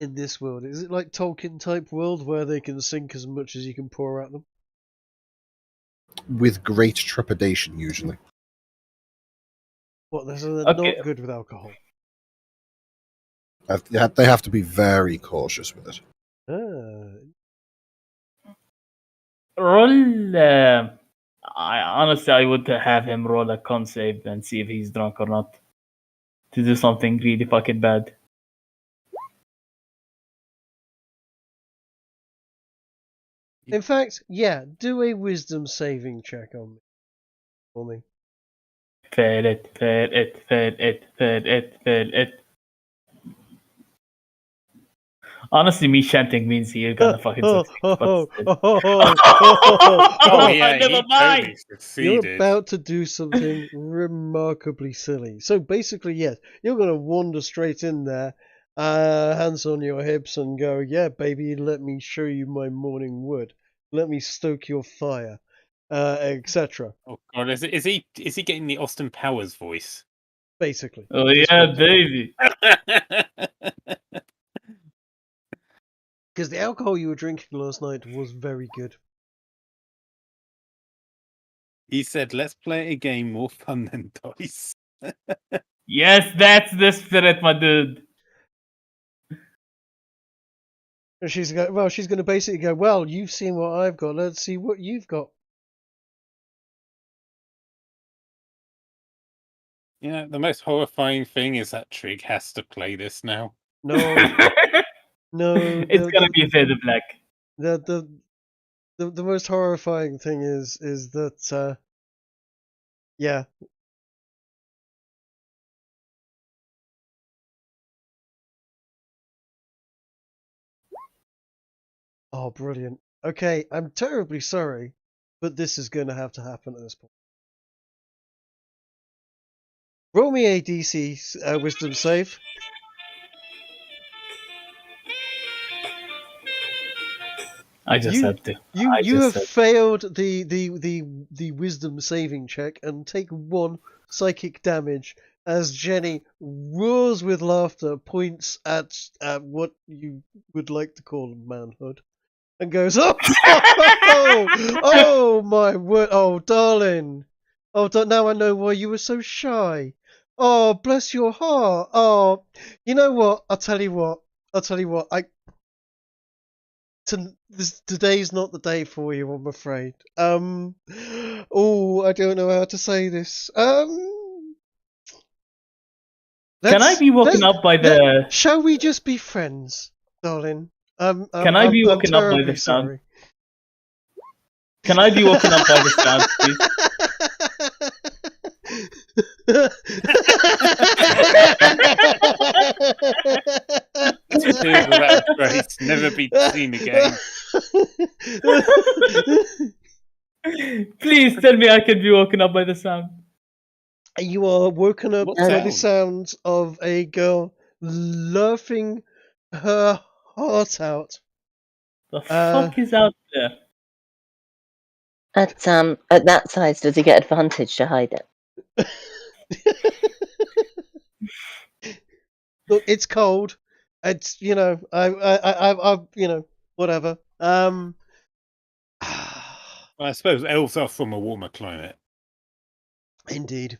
in this world? Is it like Tolkien type world where they can sink as much as you can pour at them? With great trepidation, usually. What, they're not good with alcohol? They have to be very cautious with it. Roll. I would have him roll a con save and see if he's drunk or not. To do something really fucking bad. In fact, yeah, do a wisdom saving check on me. For me. Fail it. Honestly, me chanting means you're gonna fucking succeed. Yeah, never mind. You're about to do something remarkably silly. So basically, yes, you're gonna wander straight in there, hands on your hips, and go, "Yeah, baby, let me show you my morning wood. Let me stoke your fire, etc." Oh God, is he getting the Austin Powers voice? Basically. Oh yeah, baby. Because the alcohol you were drinking last night was very good. He said, "Let's play a game more fun than dice." Yes, that's the spirit, my dude. And she's going to basically go, "Well, you've seen what I've got. Let's see what you've got." Yeah, the most horrifying thing is that Trig has to play this now. No, no, it's gonna be Fade to Black. The most horrifying thing is that yeah. Oh, brilliant. Okay, I'm terribly sorry, but this is going to have to happen at this point. Roll me a DC wisdom save. I just had to. You have failed the wisdom saving check and take 1 psychic damage as Jenny roars with laughter, points at what you would like to call manhood, and goes, oh my word, oh darling, now I know why you were so shy. Oh, bless your heart. Oh, you know what? I'll tell you what. Today's not the day for you, I'm afraid. I don't know how to say this. Can I be woken up by the... Shall we just be friends, darling? Can I be woken up by the sound? Can I be woken up by the sound, please? Without grace, never be seen again. Please tell me I can be woken up by the sound. You are woken up What by the sound? sounds of a girl laughing her heart out. The fuck is out there? At that size, does he get advantage to hide it? Look, it's cold. It's I whatever. I suppose elves are from a warmer climate. Indeed.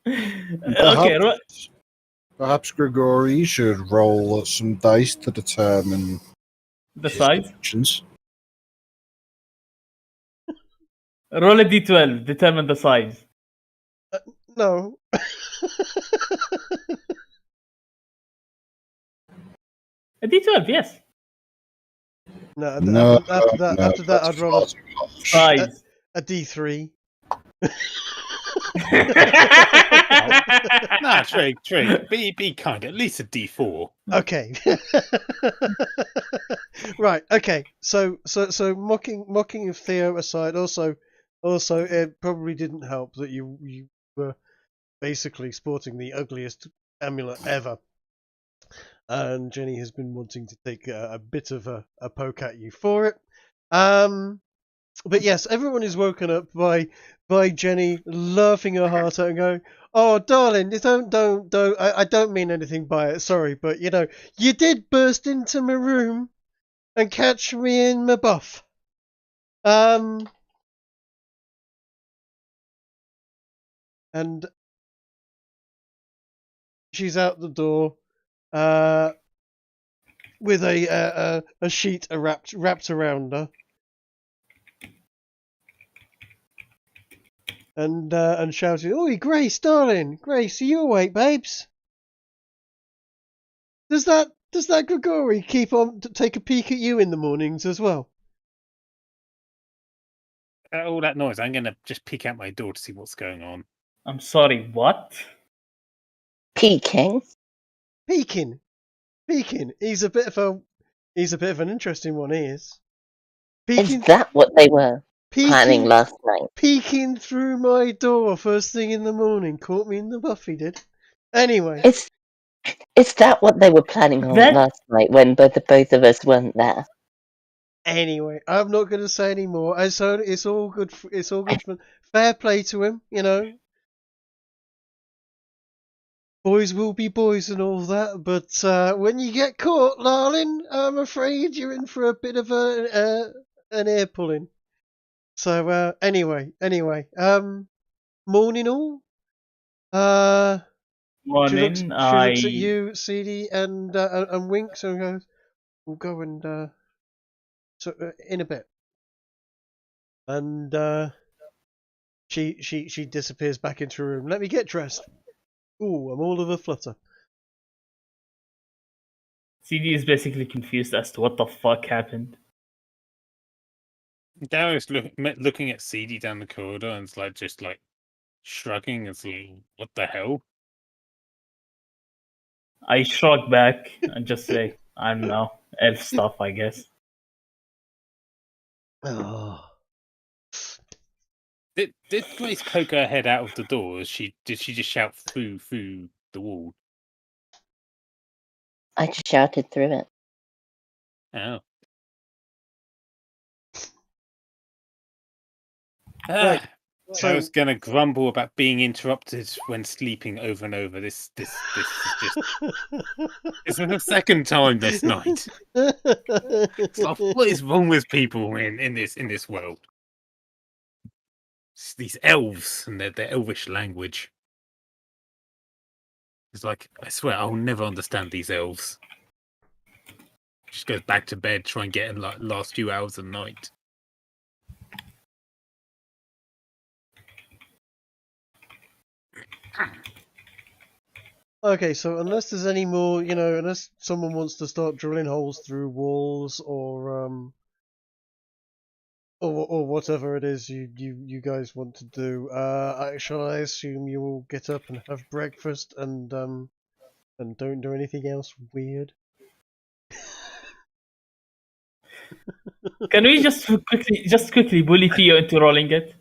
Okay, Perhaps Grigori should roll some dice to determine the his size. dimensions. Roll a d12. Determine the size. No. A d12, yes. No, No, after no, that, that's I'd roll far too harsh. Size. a D3. Nah, Trig, be kind. At least a D4. Okay. Right. Okay. So mocking of Theo aside, also it probably didn't help that you were basically sporting the ugliest amulet ever, and Jenny has been wanting to take a bit of a poke at you for it. But yes, everyone is woken up by Jenny laughing her heart out and going, "Oh, darling, don't. I don't mean anything by it. Sorry, but you did burst into my room and catch me in my buff. And she's out the door, with a sheet wrapped around her, and shouting, "Oi, Grace, darling, Grace, are you awake, babes? Does that Grigori keep on to take a peek at you in the mornings as well?" All that noise. I'm gonna just peek out my door to see what's going on. I'm sorry, what? Peeking? Peeking. He's a bit of an interesting one. He is. Is that what they were planning last night? Peeking through my door first thing in the morning. Caught me in the buff, he did. Anyway. Is that what they were planning on last night when both of us weren't there? Anyway, I'm not going to say any more. It's all good. It's all good fun. Fair play to him, Boys will be boys and all that, but when you get caught, darling, I'm afraid you're in for a bit of an ear pulling. So anyway, morning all. Morning. She looks at you, CD, and winks and goes, "We'll go and in a bit." And she disappears back into her room. "Let me get dressed." Ooh, I'm all of a flutter. CD is basically confused as to what the fuck happened. Darius looking at CD down the corridor and it's just shrugging. It's like, what the hell? I shrug back and just say, I don't know, elf stuff, I guess. Oh. Did Grace poke her head out of the door? Did she just shout through the wall? I just shouted through it. Oh. Right. So I was gonna grumble about being interrupted when sleeping over and over. This is just it's the second time this night. What is wrong with people in this world? It's these elves and their elvish language. It's like, I swear I'll never understand these elves. Just goes back to bed, try and get in last few hours of night. Okay, so unless there's any more, unless someone wants to start drilling holes through walls or whatever it is you guys want to do, shall I assume you will get up and have breakfast and don't do anything else weird? Can we just quickly bully Theo into rolling it?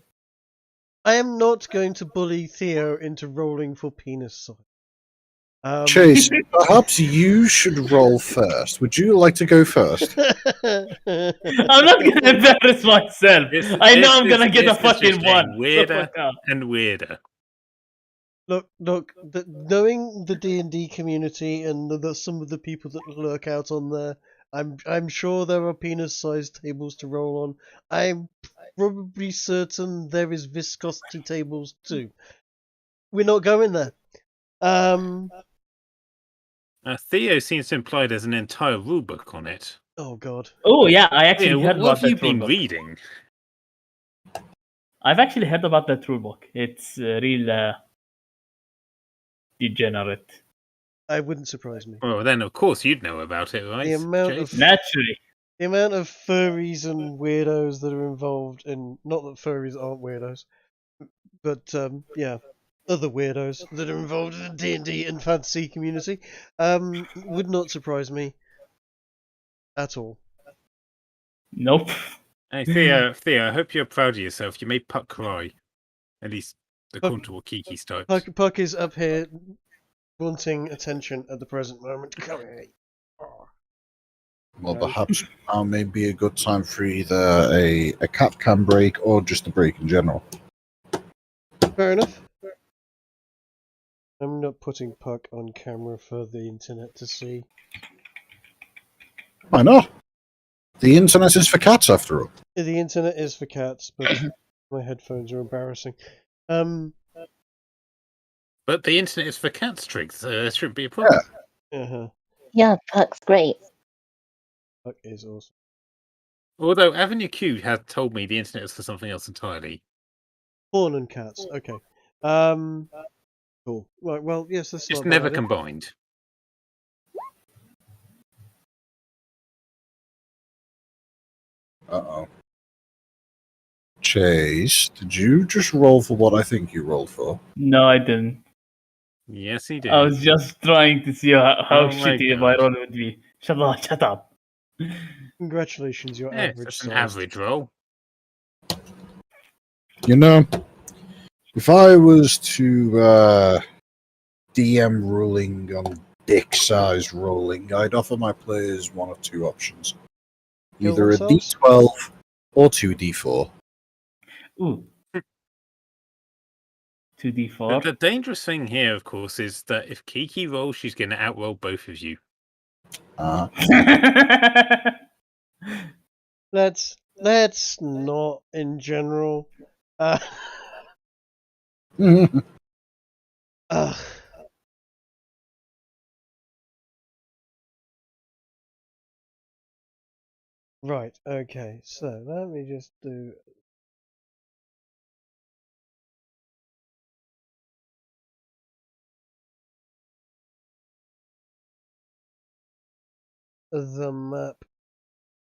I am not going to bully Theo into rolling for penis size. Chase, perhaps you should roll first. Would you like to go first? I'm not gonna embarrass myself. I know I'm gonna get a fucking one. Weirder and weirder. Look, knowing the D&D community and some of the people that lurk out on there, I'm sure there are penis-sized tables to roll on. I'm probably certain there is viscosity tables too. We're not going there. Theo seems to imply there's an entire rulebook on it. Oh God. Oh yeah, I actually Theo, heard what about have you that been rulebook. reading? I've actually heard about that rulebook. It's real degenerate. I wouldn't surprise me. Well, then of course you'd know about it, right? The amount Chase? of Naturally. The amount of furries and weirdos that are involved in, not that furries aren't weirdos, but yeah, other weirdos that are involved in the D&D and fantasy community, would not surprise me at all. Nope. Hey, Theo, I hope you're proud of yourself. You made Puck cry. At least according to what Kiki starts. Puck is up here wanting attention at the present moment. Come here. Well, perhaps now may be a good time for either a cat can break or just a break in general. Fair enough. I'm not putting Puck on camera for the internet to see. Why not? The internet is for cats, after all. The internet is for cats, but my headphones are embarrassing. But the internet is for cats, Triggs, so there shouldn't be a problem. Uh-huh. Yeah, Puck's great. Puck is awesome. Although Avenue Q had told me the internet is for something else entirely. Porn and cats. Okay. Cool. Right. Well, yes, that's It's not a bad never idea. combined. Uh-oh. Chase, did you just roll for what I think you rolled for? No, I didn't. Yes, he did. I was just trying to see how Oh my shitty my God. roll would be. Shut up. Congratulations, your Yes, average that's an size. average roll. You know, if I was to DM ruling on dick size rolling, I'd offer my players one of two options. Kill Either a themselves? D12 or 2D4. Ooh. The 2d4. dangerous thing here, of course, is that if Kiki rolls, she's going to outroll both of you. Let's not in general. Right. Okay. So let me just do. The map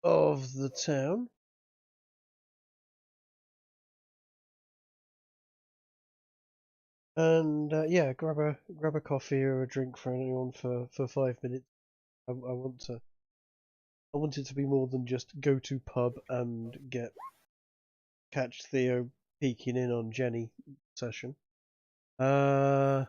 of the town. And yeah, grab a coffee or a drink for anyone for 5 minutes. I want it to be more than just go to pub and catch Theo peeking in on Jenny session. I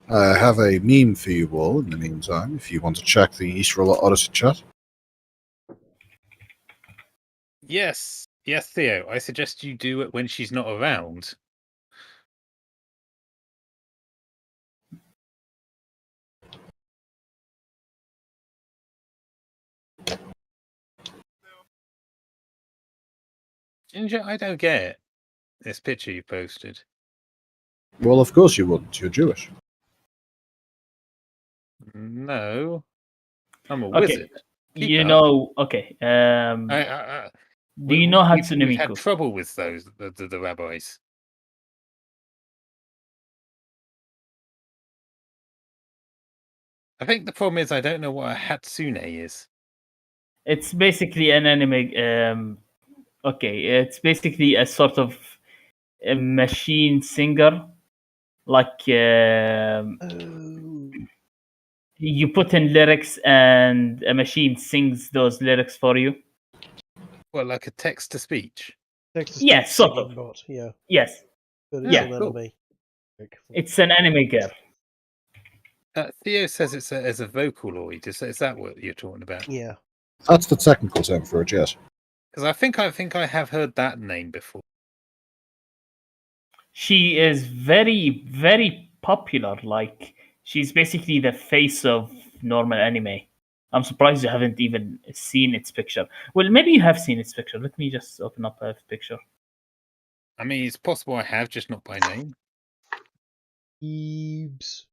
have a meme for you all in the meantime, if you want to check the Yesrallaw Odyssey chat. Yes, Theo. I suggest you do it when she's not around. Ginger, I don't get this picture you posted. Well, of course you wouldn't. You're Jewish. No, I'm a Okay. wizard. Keep You up. know, okay. Do you know Hatsune We've had Miku? trouble with those, the rabbis. I think the problem is I don't know what a Hatsune is. It's basically an anime. Okay, it's basically a sort of a machine singer. Like Oh. You put in lyrics and a machine sings those lyrics for you. Well, like a text to speech. Text to Yeah, speech sort singing of. bot. Yeah, Yes, but Yeah, it's an cool. anime. it's an anime girl. Theo says it's as a Vocaloid. Is that what you're talking about? Yeah. That's the technical term for it, yes. Because I think I have heard that name before. She is very, very popular. Like, she's basically the face of normal anime. I'm surprised you haven't even seen its picture. Well, maybe you have seen its picture. Let me just open up a picture. I mean, it's possible I have, just not by name. Weebs.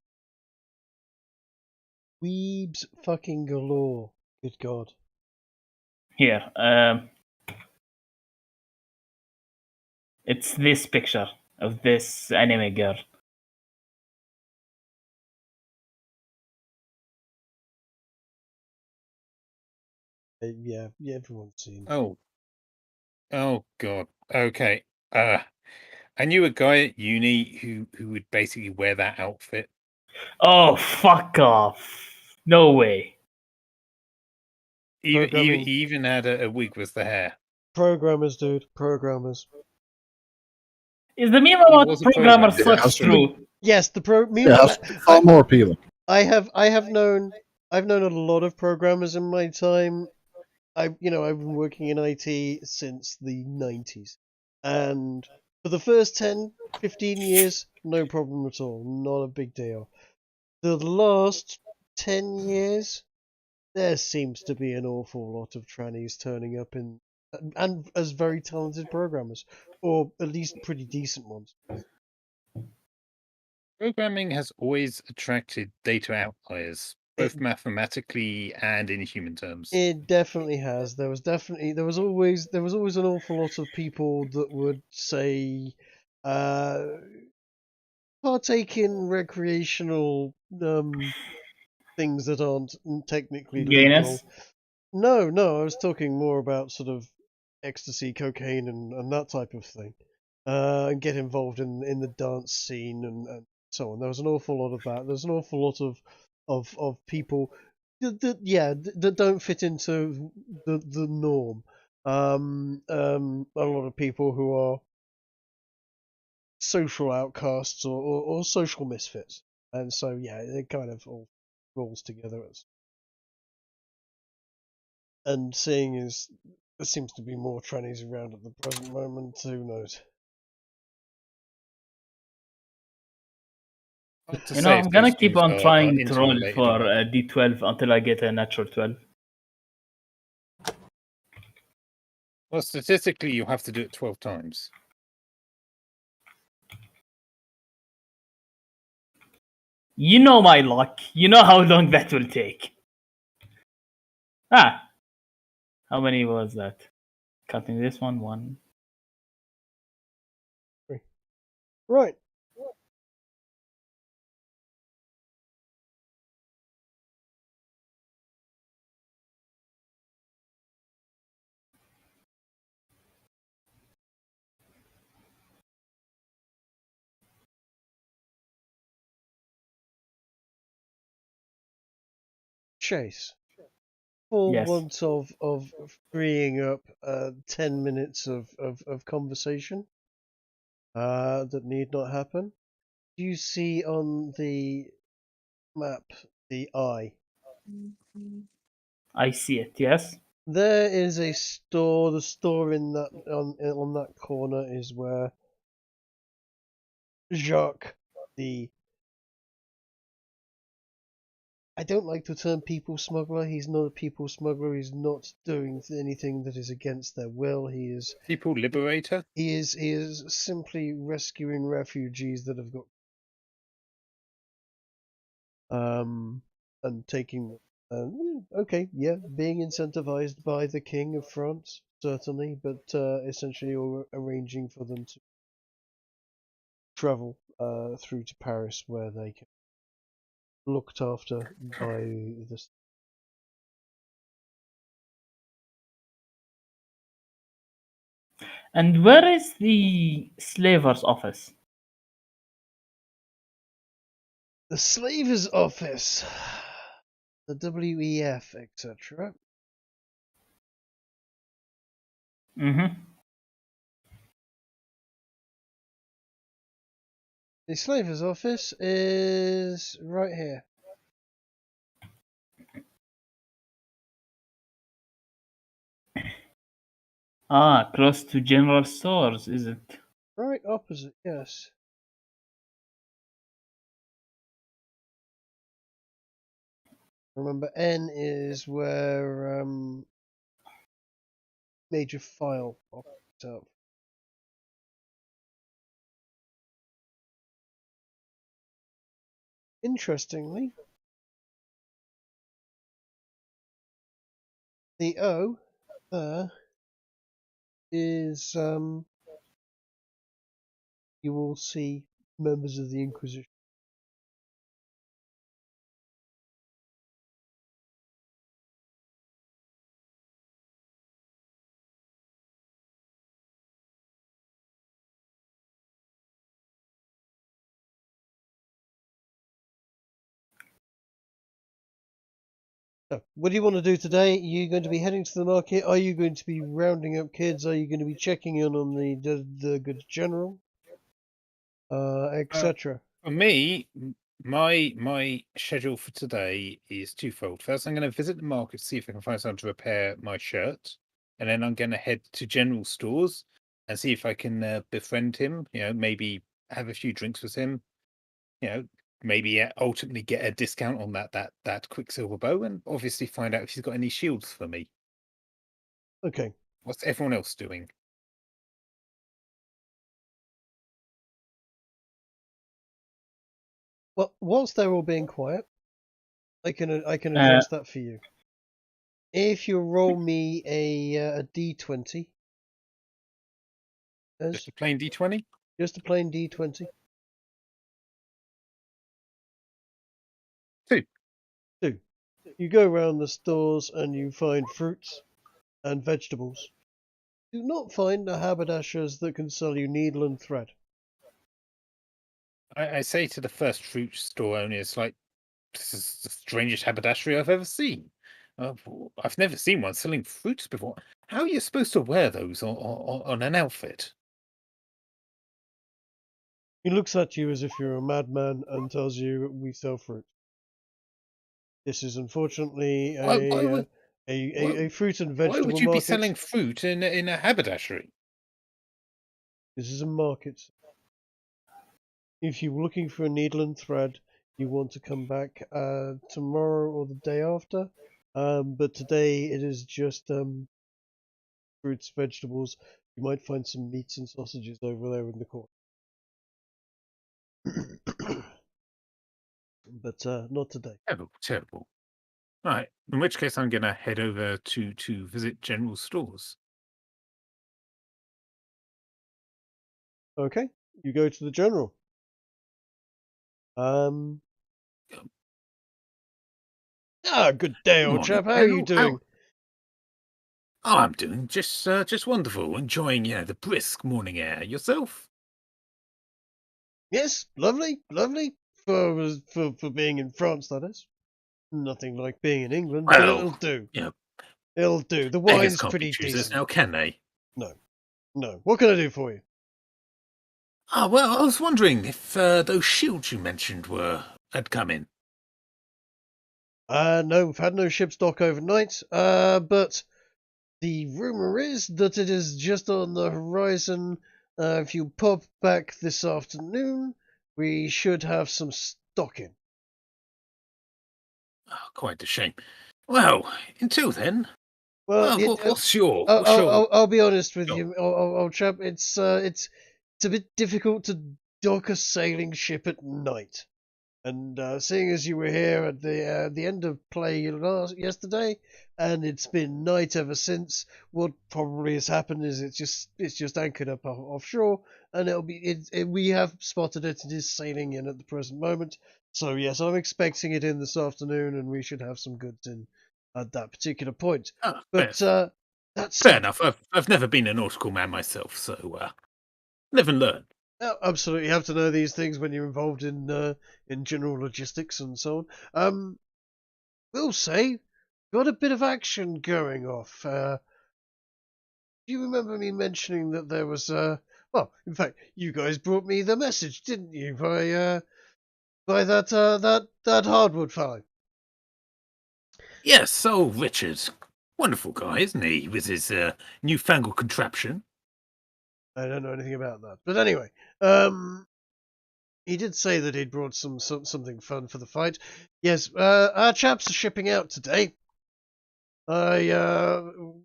Weebs fucking galore. Good God. Here. It's this picture of this anime girl. Yeah, everyone's seen. Oh God. Okay. I knew a guy at uni who would basically wear that outfit. Oh, fuck off. No way. He Programming. even had a wig with the hair. Programmers, dude. Programmers. Is the meme about was a programmer programmer. such Yeah, true? Yes, the Yeah, it's far more appealing. I've known a lot of programmers in my time. I've been working in IT since the 90s, and for the first 10, 15 years, no problem at all, not a big deal. The last 10 years, there seems to be an awful lot of trannies turning up and as very talented programmers, or at least pretty decent ones. Programming has always attracted data outliers, both mathematically and in human terms. It definitely has. There was always an awful lot of people that would say, partake in recreational things that aren't technically legal. Gayness? No, I was talking more about sort of ecstasy, cocaine, and that type of thing. And get involved in the dance scene and so on. There was an awful lot of that. There's an awful lot of people that don't fit into the norm. A lot of people who are social outcasts or social misfits, and so yeah, it kind of all rolls together. And seeing as there seems to be more trannies around at the present moment, who knows? You know, I'm gonna keep on trying to roll for a D12 until I get a natural 12. Well, statistically, you have to do it 12 times. You know my luck. You know how long that will take. Ah. How many was that? Counting this one, 1. Right. Chase. For Yes. want of freeing up 10 minutes of conversation that need not happen, do you see on the map the eye? I see it, yes. There is a store. The store in that on that corner is where Jacques, I don't like the term people smuggler. He's not a people smuggler. He's not doing anything that is against their will. He is People liberator. He is simply rescuing refugees that have got and taking okay, yeah, being incentivized by the King of France, certainly, but essentially arranging for them to travel through to Paris where they can be looked after by the. And where is the slaver's office? The slaver's office. the WEF, etc. Mm-hmm. The slaver's office is right here. Ah, close to general stores, is it? Right opposite, yes. Remember, N is where major file pops up. Interestingly, the O there is you will see members of the Inquisition. So, what do you want to do today? Are you going to be heading to the market? Are you going to be rounding up kids? Are you going to be checking in on the good general? Etc. For me, my schedule for today is twofold. First, I'm going to visit the market to see if I can find someone to repair my shirt, and then I'm going to head to general stores and see if I can befriend him. Maybe have a few drinks with him. Maybe ultimately get a discount on that Quicksilver bow, and obviously find out if he's got any shields for me. Okay. What's everyone else doing? Well, whilst they're all being quiet, I can address that for you. If you roll me a d20, Just a plain D20? Just a plain d20. 2. You go around the stores and you find fruits and vegetables. Do not find the haberdashers that can sell you needle and thread. I say to the first fruit store owner, it's like, this is the strangest haberdashery I've ever seen. I've never seen one selling fruits before. How are you supposed to wear those on an outfit? He looks at you as if you're a madman and tells you we sell fruit. This is unfortunately a fruit and vegetable market. Why would you be market. selling fruit in a haberdashery? This is a market. If you're looking for a needle and thread, you want to come back tomorrow or the day after. But today it is just fruits, vegetables. You might find some meats and sausages over there in the corner. But not today. Terrible. Right. In which case, I'm going to head over to visit general stores. Okay, you go to the general. Good day, old chap. How are you doing? I'm doing just wonderful. Enjoying, the brisk morning air. Yourself? Yes, lovely. For being in France, that is. Nothing like being in England, but it'll do. Yeah. It'll do. The wine's can't pretty be choosers decent. now, can they? No. What can I do for you? Well, I was wondering if those shields you mentioned had come in. No, we've had no ships dock overnight. But the rumor is that it is just on the horizon. If you pop back this afternoon, we should have some stock in. Oh, quite a shame. Well, until then. Well, what's your? I'll be honest with you, old chap. It's a bit difficult to dock a sailing ship at night. And seeing as you were here at the end of play yesterday, and it's been night ever since, what probably has happened is it's just anchored up offshore, and we have spotted it. It is sailing in at the present moment. So yes, I'm expecting it in this afternoon, and we should have some goods in at that particular point. But that's fair enough. I've never been a nautical man myself, so live and learn. Absolutely, you have to know these things when you're involved in general logistics and so on. will say, got a bit of action going off. Do you remember me mentioning that there was well, in fact, you guys brought me the message, didn't you, by that hardwood fellow? Yes, so Richard. Wonderful guy, isn't he? With his newfangled contraption. I don't know anything about that. But anyway, he did say that he'd brought something fun for the fight. Yes, our chaps are shipping out today. We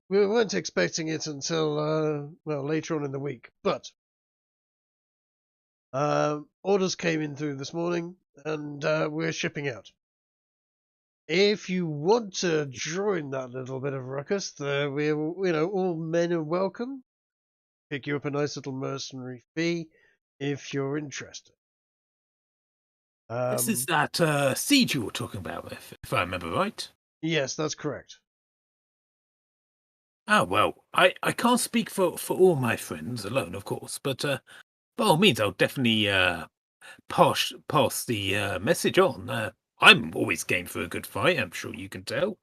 weren't expecting it until well, later on in the week, but orders came in through this morning, and we're shipping out. If you want to join that little bit of ruckus, all men are welcome. Pick you up a nice little mercenary fee if you're interested. This is that siege you were talking about, if I remember right. Yes, that's correct. Ah, well, I can't speak for all my friends alone, of course, but by all means, I'll definitely pass the message on. I'm always game for a good fight, I'm sure you can tell.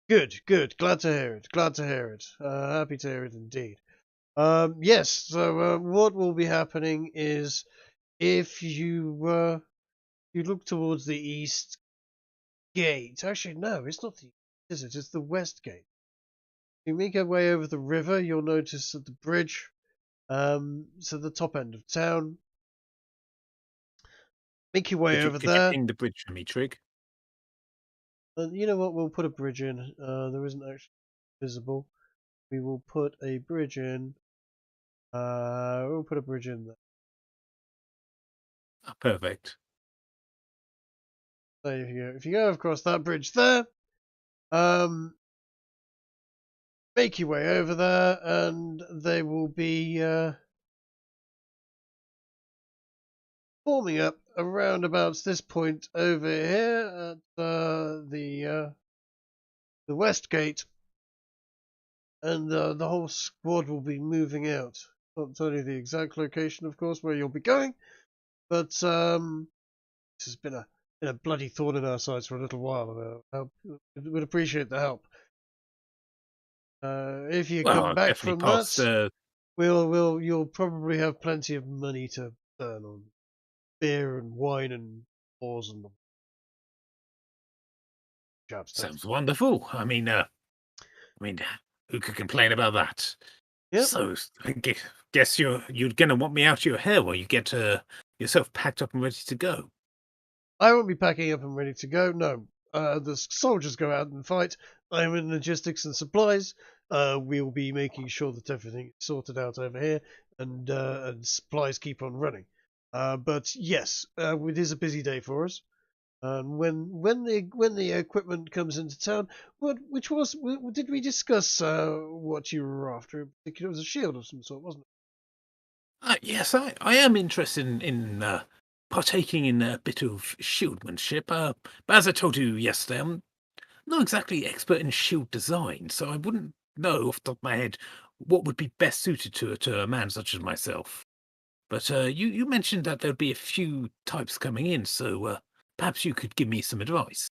Good. Glad to hear it. Happy to hear it indeed. Yes, so what will be happening is if you look towards the east gate. Actually, no, it's not the east, is it? It's the west gate. You make your way over the river, you'll notice that the bridge, so the top end of town. Make your way over Could there. you ping the bridge for me, Trig? And you know what? We'll put a bridge in. There isn't actually visible. We will put a bridge in. We'll put a bridge in there. Ah, perfect. There you go. If you go across that bridge there, make your way over there, and they will be forming up around about this point over here at the west gate, and the whole squad will be moving out. Not tell you the exact location, of course, where you'll be going, but this has been a bloody thorn in our sides for a little while. Would appreciate the help. If you come back from that, you'll probably have plenty of money to burn on beer and wine and whores and jobs. Sounds wonderful. I mean, who could complain about that? Yep. So I guess you're gonna want me out of your hair while you get yourself packed up and ready to go. I won't be packing up and ready to go. No, the soldiers go out and fight. I'm in logistics and supplies. We'll be making sure that everything is sorted out over here, and supplies keep on running. But yes, it is a busy day for us. When the equipment comes into town, did we discuss what you were after? In particular, it was a shield of some sort, wasn't it? Yes, I am interested in partaking in a bit of shieldmanship. But as I told you yesterday, I'm not exactly expert in shield design, so I wouldn't know off the top of my head what would be best suited to a man such as myself. But you mentioned that there'd be a few types coming in, so perhaps you could give me some advice.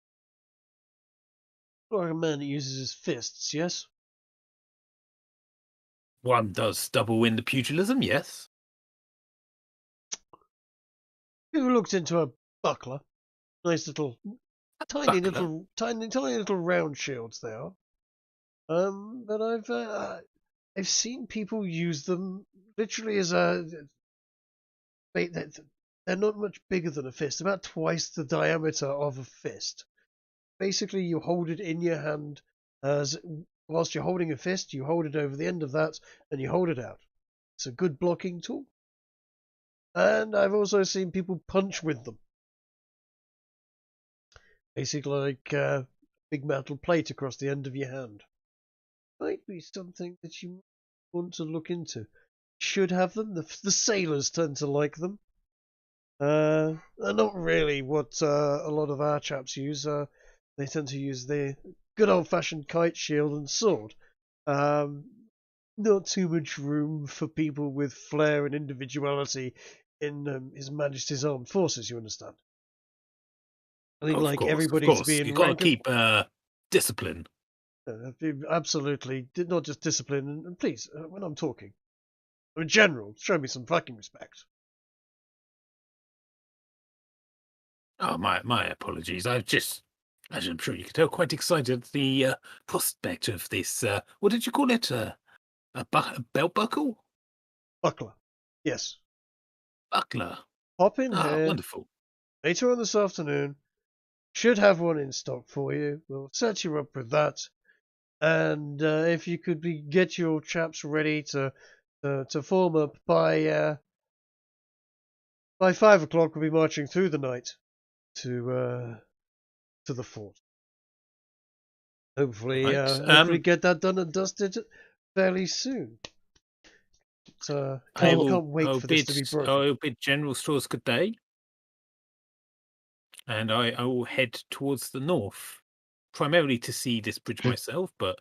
Like a man that uses his fists, yes? One does double in the pugilism, yes. You've looked into a buckler. Nice little, tiny Buckler? little round shields they are. But I've seen people use them literally as they're not much bigger than a fist, about twice the diameter of a fist. Basically, you hold it in your hand whilst you're holding a fist, you hold it over the end of that, and you hold it out. It's a good blocking tool. And I've also seen people punch with them. Basically like a big metal plate across the end of your hand. Might be something that you want to look into. Should have them. The sailors tend to like them. They're not really what a lot of our chaps use. They tend to use the good old-fashioned kite, shield, and sword. Not too much room for people with flair and individuality in His Majesty's Armed Forces, you understand? I think, Of everybody course. to be in You got to rank. keep discipline. Absolutely, not just discipline. And please, when I'm talking, in general, show me some fucking respect. Oh, my apologies. As I'm sure you can tell, quite excited at the prospect of this. What did you call it? A belt buckle? Buckler. Yes. Buckler. Hop in Ah, hand. wonderful. Later on this afternoon, should have one in stock for you. We'll set you up with that. And if you could get your chaps ready to form up by 5 o'clock, we'll be marching through the night to the fort. Hopefully, Right. get that done and dusted fairly soon. I Can't wait for this to be broken. I'll bid General Stores good day. And I will head towards the north, primarily to see this bridge myself, but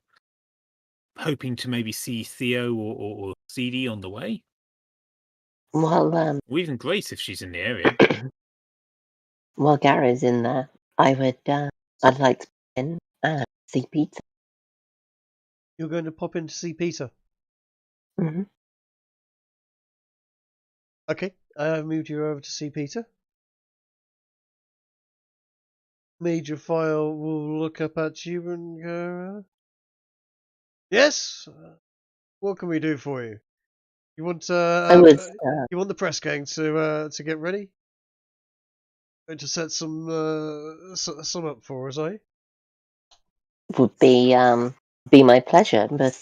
hoping to maybe see Theo or CD on the way. While Or even Grace if she's in the area. while Gary's in there, I'd like to pop in and see Peter. You're going to pop in to see Peter. Hmm. Okay, I moved you over to see Peter. Major File will look up at you and go, yes? What can we do for you? You want I was you want the press gang to get ready? Going to set some up for us, eh? would be my pleasure, but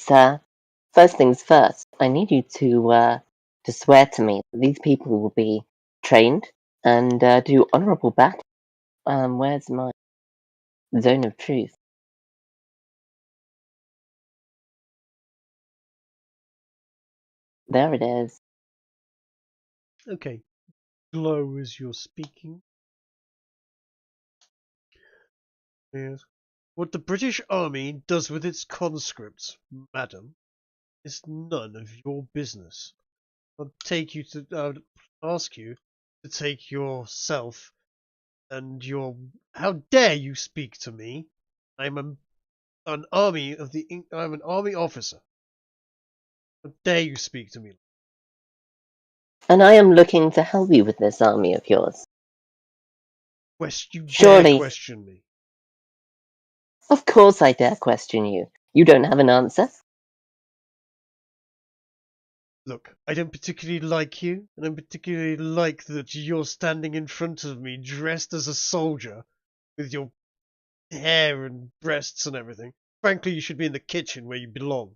first things first, I need you to swear to me that these people will be trained and do honourable battle. Where's my zone of truth? There it is. Okay. Glow as you're speaking. Yes. What the British Army does with its conscripts, madam, is none of your business. I would ask you to take yourself and your. How dare you speak to me? I'm an army officer. How dare you speak to me? And I am looking to help you with this army of yours. You dare Surely. question me? Of course I dare question you. You don't have an answer? Look, I don't particularly like you, and I don't particularly like that you're standing in front of me dressed as a soldier with your hair and breasts and everything. Frankly, you should be in the kitchen where you belong.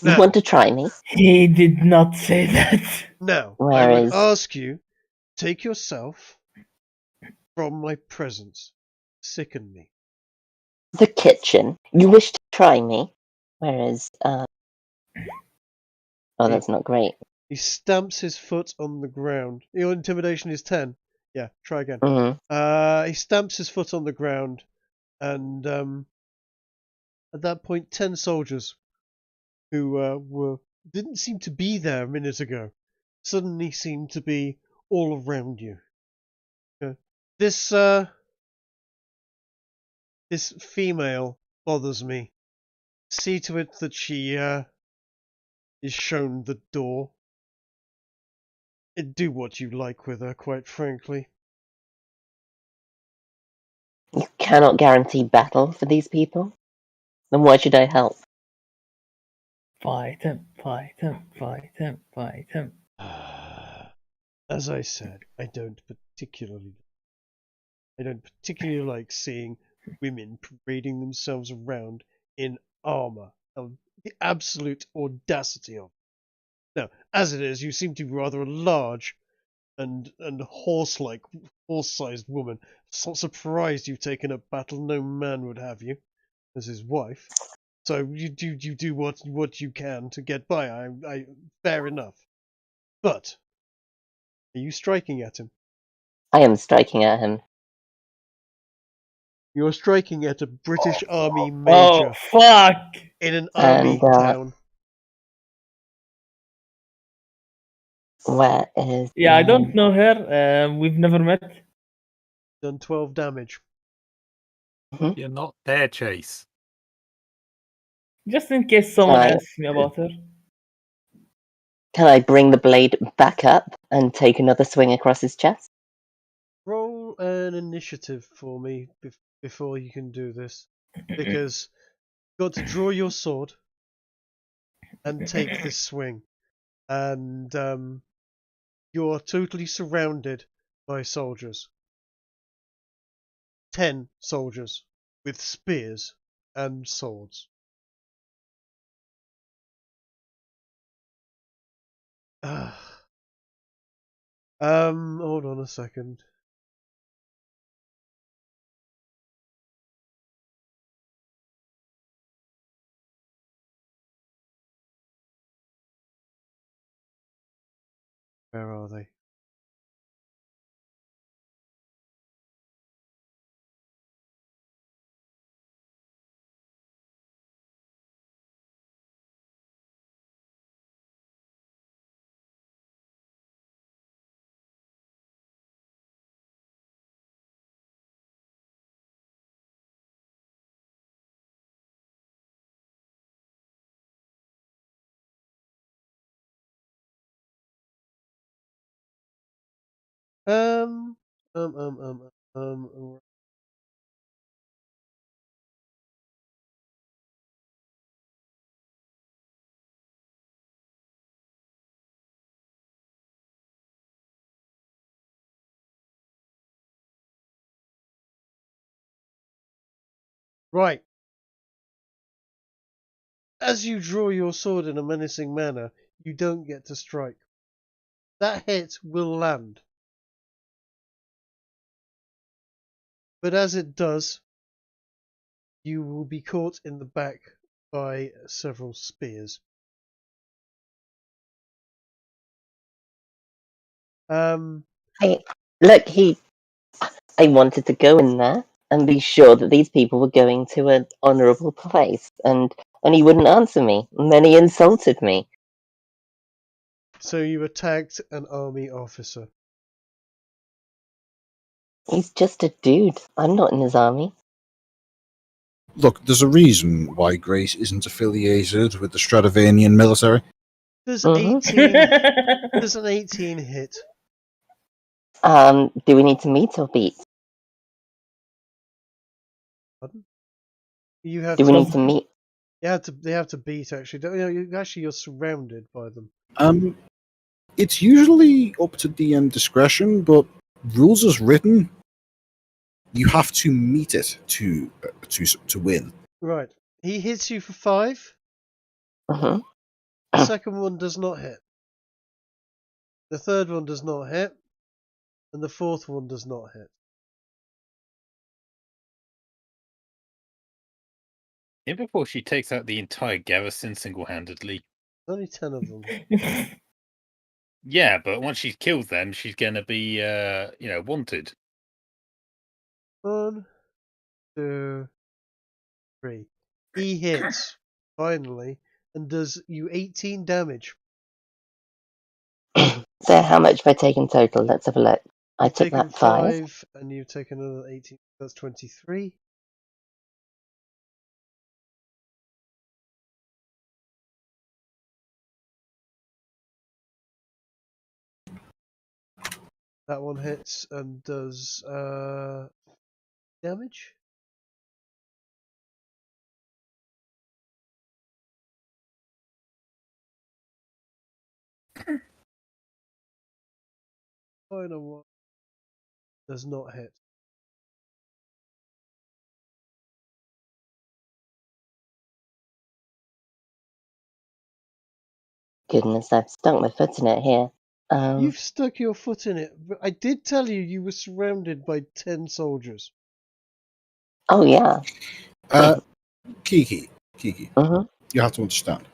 You want to try me? He did not say that. Now, Where I would is- ask you, take yourself from my presence. Sicken me. The kitchen. You wish to try me? Whereas, oh, that's not great. He stamps his foot on the ground. Your intimidation is 10. Yeah, try again. Mhm. He stamps his foot on the ground, and at that point, 10 soldiers who didn't seem to be there a minute ago suddenly seem to be all around you. This female bothers me. See to it that she is shown the door. Do what you like with her, quite frankly. You cannot guarantee battle for these people? Then why should I help? Fight him, fight him, fight him, fight him. As I said, I don't particularly like seeing women parading themselves around in armor. The absolute audacity of it. Now, as it is, you seem to be rather a large and horse-sized woman. So surprised you've taken up battle. No man would have you as his wife. So you do what you can to get by. I fair enough. But are you striking at him? I am striking at him. You're striking at a British Army Oh, major fuck! in an army And, town. Where is... Yeah, I don't know her. We've never met. Done 12 damage. You're not there, Chase. Just in case someone Right. asks me about her. Can I bring the blade back up and take another swing across his chest? Roll an initiative for me before you can do this. Because you've got to draw your sword and take this swing. And you're totally surrounded by soldiers. 10 soldiers with spears and swords. Hold on a second. Where are they? Um, um, um, um, um. Right. As you draw your sword in a menacing manner, you don't get to strike. That hit will land. But as it does, you will be caught in the back by several spears. Hey, look, I wanted to go in there and be sure that these people were going to an honourable place, and he wouldn't answer me. And then he insulted me. So you attacked an army officer. He's just a dude. I'm not in his army. Look, there's a reason why Grace isn't affiliated with the Stradivarian military. Does Mhm. does an 18 hit? Do we need to meet or beat? Pardon? You have Do to. we need to meet? They have to beat. Actually, don't you know? You're surrounded by them. It's usually up to DM discretion, but rules as written, you have to meet it to win. Right. He hits you for 5. Mhm. The second one does not hit. The third one does not hit. And the fourth one does not hit. Even before she takes out the entire garrison single-handedly. Only 10 of them. Yeah, but once she kills them, she's gonna be, wanted. 1, 2, 3. He hits, finally, and does you 18 damage. So how much have I taken total? Let's have a look. I You've took taken that 5. 5, and you've taken another 18. That's 23. That one hits and does damage. Final one does not hit. Goodness, I've stuck my foot in it here. You've stuck your foot in it. But I did tell you you were surrounded by 10 soldiers. Oh yeah. Kiki, Mhm. you have to understand.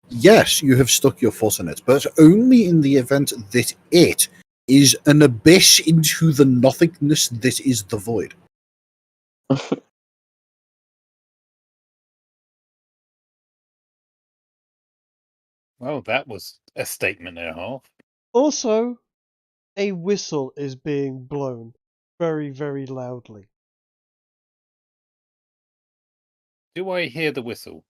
Yes, you have stuck your foot in it, but only in the event that it is an abyss into the nothingness that is the void. Well, that was a statement and a half. Also, a whistle is being blown. very, very loudly. Do I hear the whistle?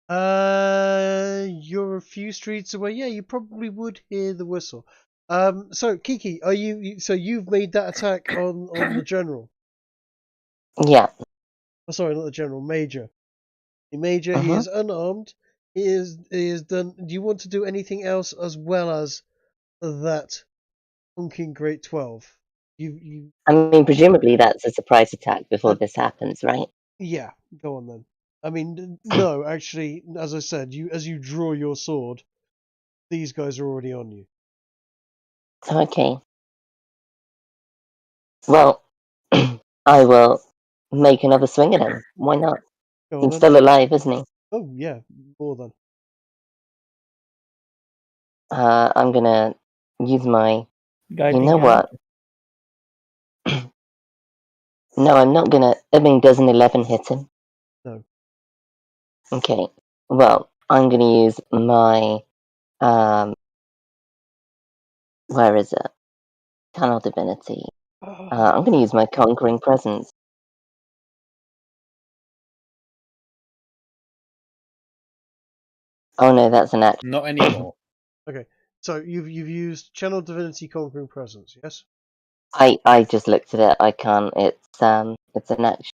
You're a few streets away. Yeah, you probably would hear the whistle. So Kiki, are so you've made that attack on the general? Yeah. Oh, sorry, not the general, major. The major, he Mhm. is unarmed. He is done. Do you want to do anything else as well as that honking great 12? You I mean, presumably that's a surprise attack before this happens, right? yeah. Go on then. I mean, no, actually, as I said, as you draw your sword, these guys are already on you. Okay. Well, I will make another swing at him. Why not? Go on He's then. still alive, isn't he? Oh yeah, more than. I'm gonna use my. Guiding You know hand. what? No, I'm not gonna. I mean, does an 11 hit him? No. Okay. Well, I'm gonna use my. Where is it? Tunnel Divinity. I'm gonna use my Conquering Presence. Oh no, that's an action. Not anymore. Okay, so you've used Channel Divinity Conquering Presence, yes? I just looked at it. I can't. It's an action.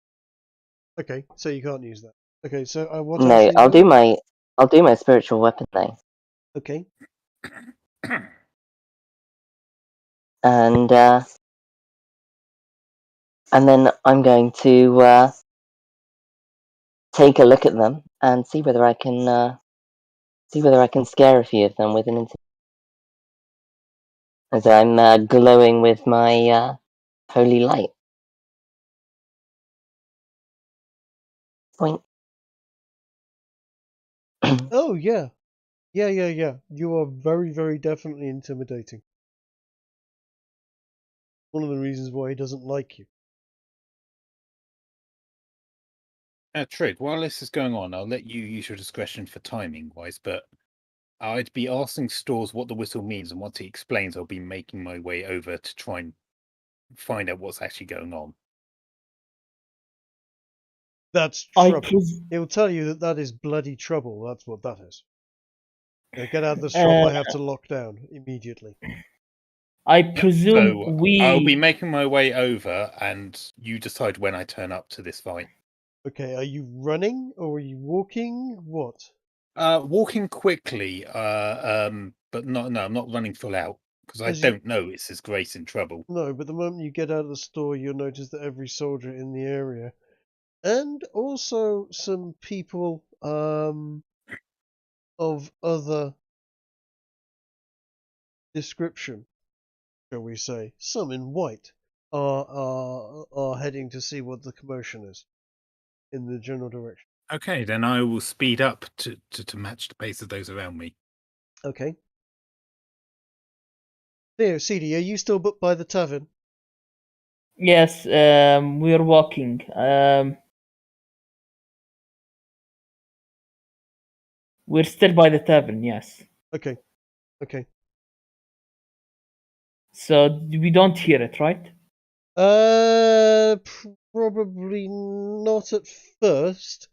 Okay, so you can't use that. Okay, so what No, action? I'll do my spiritual weapon though. Okay. And then I'm going to take a look at them and see whether I can scare a few of them with an as I'm glowing with my holy light. Point. Oh yeah, yeah. You are very, very definitely intimidating. One of the reasons why he doesn't like you. Trig, while this is going on, I'll let you use your discretion for timing wise, but I'd be asking Stores what the whistle means, and once he explains, I'll be making my way over to try and find out what's actually going on. That's trouble. He'll tell you that is bloody trouble. That's what that is. Now get out of this shop. I have to lock down immediately. I presume So we. I'll be making my way over, and you decide when I turn up to this fight. Okay, are you running or are you walking? What? Walking quickly, but no, I'm not running full out because I don't know it's His Grace in trouble. No, but the moment you get out of the store, you'll notice that every soldier in the area, and also some people of other description, shall we say, some in white, are heading to see what the commotion is in the general direction. Okay, then I will speed up to match the pace of those around me. Okay. Theo, CD, are you still booked by the tavern? Yes, we're walking. We're still by the tavern, yes. Okay. So we don't hear it, right? Probably not at first,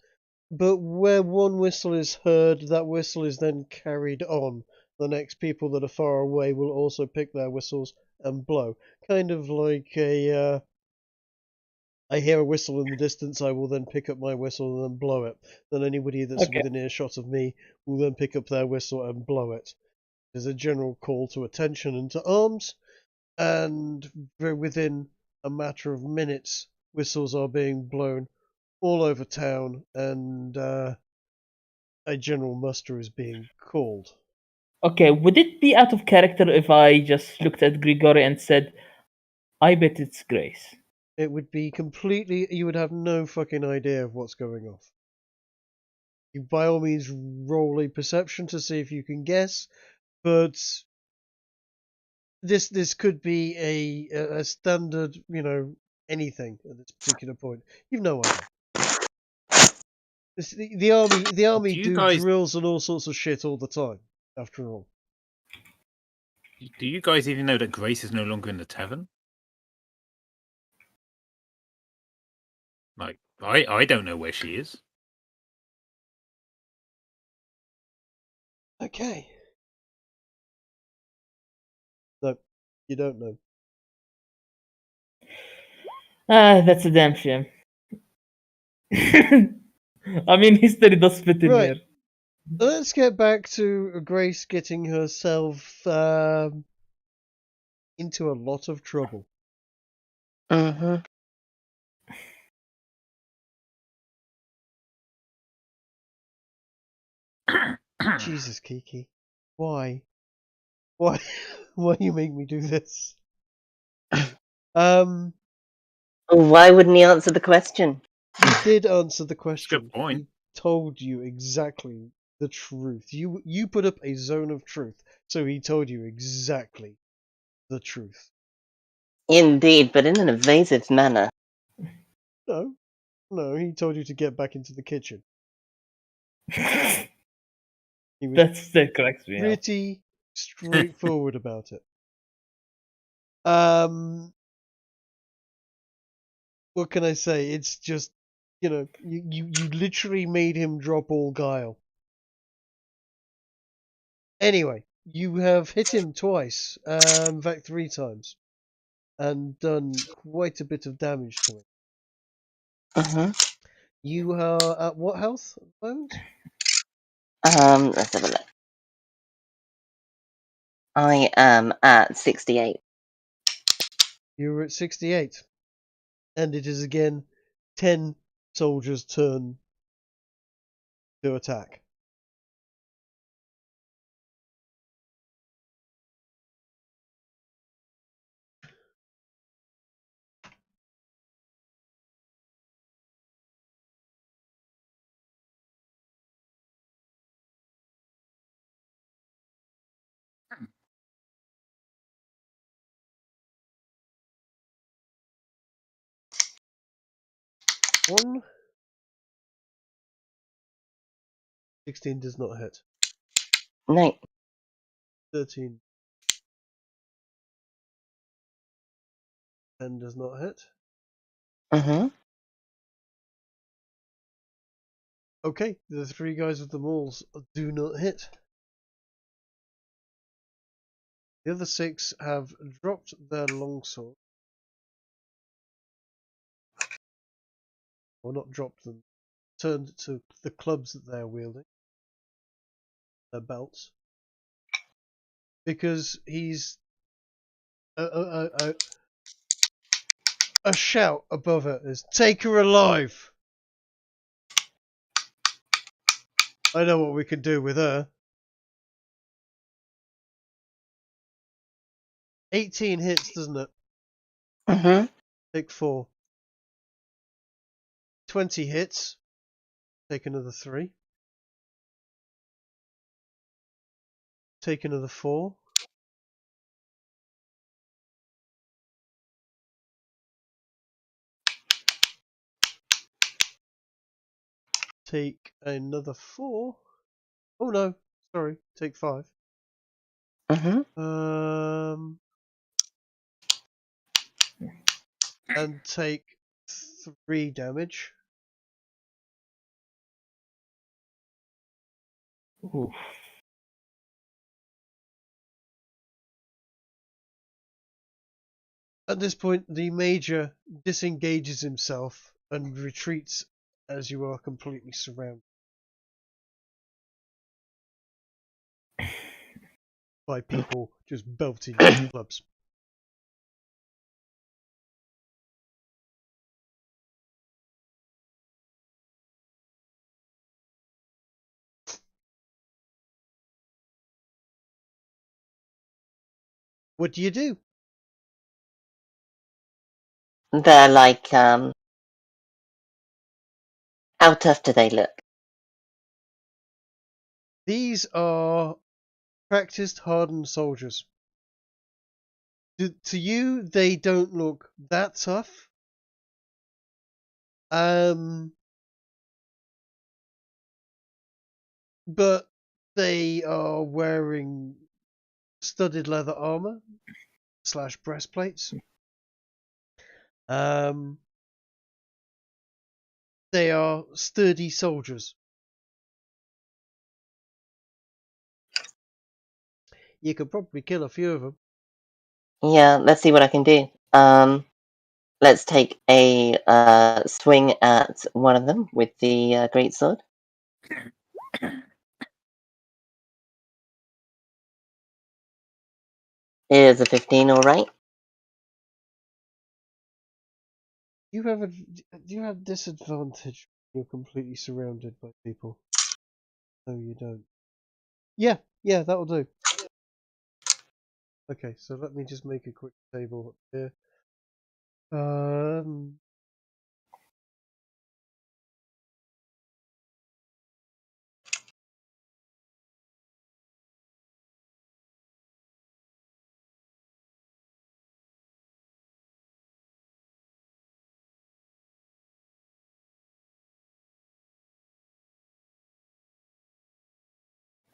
but where one whistle is heard, that whistle is then carried on. The next people that are far away will also pick their whistles and blow. Kind of like I hear a whistle in the distance, I will then pick up my whistle and then blow it. Then anybody that's within earshot of me will then pick up their whistle and blow it. There's a general call to attention and to arms, and within a matter of minutes, whistles are being blown all over town, and a general muster is being called. Okay, would it be out of character if I just looked at Grigori and said, I bet it's Grace? It would be completely... You would have no fucking idea of what's going off. You by all means roll a perception to see if you can guess, but this could be a standard, anything at this particular point. You've no idea. The army do drills and all sorts of shit all the time, after all. Do you guys even know that Grace is no longer in the tavern? Like, I don't know where she is. Okay. No, you don't know. That's a damn shame. I mean, history does fit in Right. here. Let's get back to Grace getting herself into a lot of trouble. Mm-hmm. Jesus, Kiki. Why? Why? Why you make me do this? Why wouldn't he answer the question? He did answer the That's a question. good point. He told you exactly the truth. You put up a zone of truth, so he told you exactly the truth. Indeed, but in an evasive manner. No, he told you to get back into the kitchen. He was That still cracks me up. pretty straightforward about it. What can I say? It's just, you literally made him drop all guile. Anyway, you have hit him twice, in fact 3 times, and done quite a bit of damage to him. Mm-hmm. You are at what health at the moment? Let's have a look. I am at 68. You're at 68. And it is again 10 soldiers' turn to attack. One. 16 does not hit. No. 13. 10 does not hit. Mm-hmm. Okay, the 3 guys with the mauls do not hit. The other 6 have dropped their longsword. Or not dropped them, turned to the clubs that they're wielding. Their belts. Because he's a shout above her is, "Take her alive!" I know what we can do with her. 18 hits, doesn't it? Mm-hmm. Take 4. 20 hits. Take another 3. Take another 4. Take another 4. Oh no, sorry. Take 5. Mm-hmm. And take 3 damage. Oof. At this point, the major disengages himself and retreats as you are completely surrounded by people just belting you with clubs. What do you do? They're like, how tough do they look? These are practiced, hardened soldiers. To you, they don't look that tough. But they are wearing studded leather armor / breastplates. They are sturdy soldiers. You could probably kill a few of them. Yeah, let's see what I can do. Let's take a swing at one of them with the greatsword. Is a 15 all right? Do you have disadvantage? You're completely surrounded by people. No, you don't. Yeah, that'll do. Okay, so let me just make a quick table up here.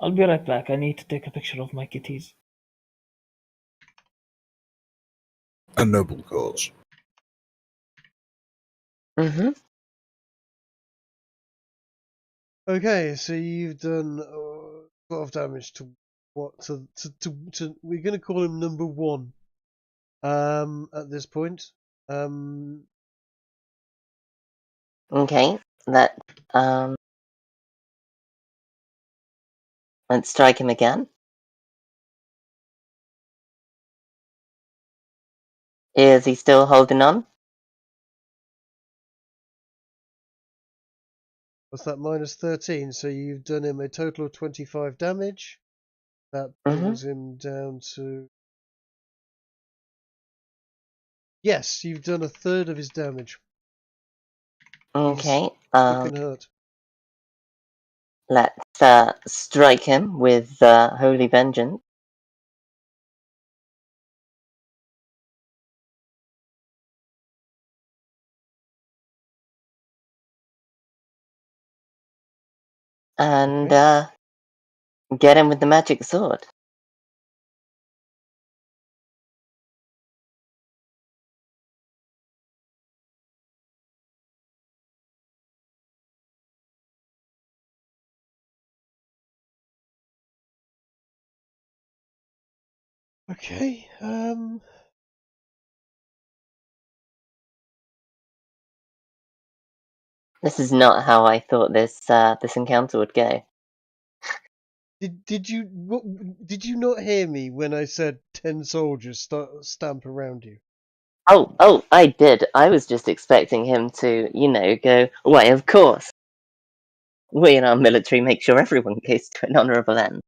I'll be right back. I need to take a picture of my kitties. A noble cause. Mm-hmm. Okay, so you've done a lot of damage to what? To we're gonna call him number one. At this point, Okay, that let's strike him again. Is he still holding on? what's that? Minus 13. So you've done him a total of 25 damage. That Mm-hmm. brings him down to. Yes, you've done a third of his damage. Okay. Fucking hurt. Let's strike him with Holy Vengeance. And get him with the magic sword. Okay. This is not how I thought this encounter would go. Did you not hear me when I said 10 soldiers stamp around you? Oh, I did. I was just expecting him to, go, why, of course. We in our military make sure everyone goes to an honourable end.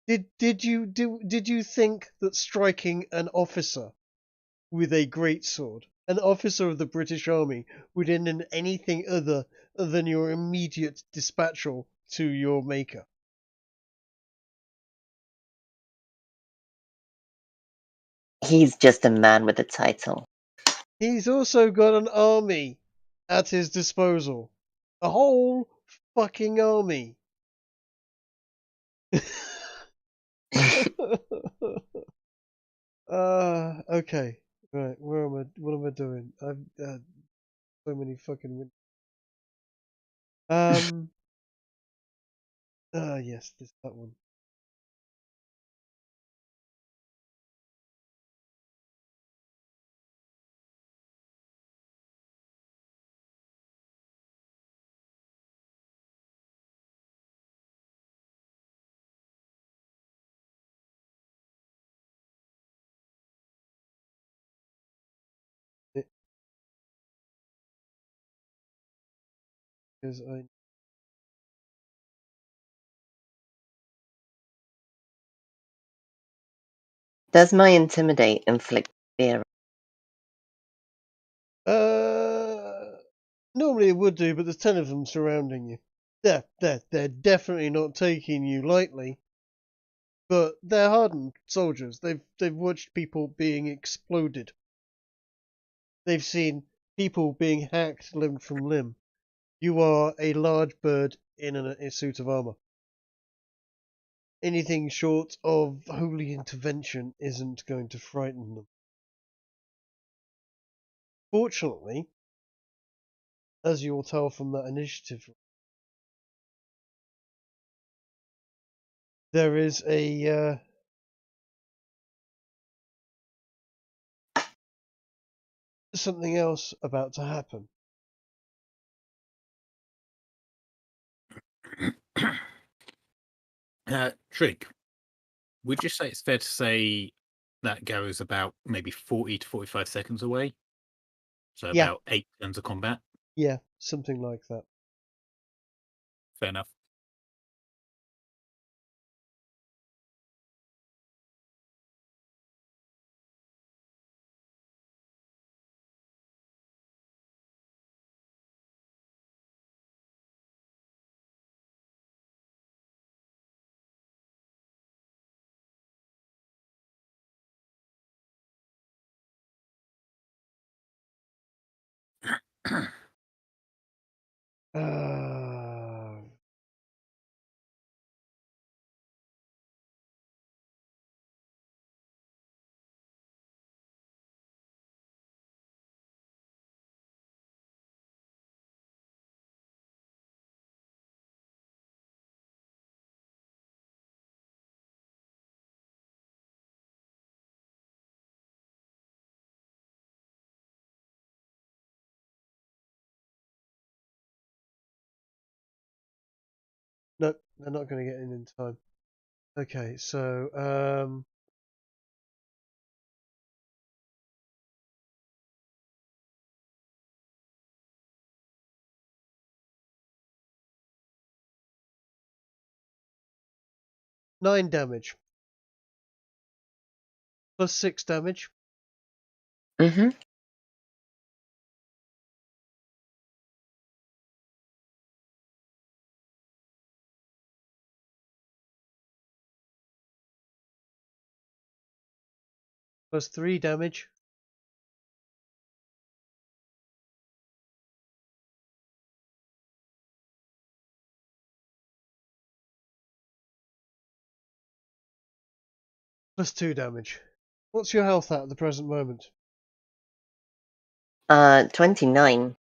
Did you think that striking an officer with a greatsword, an officer of the British Army, would end in anything other than your immediate dispatchal to your maker? He's just a man with a title. He's also got an army at his disposal. A whole fucking army. Okay. Right, where am I? What am I doing? I've so many fucking. Yes, that one. Because I. Does my intimidate inflict fear? Normally it would do, but there's 10 of them surrounding you. They're definitely not taking you lightly. But they're hardened soldiers. They've watched people being exploded. They've seen people being hacked limb from limb. You are a large bird in a suit of armor. Anything short of holy intervention isn't going to frighten them. Fortunately, as you will tell from that initiative, there is a something else about to happen. Trig, would you say it's fair to say that goes about maybe 40 to 45 seconds away? So Yeah. about 8 turns of combat? Yeah, something like that. Fair enough. Uh, no, they're not going to get in time. Okay, so 9 damage. Plus 6 damage. Mm-hmm. Plus 3 damage. Plus 2 damage. What's your health at the present moment? 29.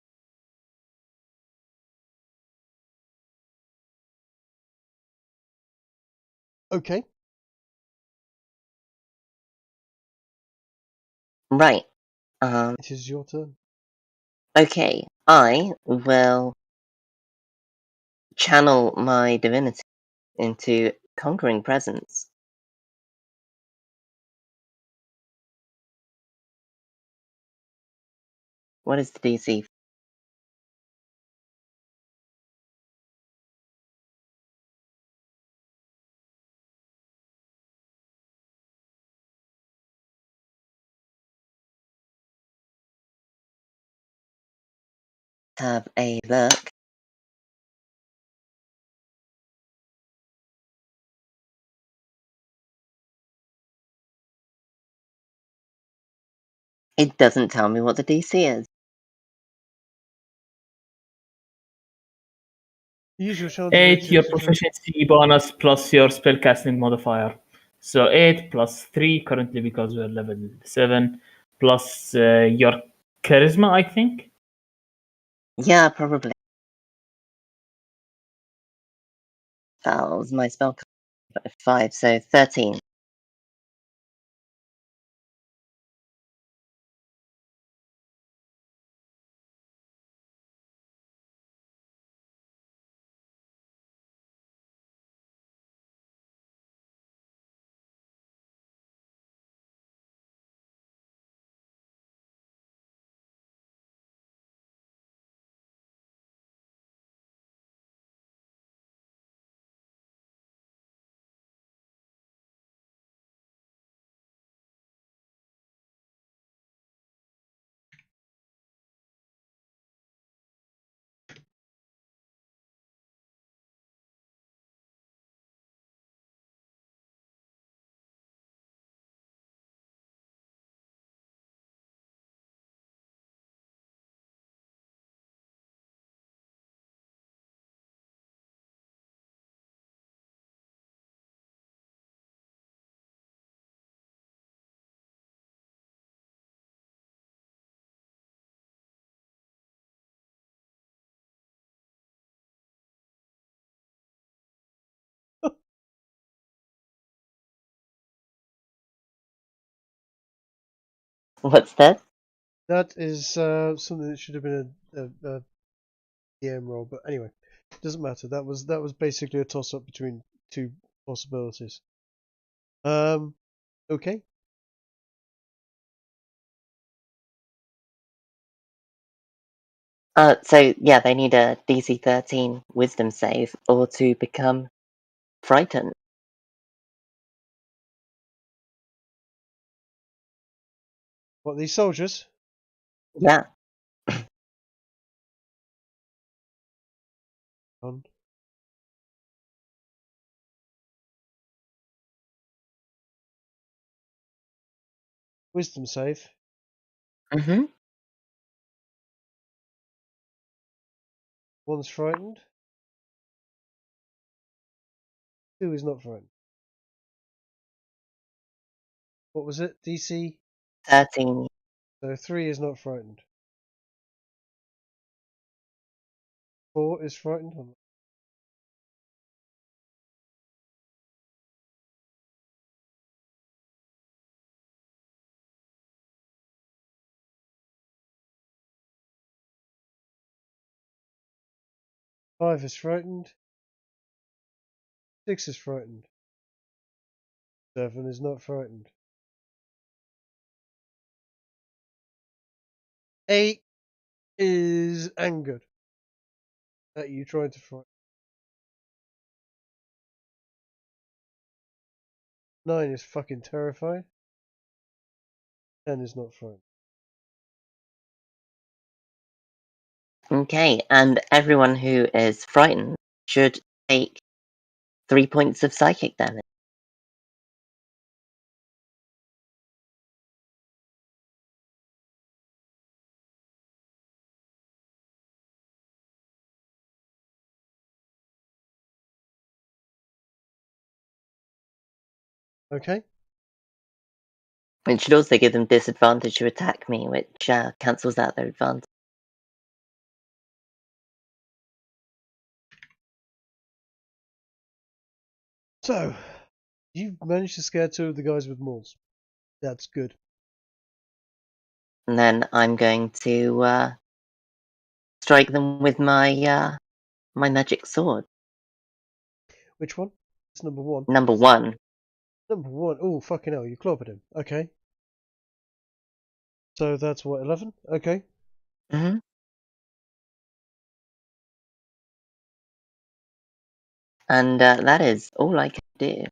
Okay. Right. It is your turn. Okay. I will channel my divinity into conquering presence. What is the DC? Have a look. It doesn't tell me what the DC is. Use your channel 8, divinity your as a channel. proficiency bonus plus your spellcasting modifier. So 8 plus 3 currently because we're level 7 plus your charisma, I think. Yeah, probably. That was my spell 5, so 13. What's that? That is something that should have been a DM roll, but anyway, doesn't matter. That was basically a toss up between two possibilities. Okay. So yeah, they need a DC 13 Wisdom save or to become frightened. What, these soldiers? Yeah. On. Wisdom save. Mm-hmm. One's frightened. Two is not frightened. What was it? DC? 13. So 3 is not frightened. 4 is frightened. 5 is frightened. 6 is frightened. 7 is not frightened. 8 is angered at you trying to frighten. 9 is fucking terrified. 10 is not frightened. Okay, and everyone who is frightened should take 3 points of psychic damage. Okay? It should also give them disadvantage to attack me, which cancels out their advantage. So, you've managed to scare 2 of the guys with mauls. That's good. And then I'm going to strike them with my my magic sword. Which one? It's number 1. Number 1. Number 1. Oh, fucking hell, you clobbered him. Okay. So that's what, 11? Okay. Mm-hmm. And that is all I can do.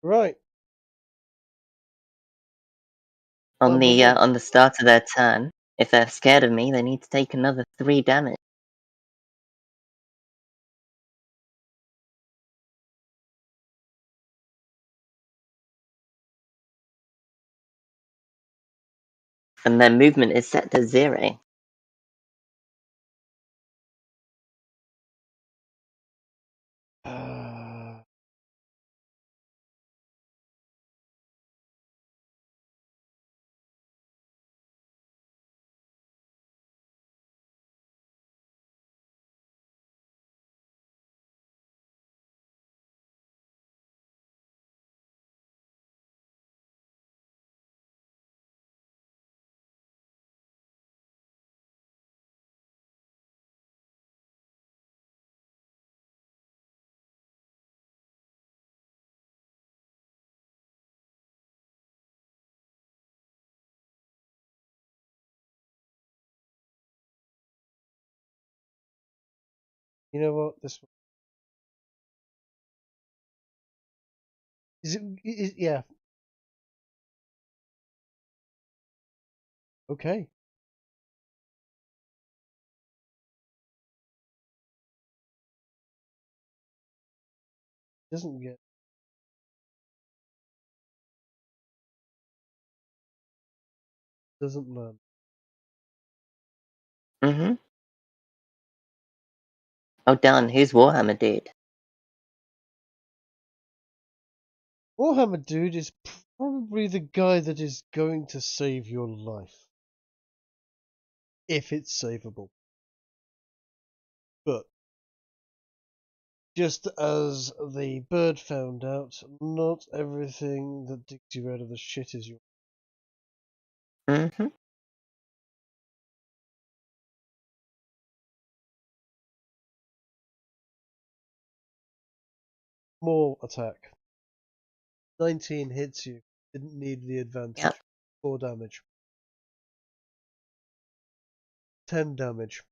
Right. On Number 1. the start of their turn, if they're scared of me, they need to take another 3 damage. And their movement is set to 0. You know what? This one. Yeah. Okay. Doesn't get. Doesn't learn. Mm-hmm. Oh, done. Who's Warhammer Dude? Warhammer Dude is probably the guy that is going to save your life. If it's savable. But just as the bird found out, not everything that digs you out of the shit is yours. Mm-hmm. More attack. 19 hits you. Didn't need the advantage. Yep. 4 damage. 10 damage.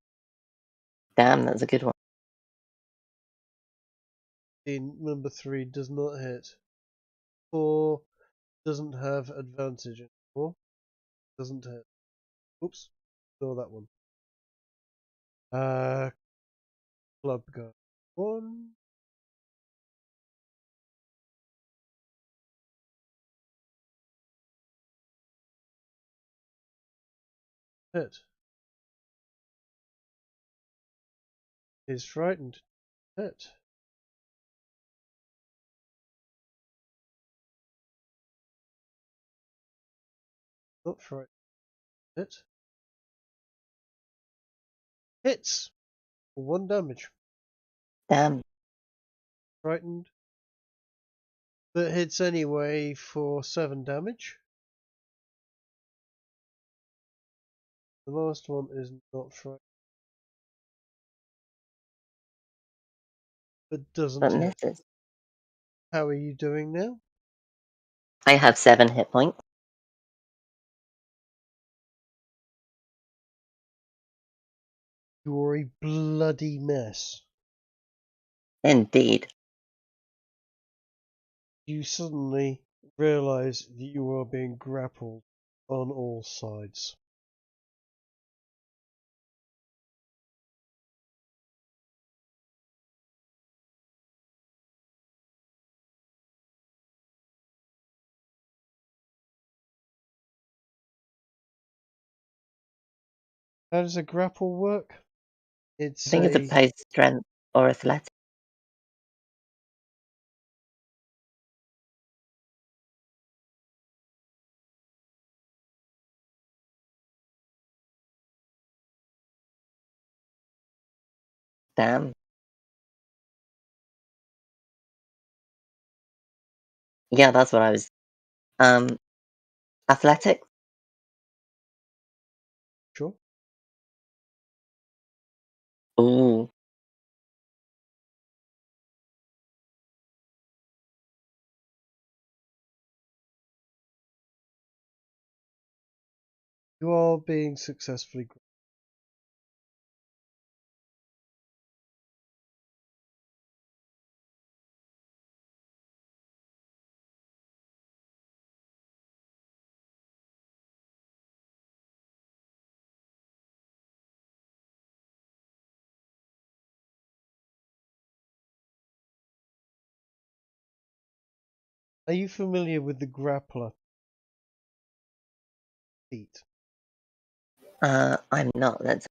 Damn, that's a good one. Number 3 does not hit. 4 doesn't have advantage anymore. Doesn't hit. Oops. Ignore that one. Club guy. 1. Hit. Is frightened. Hit. Not frightened. Hit. Hits. For 1 damage. Damn. Frightened. But hits anyway for 7 damage. The last one is not frightened. But doesn't But hit. misses. How are you doing now? I have 7 hit points. You're a bloody mess. Indeed. You suddenly realize that you are being grappled on all sides. How does a grapple work? I think it's opposed strength or athletic. Damn. Yeah, that's what I was. Athletic? Sure. Ooh. You are being successfully grappled. Are you familiar with the grappler feat? I'm not. Let's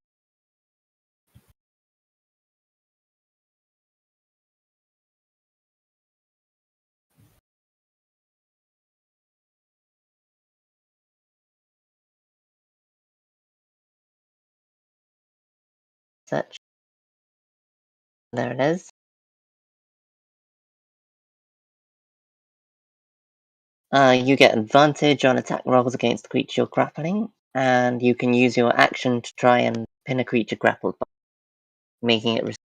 search. There it is. You get advantage on attack rolls against the creature you're grappling, and you can use your action to try and pin a creature grappled by making it.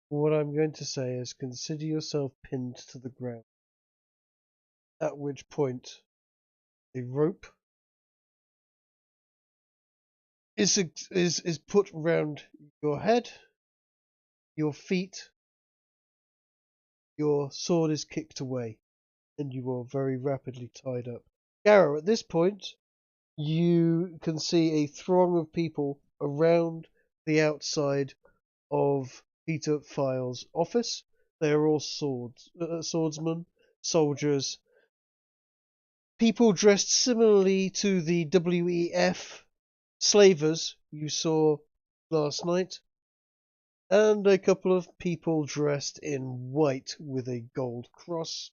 What I'm going to say is consider yourself pinned to the ground. At which point, a rope is put round your head, your feet, your sword is kicked away, and you are very rapidly tied up. Garrow, at this point, you can see a throng of people around the outside of Peter File's office. They are all swordsmen, soldiers, people dressed similarly to the WEF slavers you saw last night, and a couple of people dressed in white with a gold cross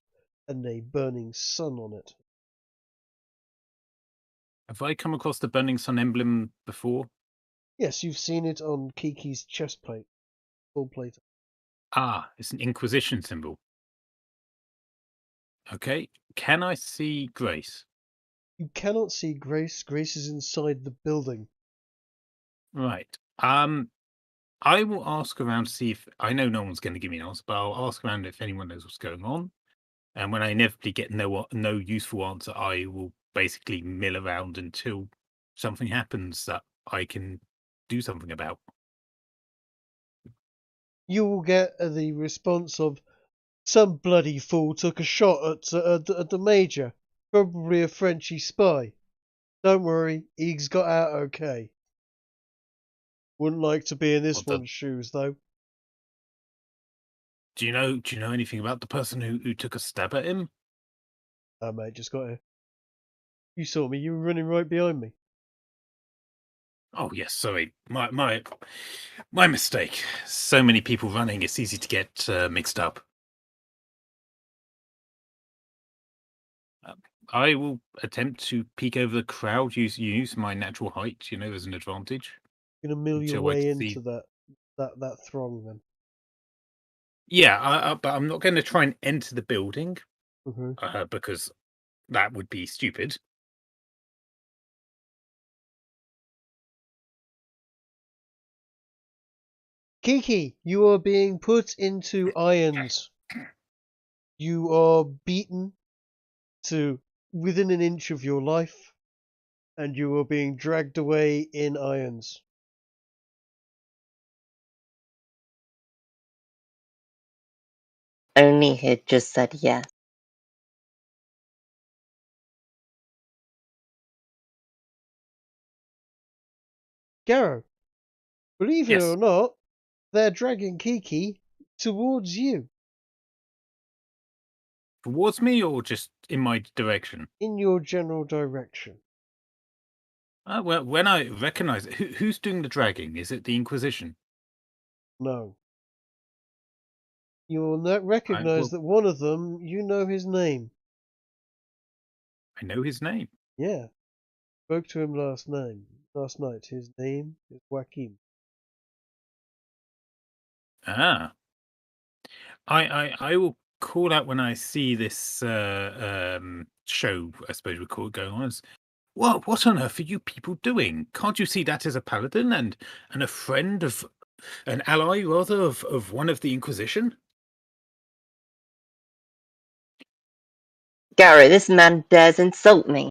and a burning sun on it. Have I come across the Burning Sun emblem before? Yes, you've seen it on Kiki's chest plate. Full plate. Ah, it's an Inquisition symbol. Okay. Can I see Grace? You cannot see Grace. Grace is inside the building. Right. I will ask around to see if I know no one's going to give me an answer, but I'll ask around if anyone knows what's going on. And when I inevitably get no useful answer, I will basically mill around until something happens that I can do something about. You will get the response of some bloody fool took a shot at the major, probably a Frenchy spy. Don't worry, he's got out okay. Wouldn't like to be in this one's shoes though. Do you know anything about the person who took a stab at him? Oh mate, just got here. You saw me. You were running right behind me. Oh yes, sorry, my mistake. So many people running, it's easy to get mixed up. I will attempt to peek over the crowd. Use my natural height. You know, there's an advantage. You're gonna mill your Until I way can into see. that throng then. Yeah, but I'm not going to try and enter the building Mm-hmm. because that would be stupid. Kiki, you are being put into irons. You are beaten to within an inch of your life, and you are being dragged away in irons. Only he'd just said yes. Garrow, believe it Yes. or not, they're dragging Kiki towards you, Towards me or just in my direction? in your general direction. Well, when I recognize it, who's doing the dragging? Is it the Inquisition? No. You will not recognize that one of them, you know his name. I know his name. Yeah. Spoke to him last night. His name is Joaquin. Ah. I will call out when I see this show, I suppose we call it, going on. What on earth are you people doing? Can't you see that as a paladin and a friend of an ally rather of one of the Inquisition? Gary, this man dares insult me.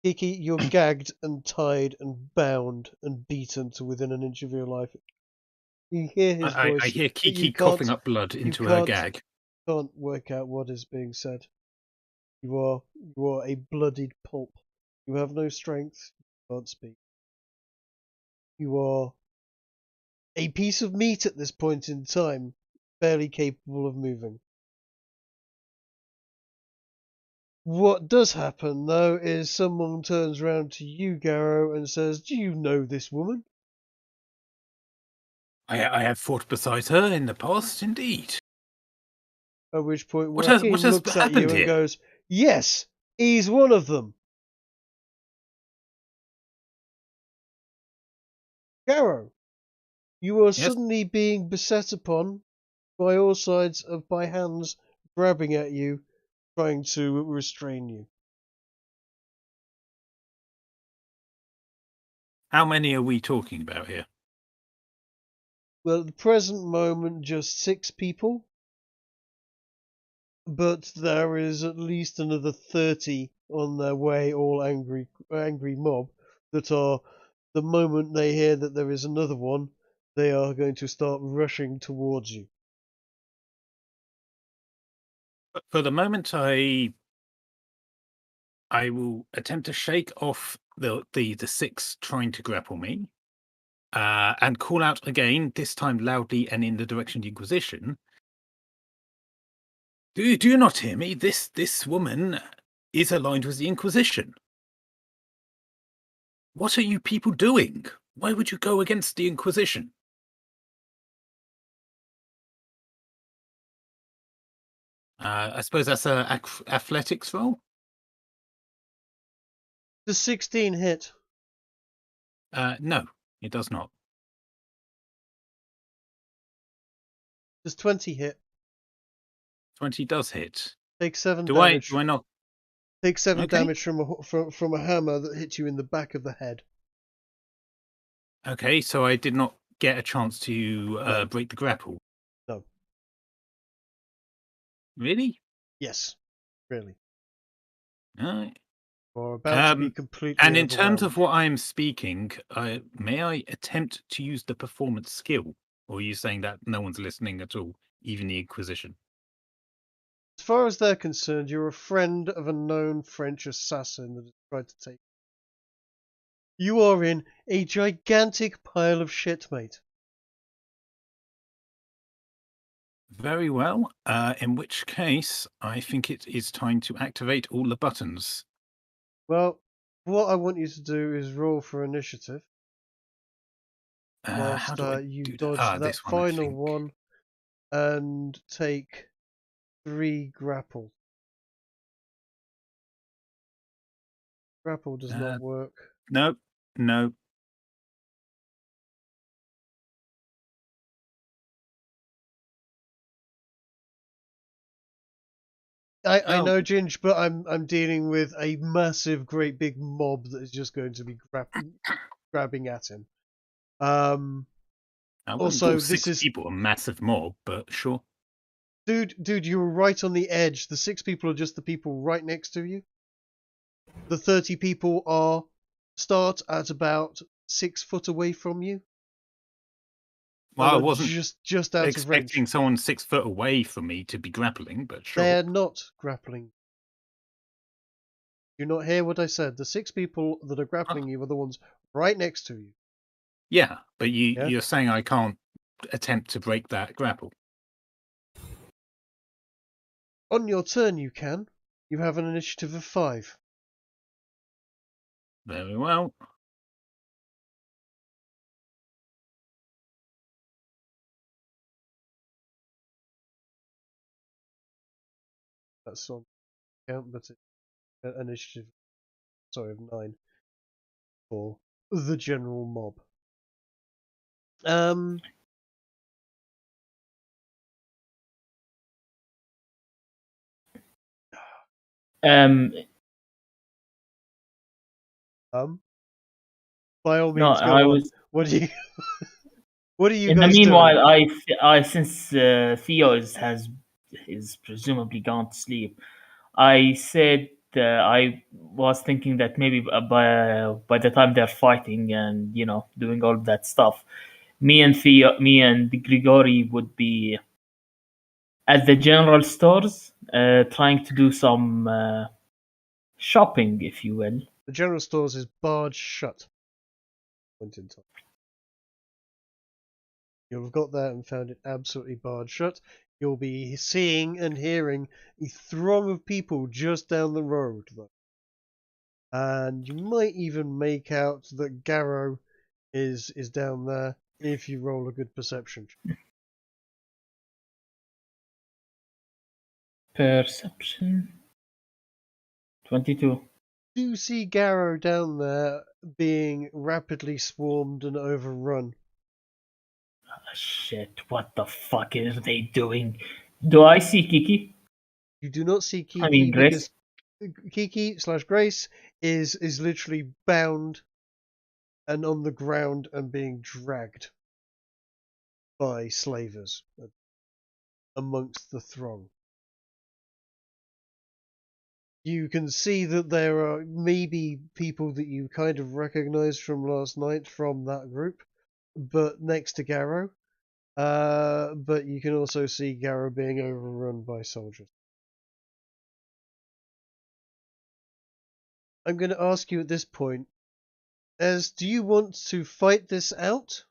Kiki, you're gagged and tied and bound and beaten to within an inch of your life. You hear his voice. I hear but you Kiki coughing up blood into her gag. Can't work out what is being said. You are a bloodied pulp. You have no strength. You can't speak. You are a piece of meat at this point in time, barely capable of moving. What does happen, though, is someone turns around to you, Garrow, and says, "Do you know this woman?" I have fought beside her in the past, indeed. At which point What has looks at you happened and here? goes, "Yes, he's one of them." Garrow, you are suddenly being beset upon by all sides by hands grabbing at you, trying to restrain you. How many are we talking about here? Well, at the present moment, just 6 people. But there is at least another 30 on their way, all angry mob, that are, the moment they hear that there is another one, they are going to start rushing towards you. For the moment, I will attempt to shake off the 6 trying to grapple me, and call out again, this time loudly and in the direction of the Inquisition. Do you not hear me? This woman is aligned with the Inquisition. What are you people doing? Why would you go against the Inquisition? I suppose that's an athletics roll. Does 16 hit? No, it does not. Does 20 hit? 20 does hit. Take 7 Do I damage. not? Take 7 Okay. damage from a hammer that hits you in the back of the head. Okay, so I did not get a chance to No. break the grapple. No. Really? Yes. Really. Alright. Or about to be completely And in terms of overwhelmed. what I'm speaking, may I attempt to use the performance skill? Or are you saying that no one's listening at all, even the Inquisition? As far as they're concerned, you're a friend of a known French assassin that has tried to take you. You are in a gigantic pile of shit, mate. Very well. In which case, I think it is time to activate all the buttons. Well, what I want you to do is roll for initiative. How Whilst do I you do dodge that? that This one, I final think. one and take 3 grapple. Grapple does not work. No. I know, Ginge, but I'm dealing with a massive, great big mob that is just going to be grabbing at him. I wouldn't Also, call this 6 is people a massive mob, but sure. dude, you were right on the edge. The 6 people are just the people right next to you. The 30 people start at about 6 foot away from you. Well, I wasn't just out of range. expecting someone 6 foot away from me to be grappling, but sure. They're not grappling. You not hear what I said? The 6 people that are grappling you are the ones right next to you. Yeah, but you're saying I can't attempt to break that grapple. On your turn, you can. You have an initiative of 5. Very well. That's on count, but it's initiative. Sorry, of 9 for the general mob. By all means, go on. What do you? What do you in guys the meanwhile, doing? I since Theo is presumably gone to sleep, I said I was thinking that maybe by the time they're fighting and doing all that stuff, me and Grigori would be at the general stores, trying to do some shopping, if you will. The general stores is barred shut. Point in time. You'll have got there and found it absolutely barred shut. You'll be seeing and hearing a throng of people just down the road, though. And you might even make out that Garrow is down there if you roll a good perception. Perception 22. You see Garrow down there being rapidly swarmed and overrun. Oh, shit, what the fuck are they doing? Do I see Kiki? You do not see Kiki Grace? because Kiki/Grace is literally bound and on the ground and being dragged by slavers amongst the throng. You can see that there are maybe people that you kind of recognize from last night from that group, but next to Garrow. But you can also see Garrow being overrun by soldiers. I'm going to ask you at this point, do you want to fight this out?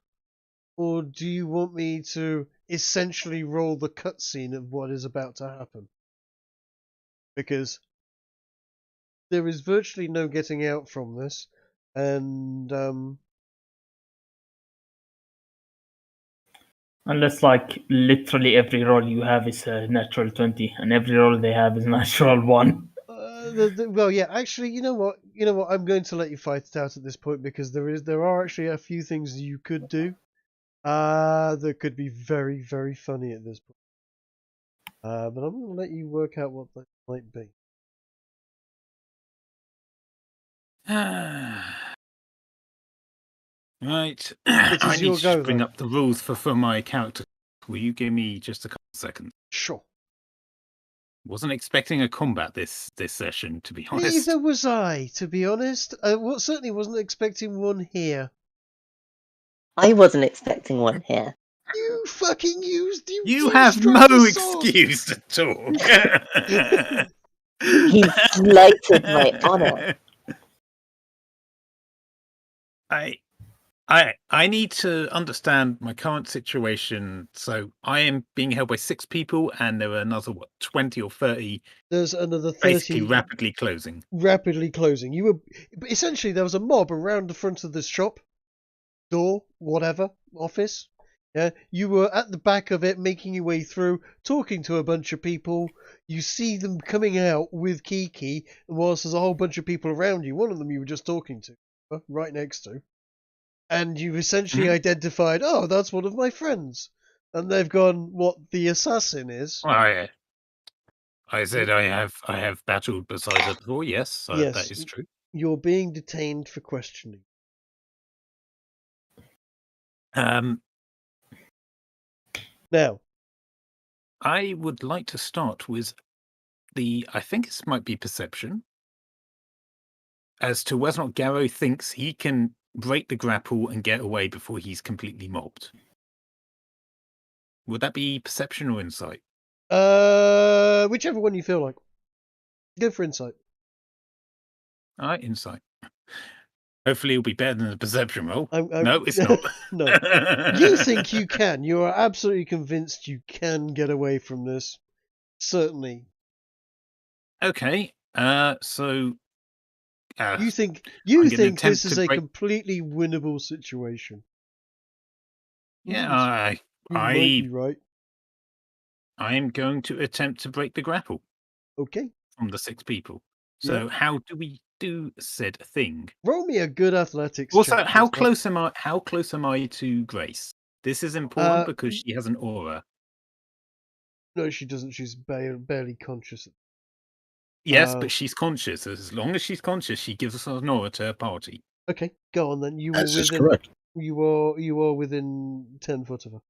Or do you want me to essentially roll the cutscene of what is about to happen? Because there is virtually no getting out from this, and unless literally every roll you have is a natural 20 and every roll they have is a natural 1. Well, yeah. Actually, you know what? I'm going to let you fight it out at this point because there are actually a few things you could do. That could be very, very funny at this point. But I'm going to let you work out what that might be. Right. It I is need your to go, just bring though. up the rules for my character. Will you give me just a couple of seconds? Sure. Wasn't expecting a combat this session, to be honest. Neither was I, to be honest. Certainly wasn't expecting one here. I wasn't expecting one here. You fucking used You have struck no the sword. excuse to talk. He slighted my honor. I need to understand my current situation. So I am being held by 6 people, and there are another 20 or 30. There's another 30 basically rapidly closing. Rapidly closing. Essentially there was a mob around the front of this shop, door, whatever, office. Yeah, you were at the back of it, making your way through, talking to a bunch of people. You see them coming out with Kiki, and whilst there's a whole bunch of people around you, one of them you were just talking to, right next to. And you've essentially identified, oh, that's one of my friends. And they've gone, what the assassin is. I said I have battled beside her before. Yes, Yes, that is true. You're being detained for questioning. Now, I would like to start with I think this might be perception, as to whether or not Garrow thinks he can break the grapple and get away before he's completely mobbed. Would that be perception or insight? Whichever one you feel like. Go for insight. All right, insight. Hopefully it'll be better than the perception roll. No, it's not. No. You think you can. You are absolutely convinced you can get away from this. Certainly. Okay. So you think this is a completely winnable situation. Yeah, you might be right. I am going to attempt to break the grapple. Okay. From the 6 people. So how do we do said thing? Roll me a good athletics also, check. how close am I to Grace? This is important because she has an aura. No, she doesn't. She's barely conscious. Yes, but she's conscious. As long as she's conscious, she gives us an aura to her party. Okay, go on then. That's correct. You are within 10 foot of her.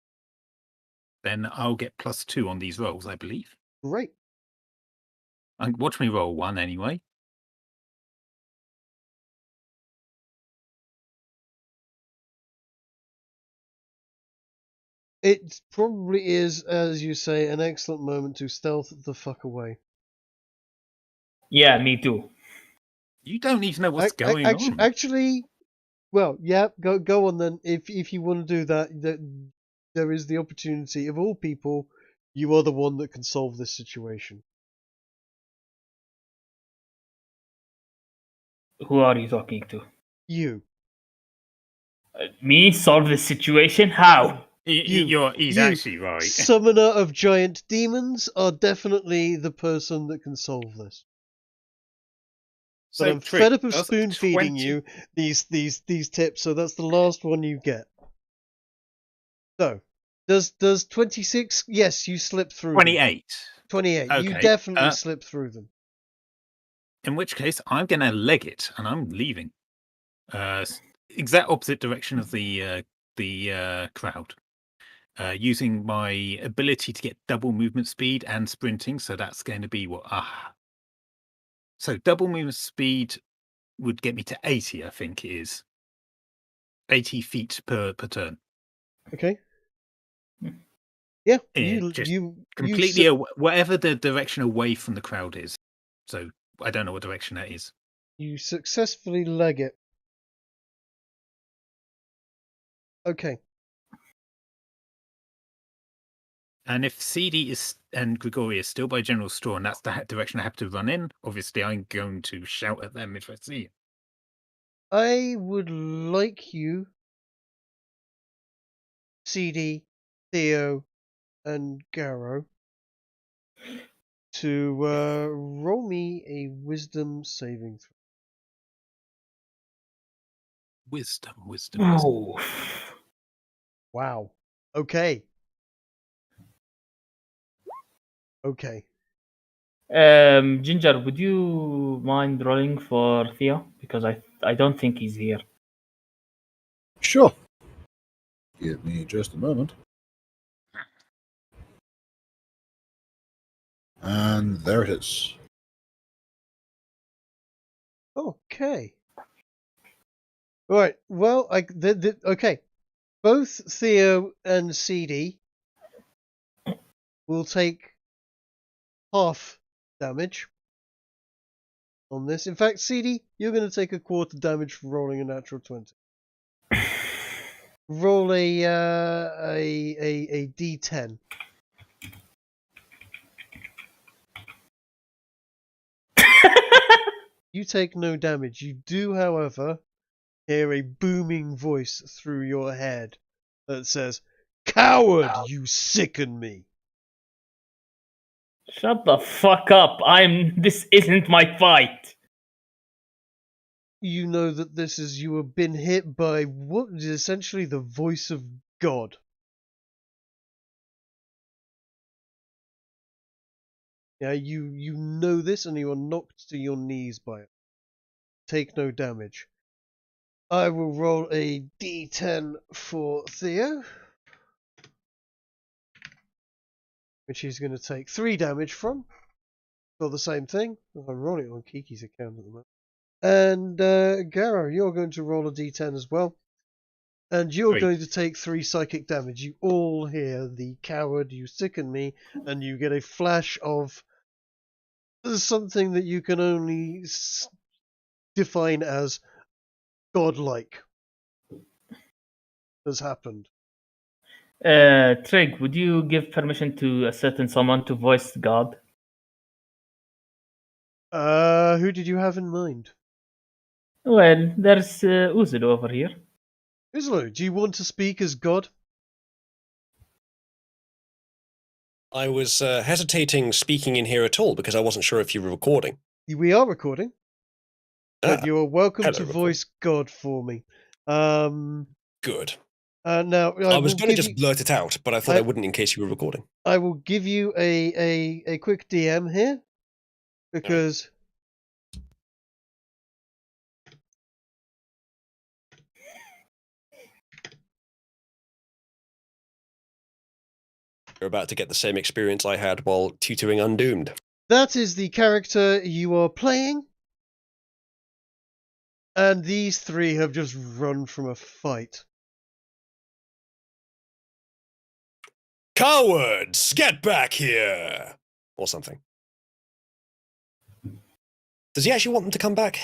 Then I'll get +2 on these rolls, I believe. Great. Watch me roll 1 anyway. It probably is, as you say, an excellent moment to stealth the fuck away. Yeah, me too. You don't even know what's going on. Actually, well, yeah, go on then. If you want to do that, there is the opportunity. Of all people, you are the one that can solve this situation. Who are you talking to? You. Me solve this situation? How? He's actually right. Summoner of giant demons are definitely the person that can solve this. But I'm fed up of spoon feeding you these tips, so that's the last one you get. So, does 26? Yes, you slip through. 28. 28. Okay. You definitely slip through them. In which case, I'm going to leg it and I'm leaving. Exact opposite direction of the crowd. Using my ability to get double movement speed and sprinting, so that's going to be what? So double movement speed would get me to 80, I think it is. 80 feet per turn. Okay. Yeah, completely whatever the direction away from the crowd is. So I don't know what direction that is. You successfully leg it. Okay. And if CD and Grigori is still by general store, and that's the direction I have to run in, obviously I'm going to shout at them if I see it. I would like you, CD, Theo, and Garrow, to roll me a wisdom saving throw. Wisdom. Oh. Wow. Okay. Okay. Ginger, would you mind rolling for Theo? Because I don't think he's here. Sure. Give me just a moment. And there it is. Okay. Right. Well, okay. Both Theo and CD will take half damage on this. In fact, CD, you're going to take a quarter damage for rolling a natural 20. Roll a D10. You take no damage. You do, however, hear a booming voice through your head that says, "Coward, you sicken me." Shut the fuck up. This isn't my fight. You know that you have been hit by what is essentially the voice of God. Yeah, you know this, and you are knocked to your knees by it. Take no damage. I will roll a D10 for Theo, which he's going to take 3 damage from, for the same thing. I'm rolling it on Kiki's account at the moment. And Garo, you're going to roll a D10 as well. And you're 3. going to take 3 psychic damage. You all hear the "coward, you sicken me," and you get a flash of something that you can only define as godlike has happened. Trig, would you give permission to a certain someone to voice God? Who did you have in mind? Well, there's Uzulu over here. Yesrallaw, do you want to speak as God? I was hesitating speaking in here at all because I wasn't sure if you were recording. We are recording, but you are welcome to hello, voice God for me. Good. Now I was going to just blurt it out, but I thought I wouldn't in case you were recording. I will give you a quick DM here, because You're about to get the same experience I had while tutoring Undoomed. that is the character you are playing, and these 3 have just run from a fight. Cowards, get back here! Or something. Does he actually want them to come back?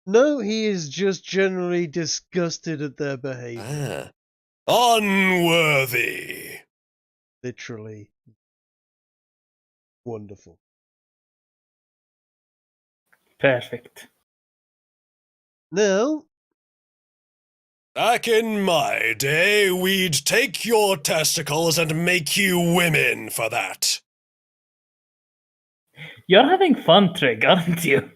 No, he is just generally disgusted at their behavior. Unworthy! Literally. Wonderful. Perfect. Now, Back in my day, we'd take your testicles and make you women for that. You're having fun, Trig, aren't you?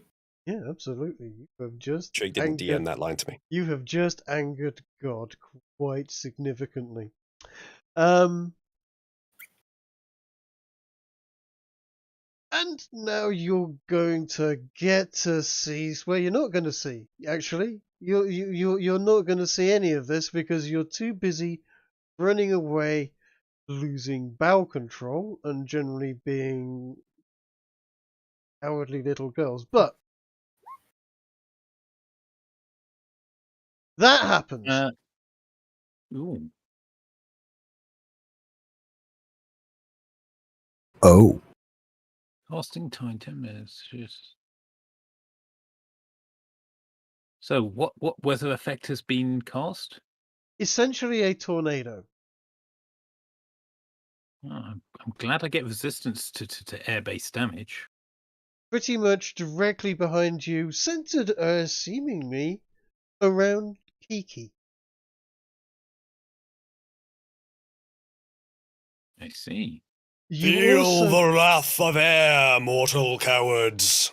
yeah, absolutely. You have just Trig didn't DM that line to me. You have just angered God quite significantly. And now you're going to get to see. Well, you're not going to see. Actually, you're not going to see any of this because you're too busy running away, losing bowel control, and generally being cowardly little girls. But that happens. Ooh. Oh. Casting time 10 minutes. Just... So what weather effect has been cast? Essentially a tornado. Oh, I'm glad I get resistance to air-based damage. Pretty much directly behind you, centered seemingly around Kiki. I see. Feel the wrath of air, mortal cowards.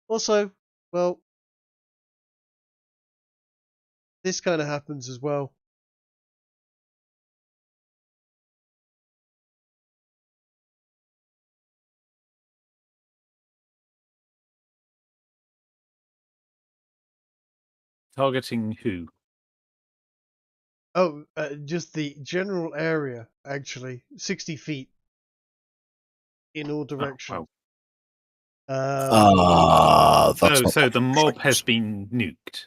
Also, well, this kind of happens as well. Targeting who? Oh, just the general area, actually. 60 feet in all directions. That's So the mob right. has been nuked.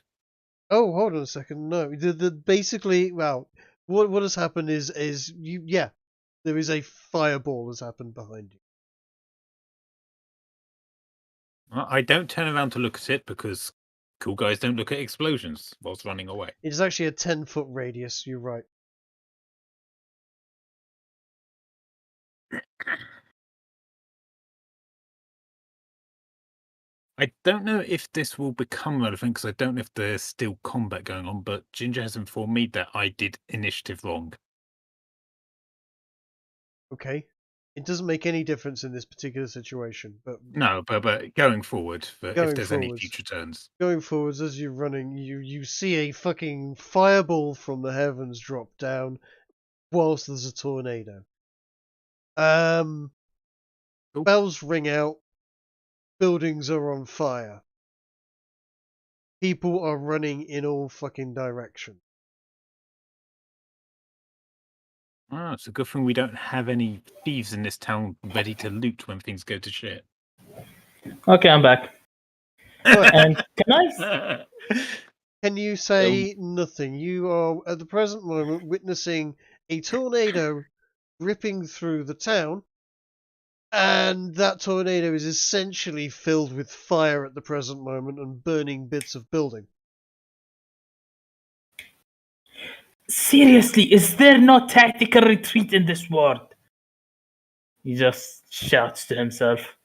Oh, hold on a second. No, the basically, well, what has happened is there is a fireball has happened behind you. I don't turn around to look at it because cool guys don't look at explosions whilst running away. It is actually a 10-foot radius. You're right. I don't know if this will become relevant because I don't know if there's still combat going on, but Ginger has informed me that I did initiative wrong. Okay. It doesn't make any difference in this particular situation, but No, but going forward, if Going there's any forwards. future turns. going forwards as you're running, you see a fucking fireball from the heavens drop down, whilst there's a tornado. Cool. Bells ring out. Buildings are on fire. People are running in all fucking directions. Ah, it's a good thing we don't have any thieves in this town ready to loot when things go to shit. Okay, I'm back. And can I? Can you say nothing? You are at the present moment witnessing a tornado ripping through the town, and that tornado is essentially filled with fire at the present moment and burning bits of building. Seriously, is there no tactical retreat in this world? He just shouts to himself.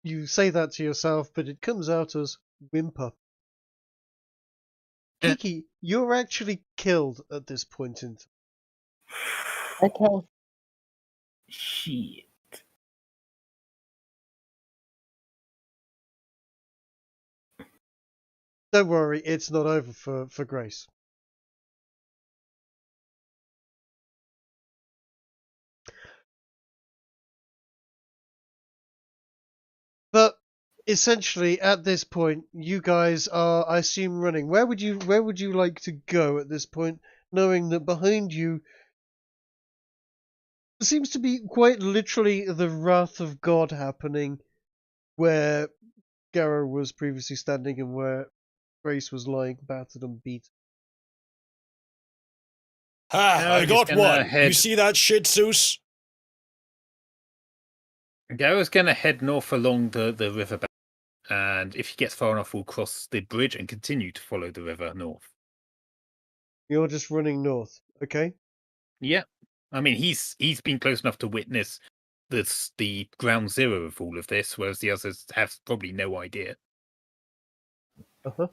You say that to yourself, but it comes out as whimper. Kiki, you're actually killed at this point in time. Okay. Shit. Don't worry, it's not over for Grace. But essentially, at this point, you guys are, I assume, running. Where would you like to go at this point, knowing that behind you seems to be quite literally the wrath of God happening, where Garrow was previously standing and where Grace was lying battered and beat. Ha! I got one. Head... You see that shit, Zeus? Garrow's gonna head north along the riverbank, and if he gets far enough, we'll cross the bridge and continue to follow the river north. You're just running north, okay? Yeah, I mean he's been close enough to witness the ground zero of all of this, whereas the others have probably no idea. Uh-huh.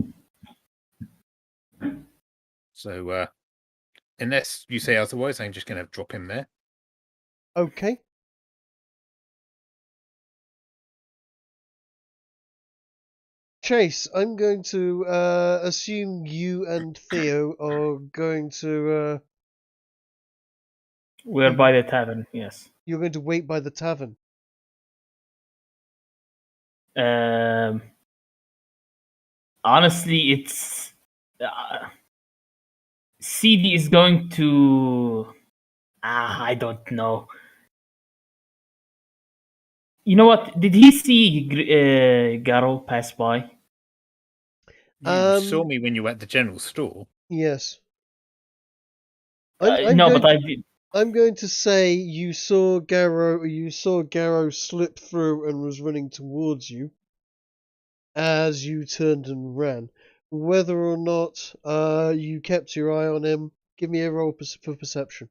So, unless you say otherwise, I'm just gonna drop him there. Okay. Chase, I'm going to assume you and Theo are going to... We're by the tavern, yes. You're going to wait by the tavern. Honestly, it's... CD is going to... I don't know. You know what? Did he see Garrow pass by? You saw me when you were at the general store. Yes. But I did. I'm going to say you saw Garrow slip through and was running towards you as you turned and ran. Whether or not you kept your eye on him, give me a roll for perception.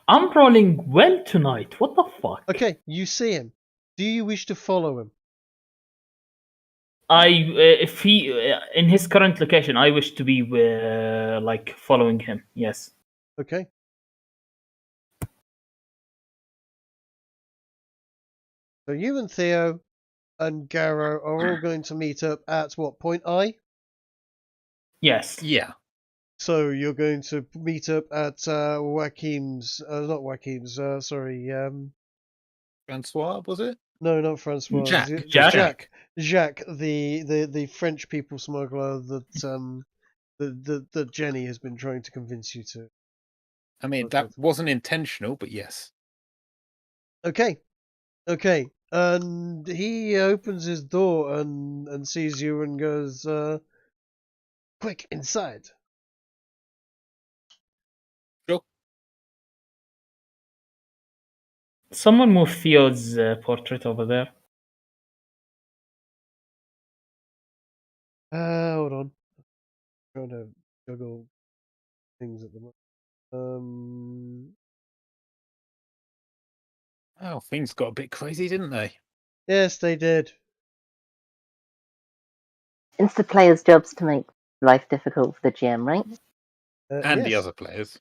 I'm rolling well tonight. What the fuck? Okay, you see him. Do you wish to follow him? If he in his current location, I wish to be like following him. Yes. Okay. So you and Theo and Garo are all going to meet up at what point? Yes. Yeah. So you're going to meet up at Joaquin's, not Joaquin's. Sorry. Francois, was it? No, not Francois. Jack. Jacques, the French people smuggler that that Jenny has been trying to convince you to. I mean, that wasn't intentional, but yes. Okay. And he opens his door and sees you and goes, "Quick, inside." Sure. Someone move Theo's portrait over there. Hold on. I'm trying to juggle things at the moment. Oh, things got a bit crazy, didn't they? Yes, they did. It's the players' jobs to make life difficult for the GM, right? And the yes. other players.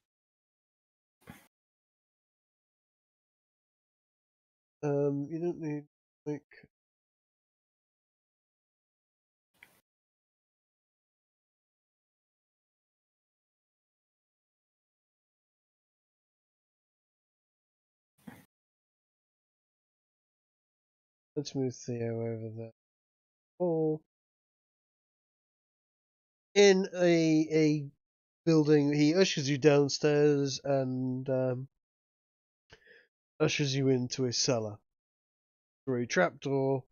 You don't need like. Let's move Theo over there. Or in a building, he ushers you downstairs and ushers you into a cellar through a trapdoor.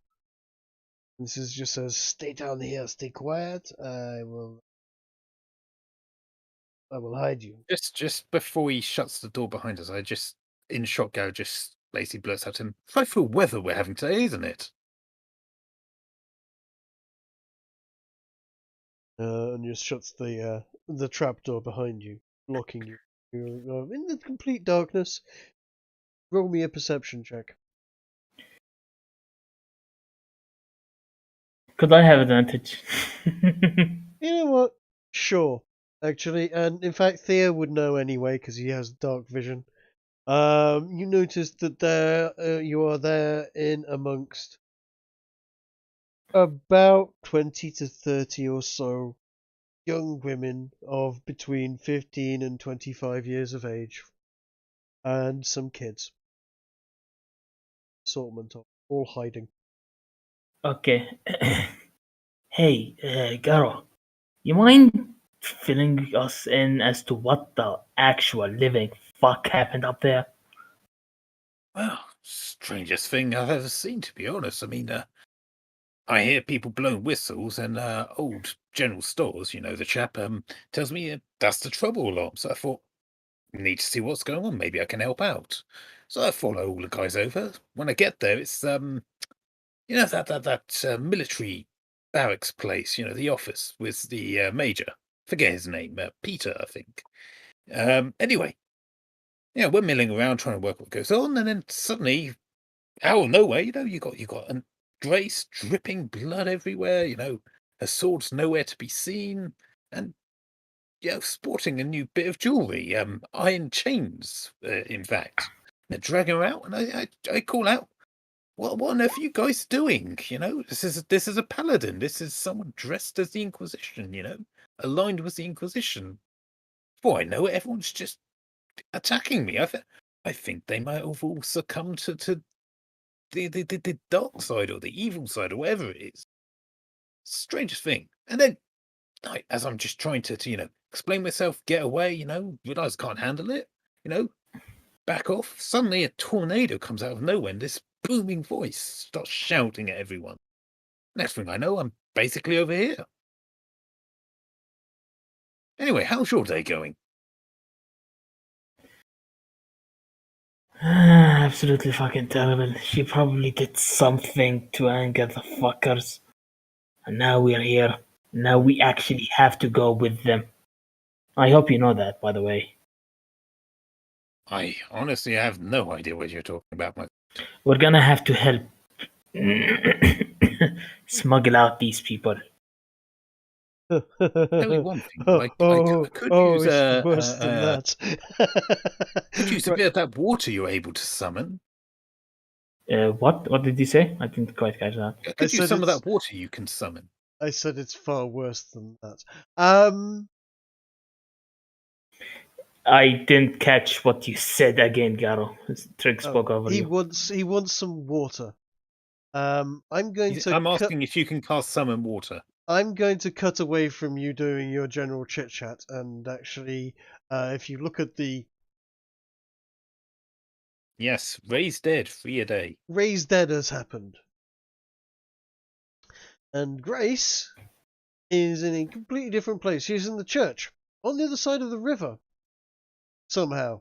This just says, "Stay down here, stay quiet. I will hide you." Just before he shuts the door behind us, I just, in shock, Garo just basically blurts out to him, "Frightful weather we're having today, isn't it?" And just shuts the trapdoor behind you, locking you. You're in the complete darkness. Roll me a perception check. Could I have advantage? You know what? Sure, actually, and in fact, Theo would know anyway because he has dark vision. You notice that you are there in amongst about 20 to 30 or so young women of between 15 and 25 years of age, and some kids. Assortment of all hiding. Okay. Hey, Garo, you mind filling us in as to what the actual living fuck happened up there? Well, strangest thing I've ever seen, to be honest. I mean, I hear people blowing whistles, and old General Stores, the chap, tells me that's the trouble alarm. So I thought, need to see what's going on. Maybe I can help out. So I follow all the guys over. When I get there, it's that military barracks place. The office with the major. Forget his name. Peter, I think. Anyway, we're milling around trying to work what goes on, and then suddenly, out of nowhere, you got Grace dripping blood everywhere. Her sword's nowhere to be seen, and sporting a new bit of jewelry, iron chains, in fact. They're dragging her out, and I call out, what on earth are you guys doing? This is a paladin. This is someone dressed as the Inquisition. Aligned with the Inquisition. Before I know it, everyone's just attacking me. I think they might have all succumbed to the dark side or the evil side or whatever it is. Strangest thing. And then, as I'm just trying to explain myself, get away, realize I can't handle it, back off. Suddenly a tornado comes out of nowhere and this booming voice starts shouting at everyone. Next thing I know, I'm basically over here. Anyway, how's your day going? Absolutely fucking terrible. She probably did something to anger the fuckers. And now we're here. Now we actually have to go with them. I hope you know that, by the way. I honestly have no idea what you're talking about. We're gonna have to help Smuggle out these people. Tell you one thing, though, I could use it's worse than that. could use a bit of that water you're able to summon. What? What did you say? I didn't quite catch that. I could use some of that water you can summon. I said it's far worse than that. I didn't catch what you said again, Garo. Trig spoke over he you. wants some water. I'm asking if you can cast summon water. I'm going to cut away from you doing your general chit chat, and actually, if you look at the raise dead, free a day. Raise dead has happened, and Grace is in a completely different place. She's in the church on the other side of the river. Somehow.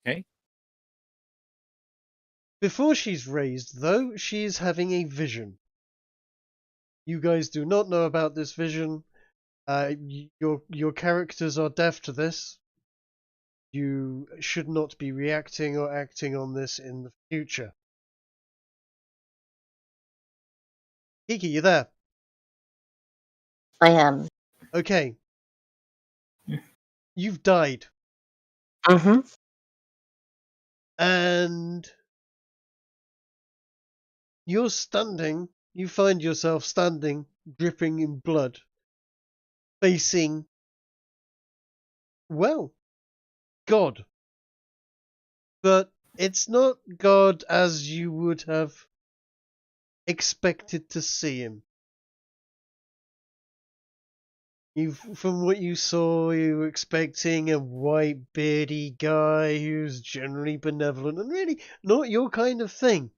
Okay. Before she's raised, though, she is having a vision. You guys do not know about this vision. Your characters are deaf to this. You should not be reacting or acting on this in the future. Kiki, you there? I am. Okay. You've died. Mm-hmm. And you're standing, you find yourself standing, dripping in blood, facing, well, God. But it's not God as you would have expected to see him. From what you saw, you were expecting a white beardy guy who's generally benevolent and really not your kind of thing.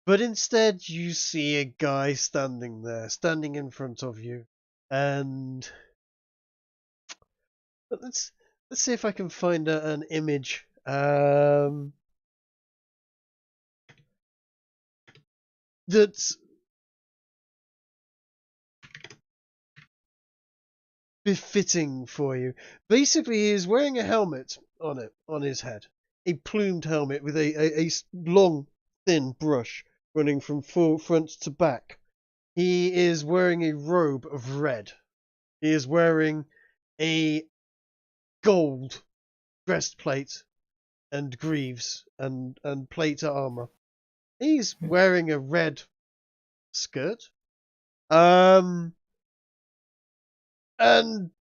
But instead you see a guy standing there, standing in front of you. And let's see if I can find an image. That's befitting for you. Basically, he is wearing a helmet on his head, a plumed helmet with a long, thin brush running from front to back. He is wearing a robe of red. He is wearing a gold breastplate and greaves and plate armor. He's wearing a red skirt. And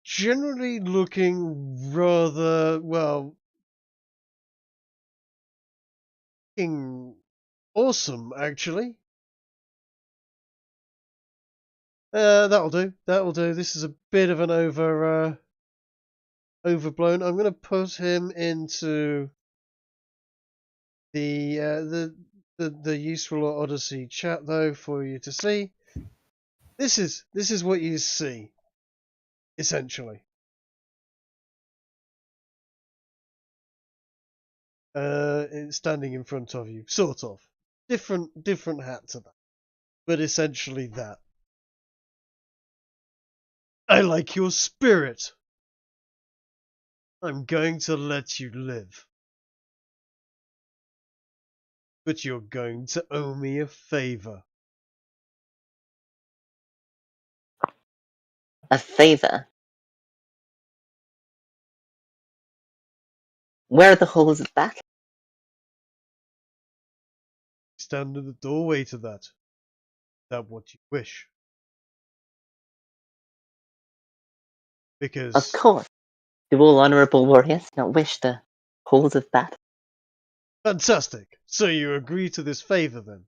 generally looking rather, well, looking awesome, actually. That'll do. This is a bit of an overblown. I'm going to put him into the Yesrallaw Odyssey chat, though, for you to see. This is what you see, essentially. Standing in front of you, sort of. Different hat to that, but essentially that. I like your spirit. I'm going to let you live. But you're going to owe me a favor. A favor? Where are the holes of that? Stand in the doorway to that. Is that what you wish? Because... Of course. Do all honourable warriors not wish the holes of that? Fantastic. So you agree to this favor, then?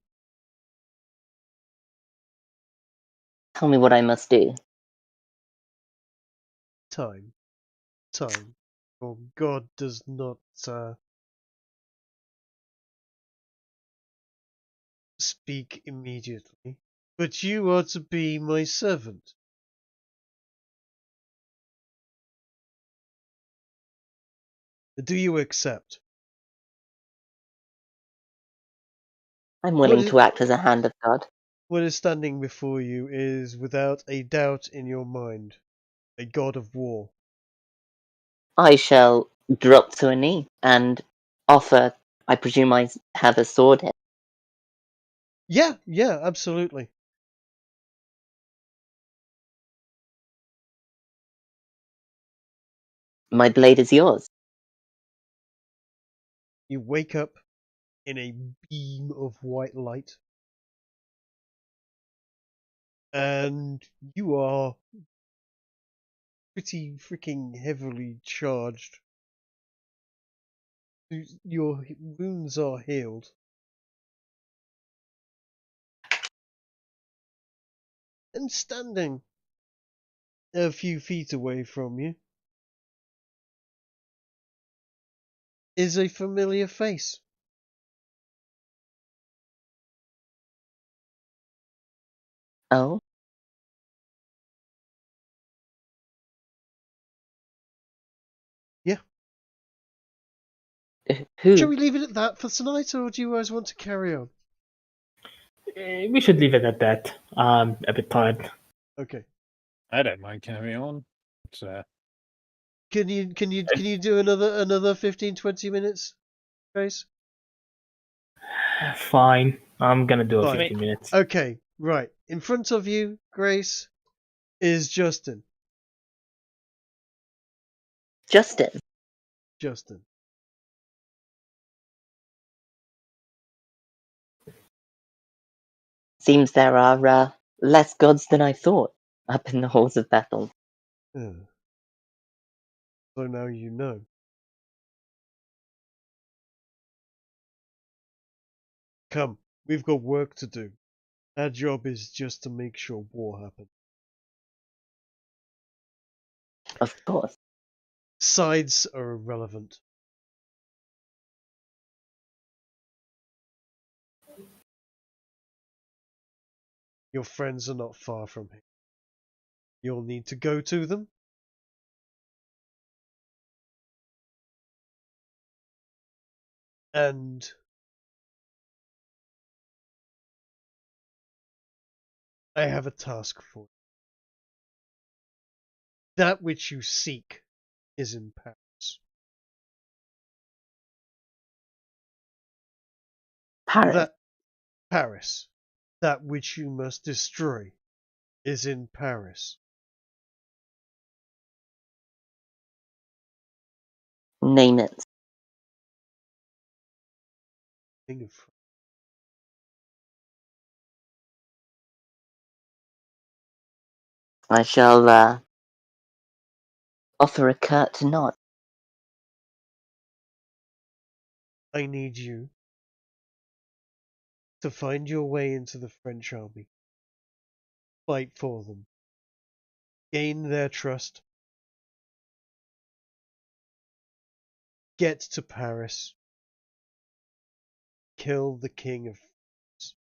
Tell me what I must do. Time. For God does not speak immediately. But you are to be my servant. Do you accept? I'm willing to act as a hand of God. What is standing before you is, without a doubt in your mind, a god of war. I shall drop to a knee and offer I presume I have a sword here. Yeah, absolutely. My blade is yours. You wake up in a beam of white light, and you are pretty freaking heavily charged. Your wounds are healed. And standing a few feet away from you is a familiar face. Oh? Yeah. Who? Shall we leave it at that for tonight, or do you guys want to carry on? We should leave it at that. A bit tired. Okay. I don't mind carrying on. It's, Can you do another 15-20 minutes, Grace? Fine. I'm gonna do a Fine. 15 minutes. Okay, right. In front of you, Grace, is Justin. Justin. Justin. Seems there are less gods than I thought up in the halls of Bethel. So now you know. Come, we've got work to do. Our job is just to make sure war happens. Of course. Sides are irrelevant. Your friends are not far from here. You'll need to go to them. And I have a task for you. That which you seek is in Paris. Paris. Paris. That which you must destroy is in Paris. Name it. King of I shall offer a curt nod. I need you to find your way into the French army. Fight for them. Gain their trust. Get to Paris. Kill the King of France.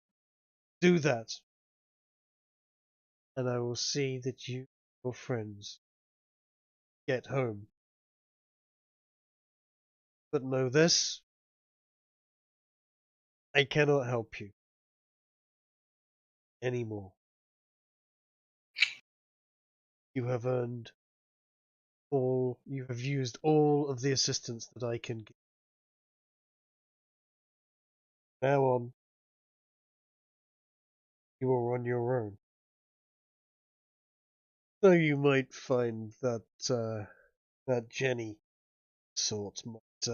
Do that. And I will see that you and your friends get home. But know this, I cannot help you anymore. You have used all of the assistance that I can give. Now on, you are on your own. Though you might find that that Jenny sort might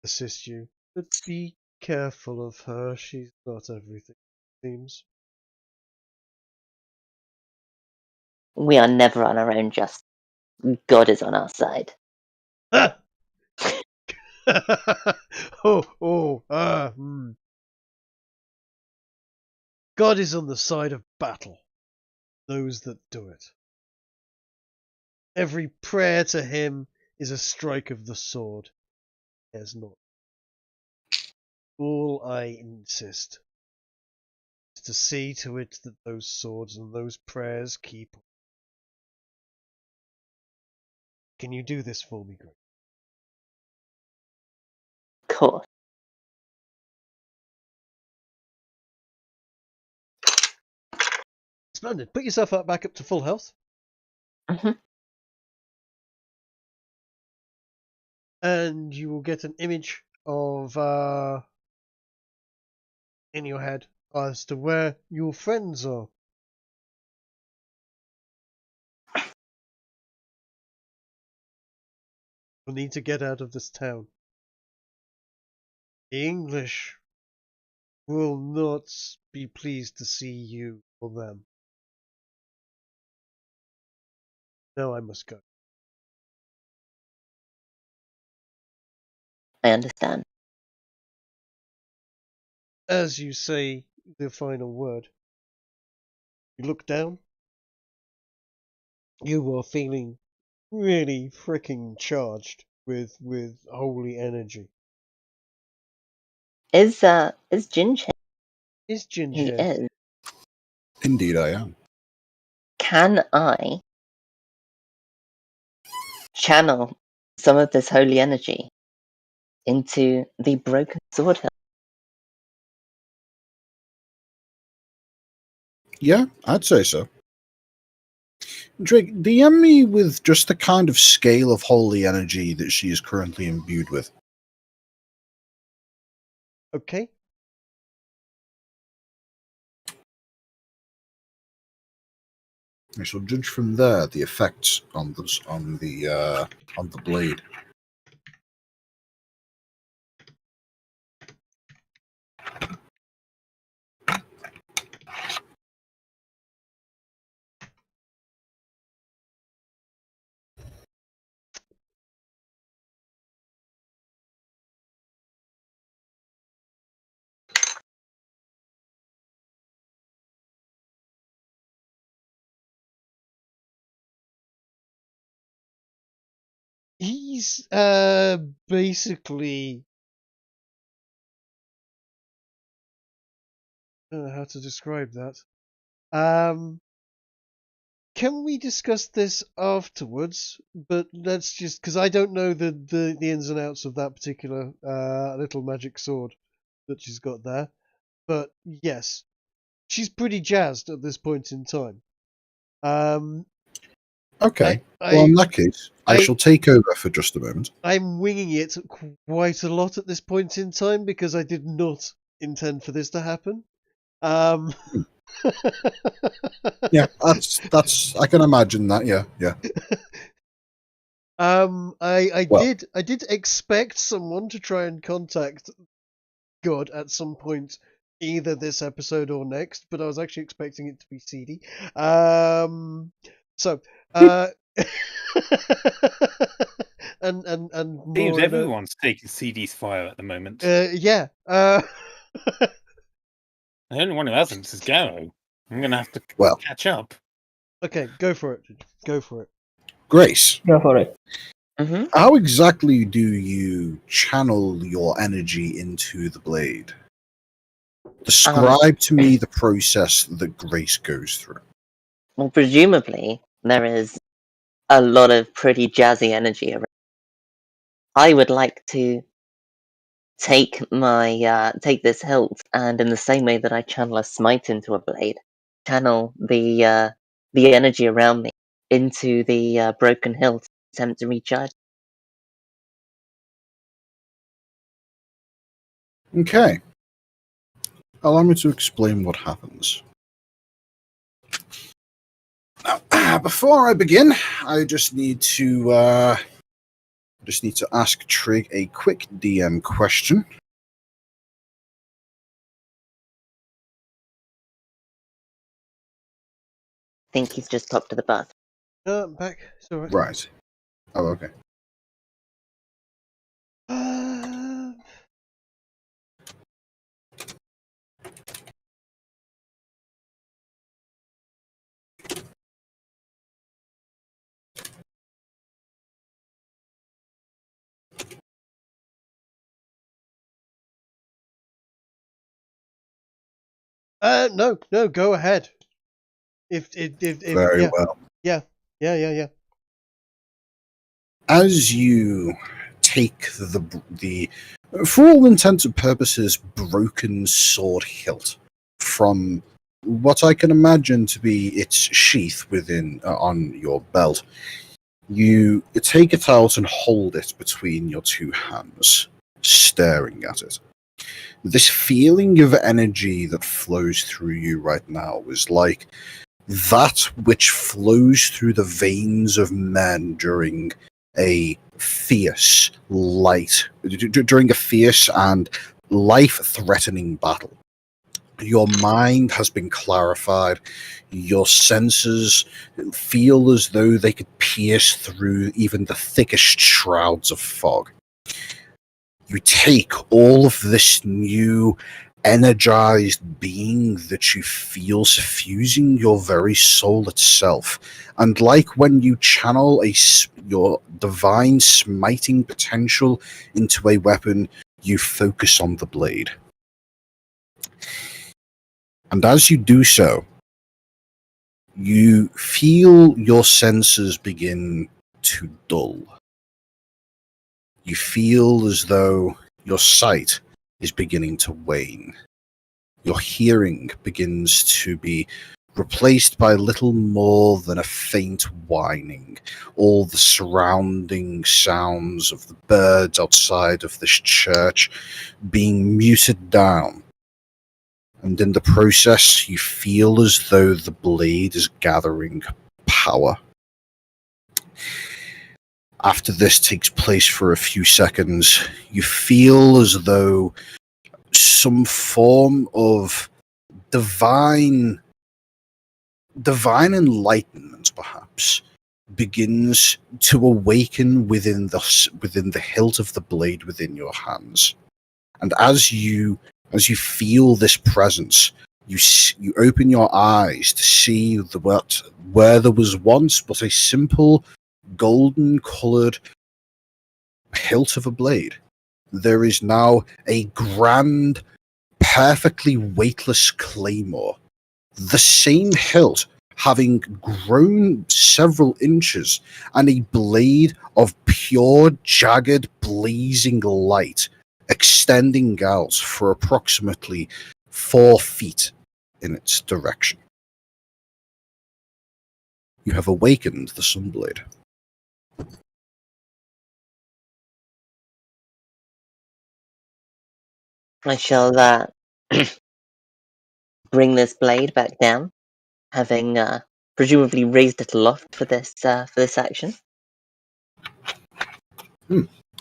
assist you, but be careful of her. She's not everything it seems. We are never on our own, just God is on our side. Ah! God is on the side of battle. Those that do it. Every prayer to him is a strike of the sword. Cares not. All I insist is to see to it that those swords and those prayers keep. Can you do this for me, Greg? Of course. Splendid. Put yourself back up to full health. Mm-hmm. And you will get an image of in your head as to where your friends are. We'll need to get out of this town. The English will not be pleased to see you or them. Now I must go. I understand. As you say the final word, you look down. You are feeling really freaking charged with holy energy. Is Ginger? Is He Ginger? is. Indeed, I am. Can I channel some of this holy energy into the broken sword hilt? Yeah, I'd say so. Drake, DM me with just the kind of scale of holy energy that she is currently imbued with. Okay. I shall judge from there the effects on the blade. He's basically I don't know how to describe that. Can we discuss this afterwards? But let's just because I don't know the ins and outs of that particular little magic sword that she's got there. But yes, she's pretty jazzed at this point in time. Okay. Well, in that case, I shall take over for just a moment. I'm winging it quite a lot at this point in time because I did not intend for this to happen. Yeah, that's. I can imagine that. Yeah. I Well. did expect someone to try and contact God at some point, either this episode or next, but I was actually expecting it to be CD. So, and more Seems everyone's taking CD's fire at the moment. yeah. The only one who hasn't is Garrow. I'm gonna have to catch up. Okay, go for it. Go for it. Grace. Go for it. Mm-hmm. How exactly do you channel your energy into the blade? Describe to me the process that Grace goes through. Well, presumably there is a lot of pretty jazzy energy around. I would like to take this hilt, and in the same way that I channel a smite into a blade, channel the energy around me into the broken hilt, attempt to recharge. Okay. Allow me to explain what happens. Now, before I begin, I just need to ask Trig a quick DM question. I think he's just popped to the bath. No, I'm back. It's all right. Right. Oh, okay. No, go ahead. If Very well. Yeah. As you take the for all intents and purposes broken sword hilt from what I can imagine to be its sheath within on your belt, you take it out and hold it between your two hands, staring at it. This feeling of energy that flows through you right now is like that which flows through the veins of men during a fierce and life-threatening battle. Your mind has been clarified. Your senses feel as though they could pierce through even the thickest shrouds of fog. You take all of this new energized being that you feel suffusing your very soul itself, and like when you channel your divine smiting potential into a weapon, you focus on the blade. And as you do so, you feel your senses begin to dull. You feel as though your sight is beginning to wane. Your hearing begins to be replaced by little more than a faint whining. All the surrounding sounds of the birds outside of this church being muted down. And in the process, you feel as though the blade is gathering power. After this takes place for a few seconds, you feel as though some form of divine enlightenment, perhaps, begins to awaken within the hilt of the blade within your hands. And as you feel this presence, you open your eyes to see where there was once but a simple golden-colored hilt of a blade. There is now a grand, perfectly weightless claymore. The same hilt having grown several inches, and a blade of pure, jagged, blazing light extending out for approximately 4 feet in its direction. You have awakened the Sunblade. I shall bring this blade back down, having presumably raised it aloft for this action.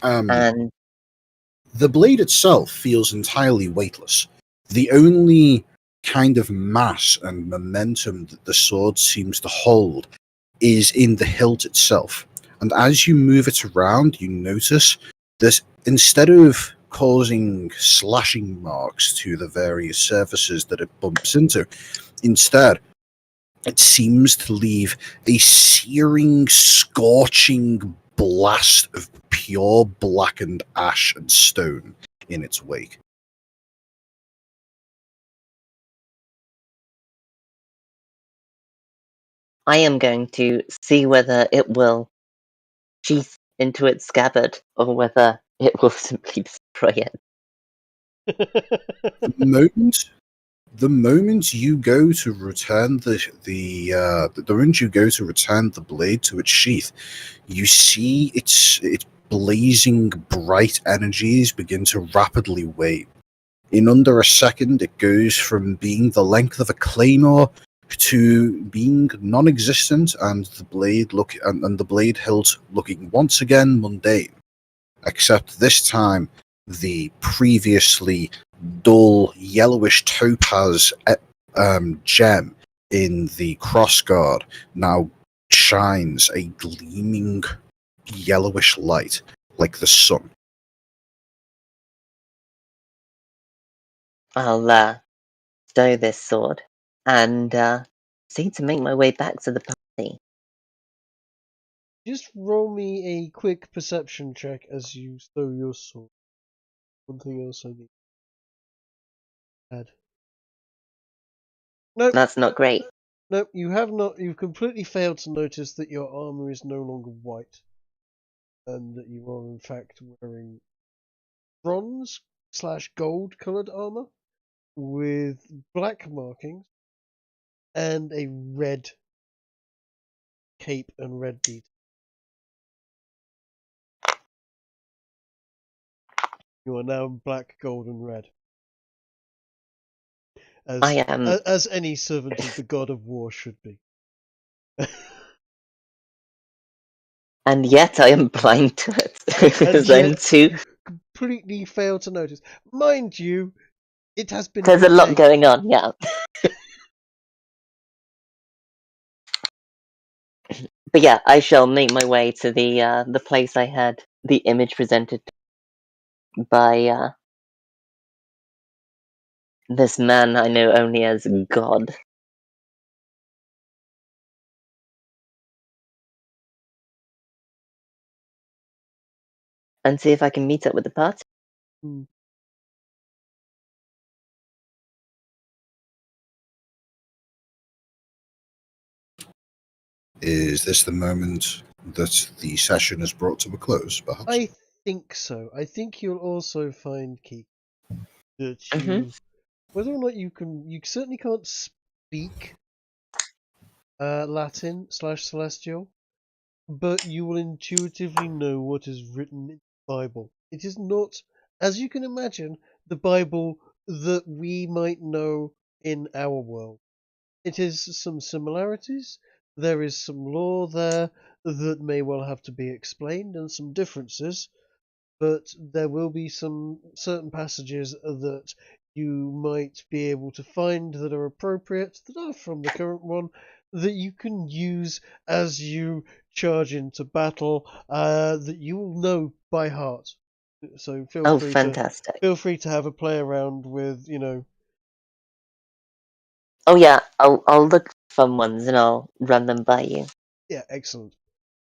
And the blade itself feels entirely weightless. The only kind of mass and momentum that the sword seems to hold is in the hilt itself. And as you move it around, you notice that instead of causing slashing marks to the various surfaces that it bumps into, instead, it seems to leave a searing, scorching blast of pure blackened ash and stone in its wake. I am going to see whether it will sheath into its scabbard or whether it will simply destroy it. The moment you go to return the moment you go to return the blade to its sheath, you see its blazing bright energies begin to rapidly wane. In under a second, it goes from being the length of a claymore to being non-existent, and the blade hilt looking once again mundane. Except this time, the previously dull yellowish topaz gem in the crossguard now shines a gleaming yellowish light like the sun. I'll stow this sword and see to make my way back to the party. Just roll me a quick perception check as you stow your sword. One thing else I need to add. Nope. That's not great. Nope, you have not. You've completely failed to notice that your armor is no longer white, and that you are in fact wearing bronze/gold coloured armor with black markings and a red cape and red detail. You are now black, gold, and red. I am. As any servant of the god of war should be. And yet I am blind to it. Because I'm too. You completely fail to notice. Mind you, it has been. There's a lot going on, yeah. But yeah, I shall make my way to the place I had the image presented by this man I know only as God. And see if I can meet up with the party. Is this the moment that the session is brought to a close, perhaps? I think so. I think you'll also find, Kiki, that you, whether or not you certainly can't speak Latin/Celestial, but you will intuitively know what is written in the Bible. It is not, as you can imagine, the Bible that we might know in our world. It is some similarities. There is some law there that may well have to be explained, and some differences. But there will be some certain passages that you might be able to find that are appropriate, that are from the current one, that you can use as you charge into battle, that you will know by heart. So feel free to have a play around with, Oh yeah, I'll look for fun ones and I'll run them by you. Yeah, excellent.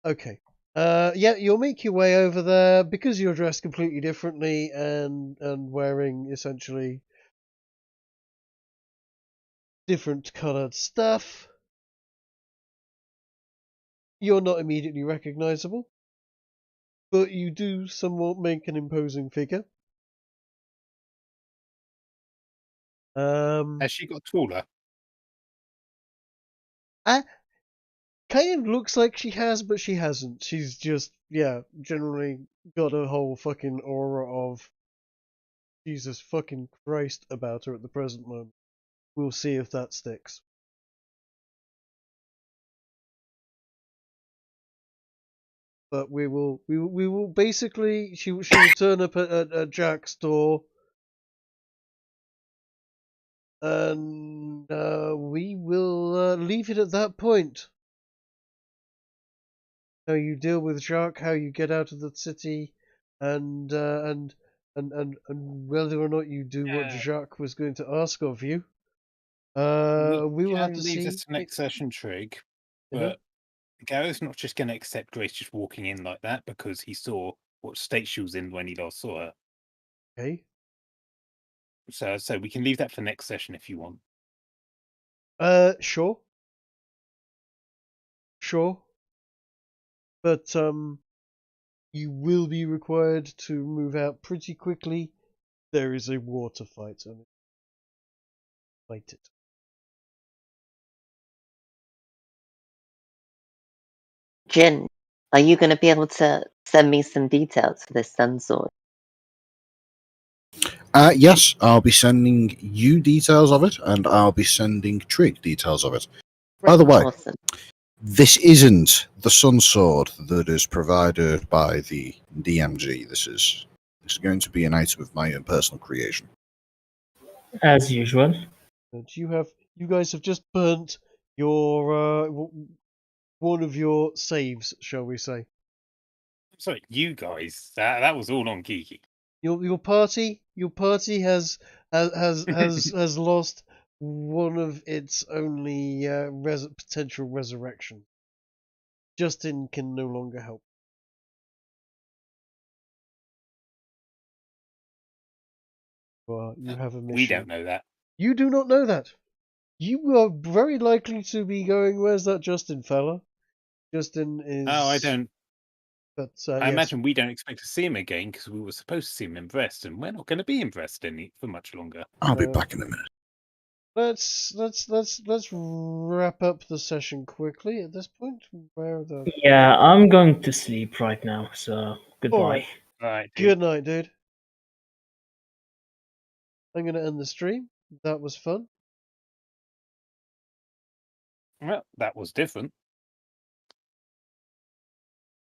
Okay. Yeah, you'll make your way over there because you're dressed completely differently and wearing essentially different coloured stuff. You're not immediately recognizable, but you do somewhat make an imposing figure. Has she got taller? Kind of looks like she has, but she hasn't. She's just, generally got a whole fucking aura of Jesus fucking Christ about her at the present moment. We'll see if that sticks. But we will basically, she will turn up at Jack's door, and we will leave it at that point. How you deal with Jacques, how you get out of the city, and whether or not you do what Jacques was going to ask of you. We will have to leave see. this to next session, Trig, but Gary's not just going to accept Grace just walking in like that because he saw what state she was in when he last saw her. Okay. So we can leave that for next session if you want. Sure. But you will be required to move out pretty quickly. There is a war to fight, and fight it. Jin, are you going to be able to send me some details for this sun sword? Yes, I'll be sending you details of it, and I'll be sending Trig details of it. By the way, Awesome. This isn't the sun sword that is provided by the DMG. This is going to be an item of my own personal creation. As usual. And you guys have just burnt your one of your saves, shall we say? Sorry, you guys. That was all on Kiki. Your party has lost one of its only potential resurrection. Justin can no longer help. Well, you have a mission. We don't know that. You do not know that. You are very likely to be going, where's that Justin fella? Justin is... Oh, I don't... But, I imagine we don't expect to see him again because we were supposed to see him in Brest, and we're not going to be in Brest for much longer. I'll be back in a minute. Let's wrap up the session quickly at this point. Where are the... Yeah, I'm going to sleep right now, so goodbye. All right, Good night, dude. I'm going to end the stream. That was fun. Well, that was different.